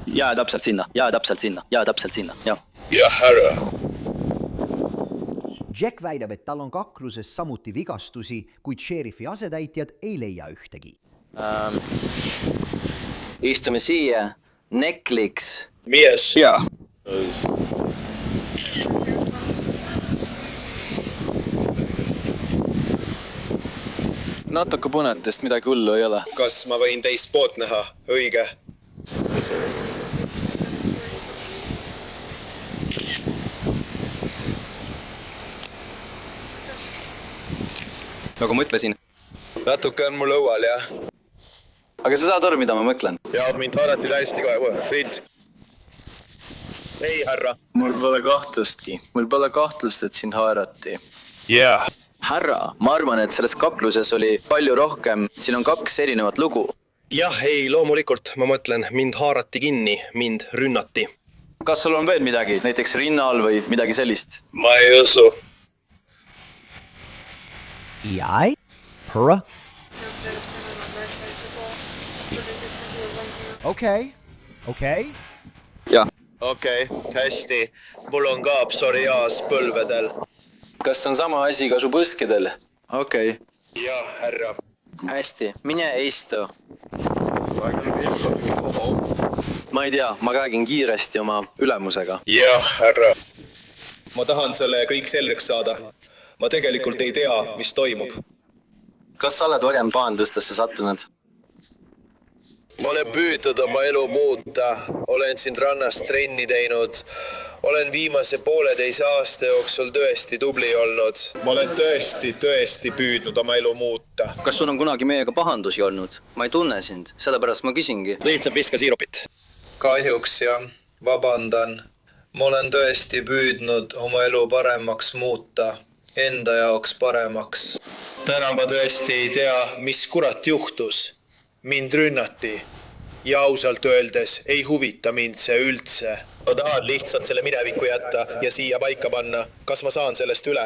Jää täpselt sinna, jää täpselt sinna, jää täpselt sinna, jah. Jah, härra. Jack väidab, et tal on kakluses samuti vigastusi, kuid šerifi asetäitjad ei leia ühtegi. Istume siia. Netflix. Mies. Jaa. Natuke põnetest midagi hullu ei ole. Kas ma võin teist poolt näha? Õige. Nagu ma ütlesin. Natuke on mul õual, jah. Aga sa saad aru, mida ma mõtlen? Ja mind vaadati täiesti kohe. Fit. ei, härra. Mul pole kahtlustki. Mul pole kahtlust, et sind haarati. Jah. Härra, ma arvan, et selles kakluses oli palju rohkem. Siin on 2 erinevat lugu. Jah, ei, loomulikult. Ma mõtlen, mind haarati kinni, mind rünnati. Kas sul on veel midagi, näiteks rinnal või midagi sellist? Ma ei usu. Jai, hurra. Okei. Jah. Okei, hästi. Mul on ka psoriaas põlvedel. Kas on sama asi ka su põskedel? Okei. Jah, härra. Hästi, mine istu. Ma ei tea, ma räägin kiiresti oma ülemusega. Jah, härra. Ma tahan selle kõik selgeks saada. Ma tegelikult ei tea, mis toimub. Kas sa oled varem pahandustesse sattunud? Ma olen püütud oma elu muuta. Olen siin rannas trenni teinud. Olen viimase 1,5 aasta jooksul tõesti tubli olnud. Ma olen tõesti püüdnud oma elu muuta. Kas sul on kunagi meiega pahandusi olnud? Ma ei tunne sind, sellepärast ma küsingi. Lihtsalt viska siirupit. Kahjuks ja vabandan. Ma olen tõesti püüdnud oma elu paremaks muuta. Enda jaoks paremaks. Täna ma tõesti ei tea, mis kurat juhtus. Mind rünnati. Ja ausalt öeldes ei huvita mind see üldse. Ma tahan lihtsalt selle mineviku jätta ja siia paika panna. Kas ma saan sellest üle?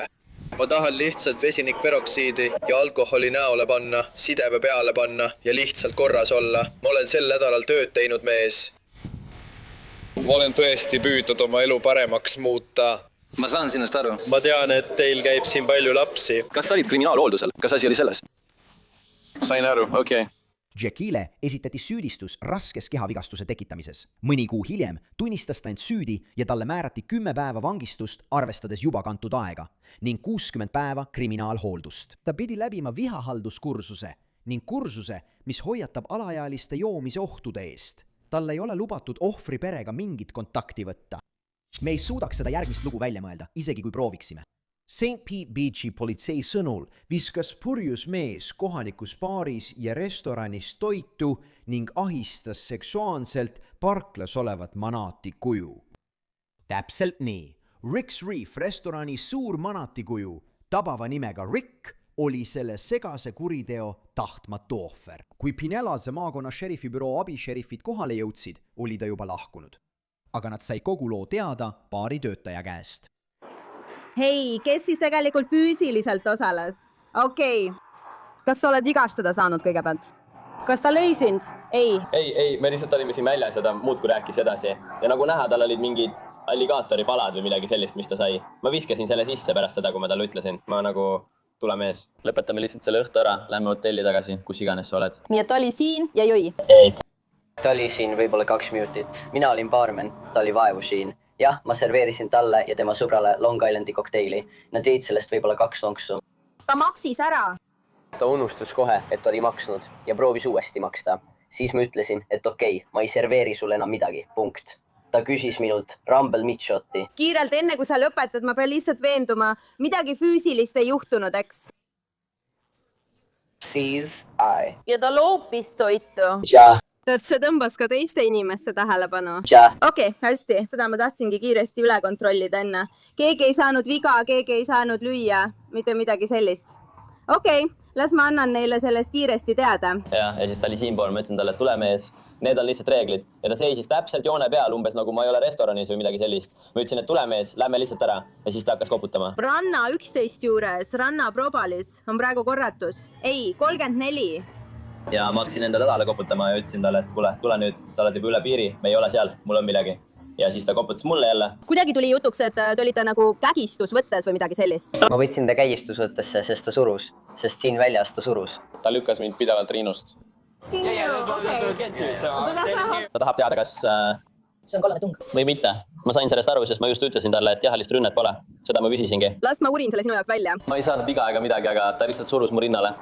Ma tahan lihtsalt vesinikperoksiidi ja alkoholi näole panna, sideme peale panna ja lihtsalt korras olla. Ma olen sel nädalal tööd teinud, mees. Ma olen tõesti püüdnud oma elu paremaks muuta. Ma saan sinust aru. Ma tean, et teil käib siin palju lapsi. Kas sa olid kriminaalhooldusel? Kas asi oli selles? Sain aru, okei. Jackile esitati süüdistus raskes kehavigastuse tekitamises. Mõni kuu hiljem tunnistas ta end süüdi ja talle määrati 10 päeva vangistust, arvestades juba kantud aega, ning 60 päeva kriminaalhooldust. Ta pidi läbima vihahalduskursuse ning kursuse, mis hoiatab alaealiste joomise ohtude eest. Talle ei ole lubatud ohvri perega mingit kontakti võtta. Me ei suudaks seda järgmist lugu välja mõelda, isegi kui prooviksime. St. Pete Beachi politsei sõnul viskas purjus mees kohanikus baaris ja restoranis toitu ning ahistas seksuaalselt parklas olevat manati kuju. Täpselt nii. Rick's Reef restorani suur manati kuju, tabava nimega Rick, oli selle segase kuriteo tahtmatu ohver. Kui Pinellase maakonna šerifibüroo abisheriffid kohale jõudsid, oli ta juba lahkunud. Aga nad sai kogu loo teada baari töötaja käest. Hei, kes siis tegelikult füüsiliselt osales? Okei. Kas sa oled vigastada saanud kõigepealt? Kas ta lõi sind? Ei. Ei, me lihtsalt olime siin väljas ja ta muudkui rääkis edasi. Ja nagu näha, tal olid mingid alligaatoripalad või midagi sellist, mis ta sai. Ma viskasin selle sisse pärast seda, kui ma talle ütlesin. Ma nagu tule mees. Lõpetame lihtsalt selle õhtu ära. Lähme hotelli tagasi, kus iganes sa oled. Nii et ta oli siin ja jõi? Ei. Ta oli siin võib-olla 2 minutit. Mina olin baarmen, ta oli vaevu siin. Jah, ma serveerisin talle ja tema sõbrale Long Islandi kokteili. Nad jõid sellest võib-olla 2 lonksu. Ta maksis ära. Ta unustus kohe, et oli maksnud ja proovis uuesti maksta. Siis ma ütlesin, et okei, ma ei serveeri sulle enam midagi. Punkt. Ta küsis minult Rumble Midshoti. Kiirelt enne, kui sa lõpetad, ma pean lihtsalt veenduma. Midagi füüsilist ei juhtunud, eks? Siis I. Ja ta loopis toitu. Ja. See tõmbas ka teiste inimeste tähelepanu. Ja. Okei, hästi. Seda ma tahtsingi kiiresti üle kontrollida enne. Keegi ei saanud viga, keegi ei saanud lüüa. Mitte midagi sellist. Okei, las ma annan neile sellest kiiresti teada. Ja siis ta oli siinpool, ma ütlesin talle, et tule mees. Need on lihtsalt reeglid. Ja ta seisis täpselt joone peal, umbes nagu ma ei ole restoranis või midagi sellist. Ma ütlesin, et tule mees, lähme lihtsalt ära. Ja siis ta hakkas koputama. Ranna 11 juures, Ranna Probalis on praegu korratus. Ei, 34. Ja ma hakkasin enda tädale koputama ja ütlesin talle, et kuule, tule nüüd, sa oled juba üle piiri, me ei ole seal, mul on midagi. Ja siis ta koputas mulle jälle. Kuidagi tuli jutuks, et te olite nagu kägistusvõttes või midagi sellist. Ma võtsin ta kägistusvõttesse, sest ta surus. Sest siin väljas ta surus. Ta lükkas mind pidevalt rinnust. Ta tahab teada, kas see on kollane tung. Või mitte. Ma sain sellest aru, sest ma just ütlesin talle, et kehalist rünnet pole. Seda ma küsisingi. Las ma uurin selle sinu jaoks välja. Ma ei saanud viga ega midagi, aga ta lihtsalt surus mu rinnale.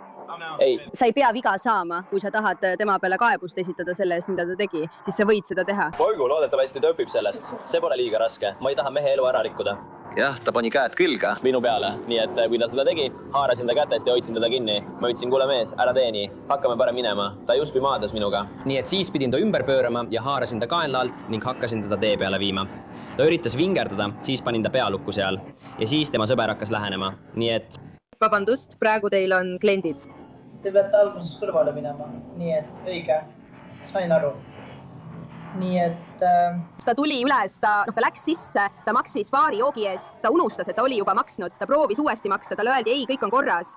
Ei. Sa ei pea viga saama, kui sa tahad tema peale kaebust esitada selle eest, mida ta tegi, siis sa võid seda teha. Poigu loodetavasti ta õpib sellest. See pole liiga raske. Ma ei taha mehe elu ära rikkuda. jah, ta pani käed külge. Minu peale, nii et kui ta seda tegi, haarasin ta kätest ja hoidsin teda kinni. Ma ütlesin, kuule mees, ära teeni, hakkame parem minema. Ta justkui maadles minuga. Nii et siis pidin ta ümber pöörama ja haarasin ta kaenla alt ning hakkasin teda tee peale viima. Ta üritas vingerdada, siis panin ta pealukku seal ja siis tema sõber hakkas lähenema. Nii et... Vabandust, praegu teil on kliendid. Te peate alguses kõrvale minema, nii et õige, sain aru. Nii et... Ta tuli üles, ta läks sisse, ta maksis baari joogi eest, ta unustas, et ta oli juba maksnud, ta proovis uuesti maksta, talle öeldi, ei, kõik on korras.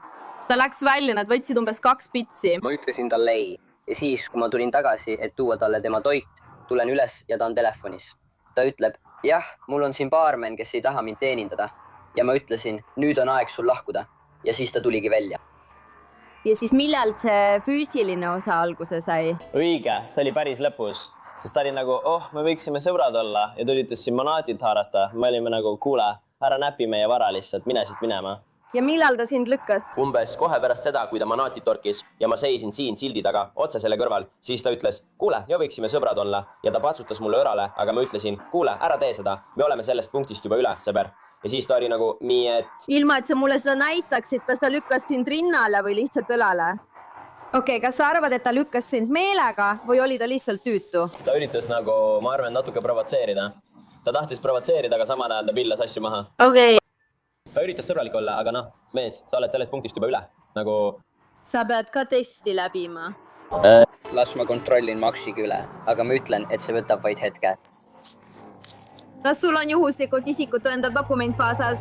Ta läks välja, nad võtsid umbes 2 pitsi. Ma ütlesin talle ei ja siis, kui ma tulin tagasi, et tuua talle tema toit, tulen üles ja ta on telefonis. Ta ütleb, jah, mul on siin baarmen, kes ei taha mind teenindada. Ja ma ütlesin, nüüd on aeg sul lahkuda. Ja siis ta tuligi välja. Ja siis millal see füüsiline osa alguse sai? Õige, see oli päris lõpus. Sest ta oli nagu, me võiksime sõbrad olla ja tulitas siin manaatit haarata. Me olime nagu, kuule, ära näpi meie vara lihtsalt, mine siit minema. Ja millal ta sind lükkas? Umbes kohe pärast seda, kui ta manaatit torkis ja ma seisin siin sildi taga, otse selle kõrval, siis ta ütles, kuule, ja võiksime sõbrad olla. Ja ta patsutas mulle õrale, aga ma ütlesin, kuule, ära tee seda. Me oleme sellest punktist juba üle, sõber. Ja siis ta oli nagu, nii et... Ilma, et sa mulle seda näitaksid, kas ta lükkas sind rinnale või lihtsalt õlale? Okei, kas sa arvad, et ta lükkas sind meelega või oli ta lihtsalt tüütu? Ta üritas nagu, ma arvan, natuke provotseerida. Ta tahtis provotseerida, aga samal ajal ta pillas asju maha. Okei. Ta üritas sõbralik olla, aga mees, sa oled sellest punktist juba üle. Nagu... Sa pead ka testi läbima. Las ma kontrollin Maxiga üle, aga ma ütlen, et see võtab vaid hetke. Kas sul on juhuslikult isikut tõendav dokument kaasas?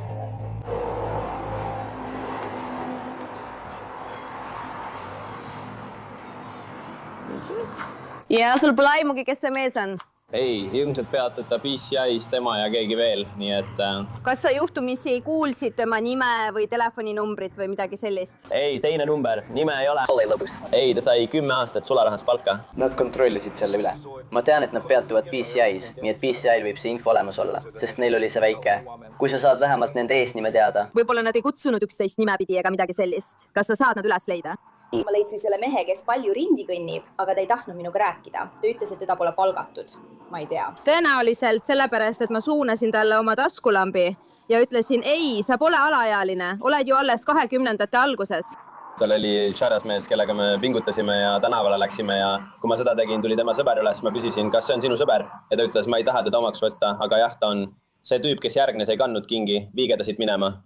Ja sul pole aimugi, kes see mees on? Ei, ilmselt peatada PCI-s tema ja keegi veel, nii et... Kas sa juhtumisi kuulsid tema nime või telefoninumbrit või midagi sellist? Ei, teine number, nime ei ole. Ei, ta sai 10 aastat sularahas palka. Nad kontrollisid selle üle. Ma tean, et nad peatuvad PCI-s, nii et PCI-l võib see info olemas olla, sest neil oli see väike. Kui sa saad vähemalt nende eesnime teada. Võib-olla nad ei kutsunud üksteist nimepidi ega midagi sellist. Kas sa saad nad üles leida? Ma leidsin selle mehe, kes palju ringi kõnnib, aga ta ei tahtnud minuga rääkida. Ta ütles, et teda pole palgatud. Ma ei tea. Tõenäoliselt sellepärast, et ma suunasin talle oma taskulambi ja ütlesin, ei, sa pole alaealine. Oled ju alles 20-ndate alguses. Tal oli Charas mees, kellega me pingutasime ja tänavale läksime ja kui ma seda tegin, tuli tema sõber üles. Ma küsisin, kas see on sinu sõber? Ja ta ütles, ma ei taha teda omaks võtta, aga jah, ta on see tüüp, kes järgnes ei kandnud kingi. Viige ta siit minema.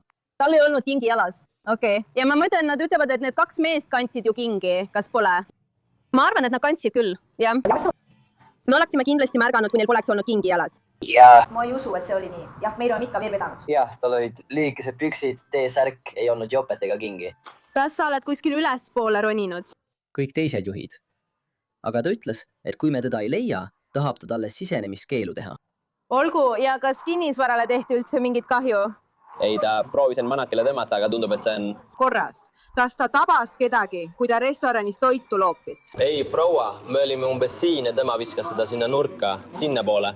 Tal ei olnud kingi jalas. Okei. Ja ma mõtlen, nad ütlevad, et need 2 meest kandsid ju kingi. Kas pole? Ma arvan, et nad kandsid küll. Jah. Me oleksime kindlasti märganud, kui neil poleks olnud kingi jalas. Ja. Ma ei usu, et see oli nii. Jah, meil on ikka veel vedanud. Jah, tal olid lühikesed püksid, T-särk, ei olnud jopet ega kingi. Kas sa oled kuskil ülespoole roninud? Kõik teised juhid. Aga ta ütles, et kui me teda ei leia, tahab ta talle sisenemiskeelu teha. Olgu, ja kas kinnisvarale tehti üldse mingit kahju? Ei, ta proovis end manatile tõmmata, aga tundub, et see on... Korras. Kas ta tabas kedagi, kui ta restoranis toitu loopis? Ei, proua, me olime umbes siin ja tema viskas seda sinna nurka, sinna poole.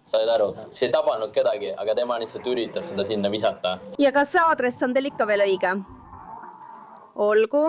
Said aru, see ei tabanud kedagi, aga tema lihtsalt üritas seda sinna visata. Ja kas see aadress on teil ikka veel õige? Olgu.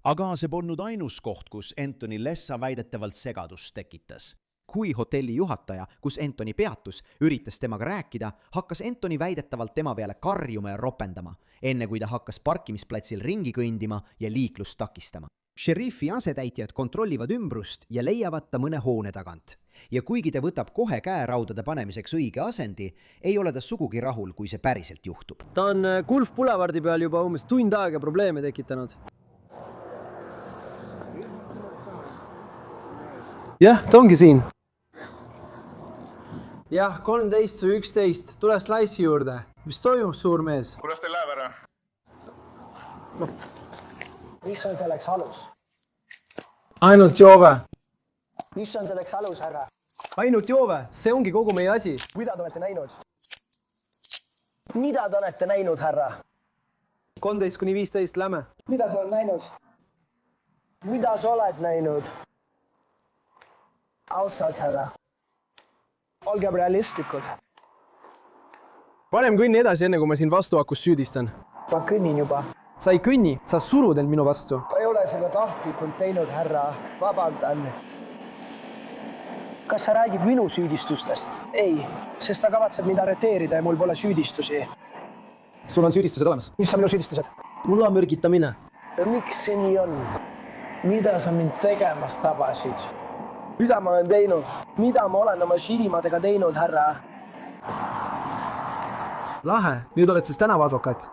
Aga see polnud ainus koht, kus Anthony Lessa väidetavalt segadust tekitas. Kui hotelli juhataja, kus Anthony peatus, üritas temaga rääkida, hakkas Anthony väidetavalt tema peale karjuma ja ropendama, enne kui ta hakkas parkimisplatsil ringi kõndima ja liiklust takistama. Šerifi asetäitjad kontrollivad ümbrust ja leiavad ta mõne hoone tagant. Ja kuigi ta võtab kohe käeraudade panemiseks õige asendi, ei ole ta sugugi rahul, kui see päriselt juhtub. Ta on Gulf Boulevardi peal juba umbes tund aega probleeme tekitanud. Jah, ta ongi siin. Jah, 13 või 11. Tule slice'i juurde. Mis toimub, suur mees? Kuidas teil läheb ära? Mis on selleks alus? Ainult joove. Mis on selleks alus, härra? Ainult joove. See ongi kogu meie asi. Mida te olete näinud? Mida te olete näinud, härra? 13 kuni 15 läme. Mida sa oled näinud? Mida sa oled näinud? Ausalt, härra. Olgem realistlikud. Panem kõnni edasi, enne kui ma siin vastuakus süüdistan. Ma kõnnin juba. Sa ei kõnni, sa surud end minu vastu. Ma ei ole seda tahtlikult teinud, härra. Vabandan. kas sa räägid minu süüdistustest? Ei, sest sa kavatsed mind arreteerida ja mul pole süüdistusi. sul on süüdistused olemas. Mis on minu süüdistused? mul on mürgitamine. Miks see nii on? Mida sa mind tegemas tabasid? Mida ma olen teinud? Mida ma olen oma širimadega teinud, härra? Lahe, nüüd oled siis tänavaadvokaat.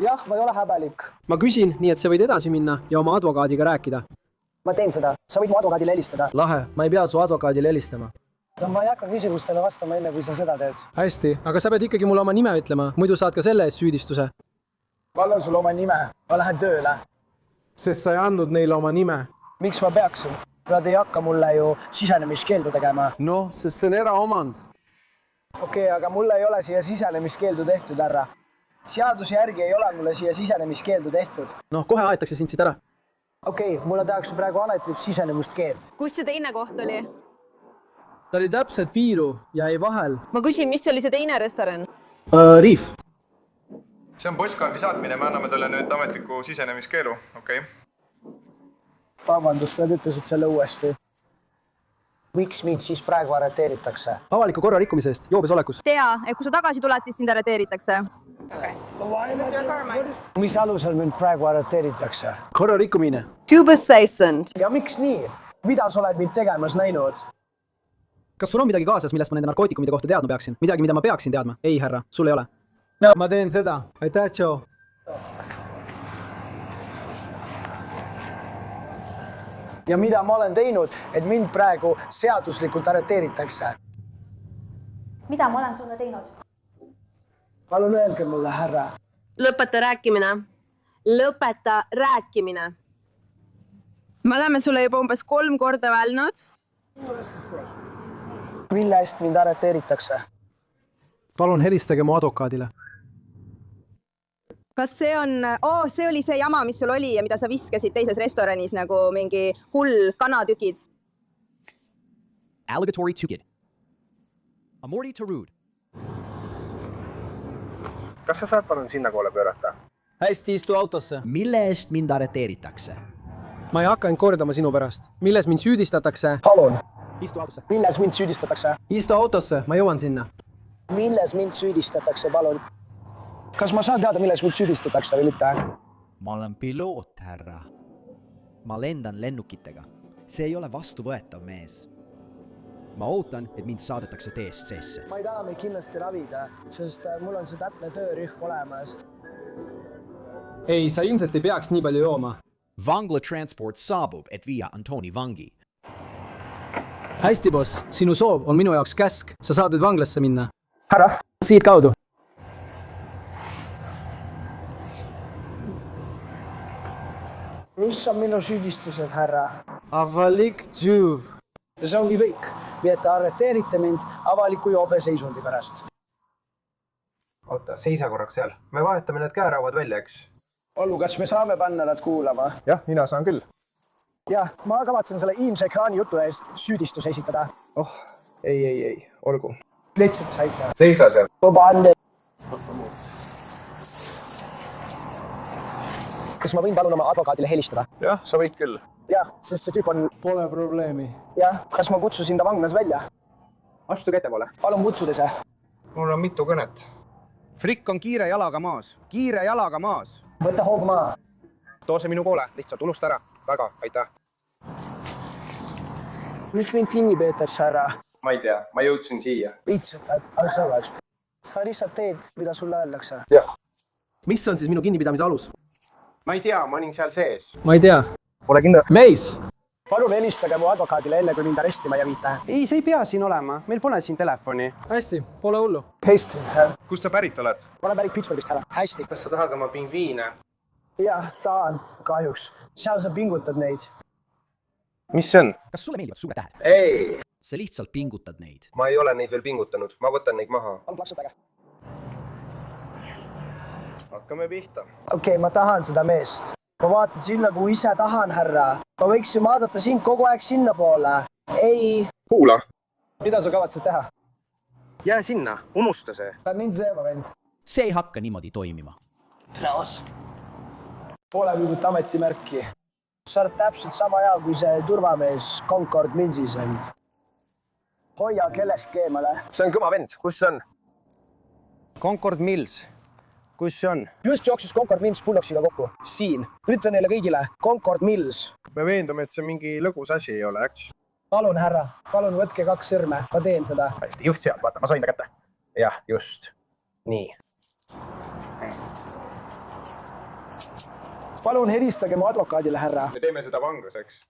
Jah, ma ei ole häbelik. Ma küsin, nii et sa võid edasi minna ja oma advokaadiga rääkida. Ma teen seda. Sa võid mu advokaadile helistada. Lahe, ma ei pea su advokaadile helistama. No, ma ei hakka küsimustele vastama enne, kui sa seda teed. Hästi, aga sa pead ikkagi mulle oma nime ütlema, muidu saad ka selle eest süüdistuse. Ma annan sulle oma nime. Ma lähen tööle. Sest sa ei andnud neile oma nime. Miks ma peaksin? Nad ei hakka mulle ju sisenemiskeeldu tegema. No, sest see on eraomand. Okei, aga mulle ei ole siia sisenemiskeeldu tehtud, härra. Seaduse järgi ei ole mulle siia sisenemiskeeldu tehtud. No, kohe aetakse sind siit ära. Okei, mulle tehakse praegu ametlik sisenemiskeeld. Kus see teine koht oli? Ta oli täpselt piiru ja ei vahel. Ma küsin, mis oli see teine restoran? Riif. See on postkaardi saatmine, me anname talle nüüd ametliku sisenemiskeelu, okei? Vabandust, nad ütlesid selle uuesti. Miks mind siis praegu arreteeritakse? Avaliku korra rikkumise eest, joobes olekus. tea, et kui sa tagasi tuled, siis sind arreteeritakse. Mis alusel mind praegu arreteeritakse? Korra rikkumine. Ja miks nii? Mida sa oled mind tegemas näinud? Kas sul on midagi kaasas, millest ma nende narkootikumide kohta teadma peaksin? Midagi, mida ma peaksin teadma? Ei, härra, sul ei ole. No. Ma teen seda. Aitäh, Joe. Ja mida ma olen teinud, et mind praegu seaduslikult arreteeritakse? Mida ma olen sulle teinud? Palun öelge mulle, härra. Lõpeta rääkimine. Lõpeta rääkimine. Me oleme sulle juba umbes 3 korda välnud. Mille eest mind arreteeritakse? Palun helistage mu advokaadile. Kas see on... see oli see jama, mis sul oli ja mida sa viskasid teises restoranis nagu mingi hull kanatükid. Alligatory tukid. Amorti Tarood. Kas sa saad palun sinna koole pöörata? Hästi, istu autosse. Mille eest mind arreteeritakse? Ma ei hakka end kordama sinu pärast. Milles mind süüdistatakse? Palun. Istu autosse. Milles mind süüdistatakse? Istu autosse, ma jõuan sinna. Milles mind süüdistatakse, palun? Kas ma saan teada, milles mind süüdistatakse või mitte? Ma olen piloot, härra. Ma lendan lennukitega. See ei ole vastuvõetav, mees. Ma ootan, et mind saadetakse TSC-sse. Ma ei taha meid kindlasti ravida, sest mul on see täpne töörühm olemas. Ei, sa ilmselt ei peaks nii palju jooma. Vangla transport saabub, et viia Antoni vangi. Hästi, boss. Sinu soov on minu jaoks käsk. Sa saad nüüd vanglasse minna. Härra. Siit kaudu. Mis on minu süüdistused, härra? Avalik džuv. See ongi kõik. Nii et arreteerite mind avaliku joobe seisundi pärast. Oota, seisa korraks seal. Me vahetame need käerauad välja, eks? Olgu, kas me saame panna nad kuulama? Jah, mina saan küll. Jah, ma kavatsen selle Iimse ekraani jutu eest süüdistus esitada. Oh, ei, olgu. Lihtsalt saika. Seisa seal. Vabande. Kas ma võin palun oma advokaadile helistada? Jah, sa võid küll. Jah, sest see tüüp on... Pole probleemi. Jah, kas ma kutsusin ta vanglas välja? Astuge ette poole. Palun kutsuda see. Mul on mitu kõnet. Frick on kiire jalaga maas. Kiire jalaga maas. Võta hoog maa. Too see minu poole. Lihtsalt unusta ära. Väga, aitäh. Miks mind kinni peetakse, härra? Ma ei tea. Ma jõudsin siia. Lihtsalt, aga sõgas. Sa lihtsalt teed, mida sulle öeldakse. Jah. Mis on siis minu kinnipidamise alus? Ma ei tea, ma olin seal sees. Ma ei tea. Pole kindel. Meis! Palun helistage mu advokaadile enne, kui mind arestima ja viite. Ei, see ei pea siin olema. Meil pole siin telefoni. Hästi, pole hullu. Hästi. Kust sa pärit oled? Ma olen pärit Pittsburghist, härra. Hästi. Kas sa tahad oma pingviine? Jah, tahan. Kahjuks. Seal sa pingutad neid. Mis see on? Kas sulle meeldivad suure tähed? Ei! Sa lihtsalt pingutad neid. Ma ei ole neid veel pingutanud. Ma võtan neid maha. Palun plaksutage. Hakkame pihta. Okei, ma tahan seda meest. Ma vaatan sinna, kui ise tahan, härra. Ma võiksin vaadata sind kogu aeg sinna poole. Ei. Kuula. Mida sa kavatsed teha? Jää sinna. Unusta see. Ta on mind lööma, vend. See ei hakka niimoodi toimima. Laos. Pole mingit ametimärki. Sa oled täpselt sama hea kui see turvamees Concord Millsis. hoia kellestki eemale. See on kõva vend. Kus see on? Concord Mills. Kus see on? Just jooksis Concord Mills Bulldoxiga kokku. Siin. Ütle neile kõigile. Concord Mills. Me veendume, et see mingi lõgus asi ei ole, eks? Palun, härra. Palun võtke 2 sõrme. Ma teen seda. Just sealt, vaata. Ma sain ta kätte. Jah, just. Nii. Palun helistage mu advokaadile, härra. Me teeme seda vanglas, eks?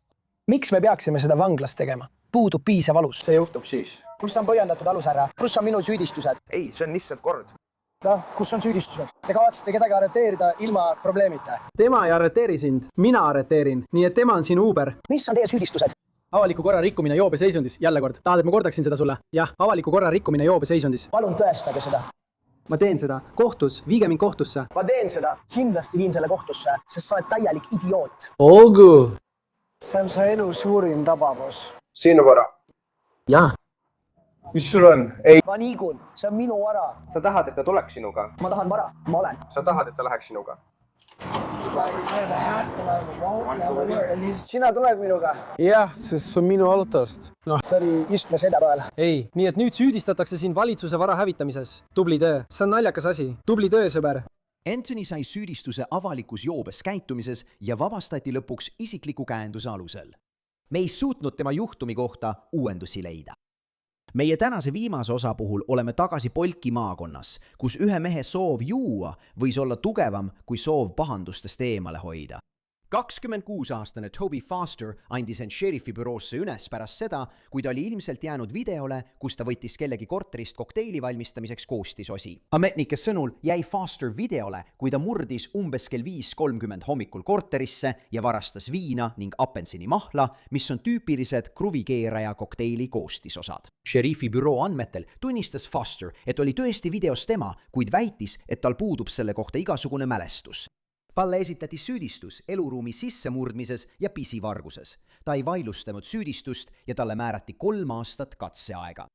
Miks me peaksime seda vanglas tegema? Puudub piisav alus. See juhtub siis. Kus on põhjendatud alus, härra? Kus on minu süüdistused? Ei, see on lihtsalt kord. Kus on süüdistused? Te kavatsete kedagi arreteerida ilma probleemita. Tema ei arreteeri sind, mina arreteerin, nii et tema on siin Uber. Mis on teie süüdistused? Avaliku korra rikkumine joobeseisundis, jälle kord. Tahad, et ma kordaksin seda sulle? Jah, avaliku korra rikkumine joobeseisundis. Palun tõestage seda. Ma teen seda. Kohtus, viige mind kohtusse. Ma teen seda. Kindlasti viin selle kohtusse, sest sa oled täielik idioot. Olgu. See on sa elu suurim tabavus. Sinu vara. Jah. Mis sul on? Ei. Ma niigun. See on minu vara. Sa tahad, et ta tuleks sinuga? Ma tahan vara. Ma olen. Sa tahad, et ta läheks sinuga? Sina tuled minuga? Jah, sest see on minu autost. See oli istme seda peal. Ei, nii et nüüd süüdistatakse siin valitsuse vara hävitamises. Tubli töö. See on naljakas asi. Tubli töö, sõber. Anthony sai süüdistuse avalikus joobes käitumises ja vabastati lõpuks isikliku käenduse alusel. Me ei suutnud tema juhtumi kohta uuendusi leida. Meie tänase viimase osa puhul oleme tagasi Polki maakonnas, kus ühe mehe soov juua võis olla tugevam kui soov pahandustest eemale hoida. 26-aastane Toby Foster andis end šerifi büroosse ünes pärast seda, kui ta oli ilmselt jäänud videole, kus ta võttis kellegi korterist kokteili valmistamiseks koostisosi. Ametnike sõnul jäi Foster videole, kui ta murdis umbes kell 5:30 hommikul korterisse ja varastas viina ning apelsini mahla, mis on tüüpilised kruvikeeraja kokteili koostisosad. Šerifi büroo andmetel tunnistas Foster, et oli tõesti videos tema, kuid väitis, et tal puudub selle kohta igasugune mälestus. Talle esitati süüdistus eluruumi sissemurdmises ja pisivarguses. Ta ei vaidlustanud süüdistust ja talle määrati 3 aastat katseaega.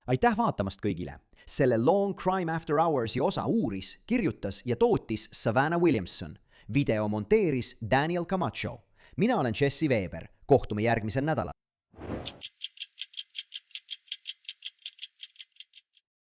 Aitäh vaatamast kõigile! Selle Long Crime After Hoursi osa uuris, kirjutas ja tootis Savannah Williamson. Video monteeris Daniel Camacho. Mina olen Jesse Weber. Kohtume järgmisel nädalal.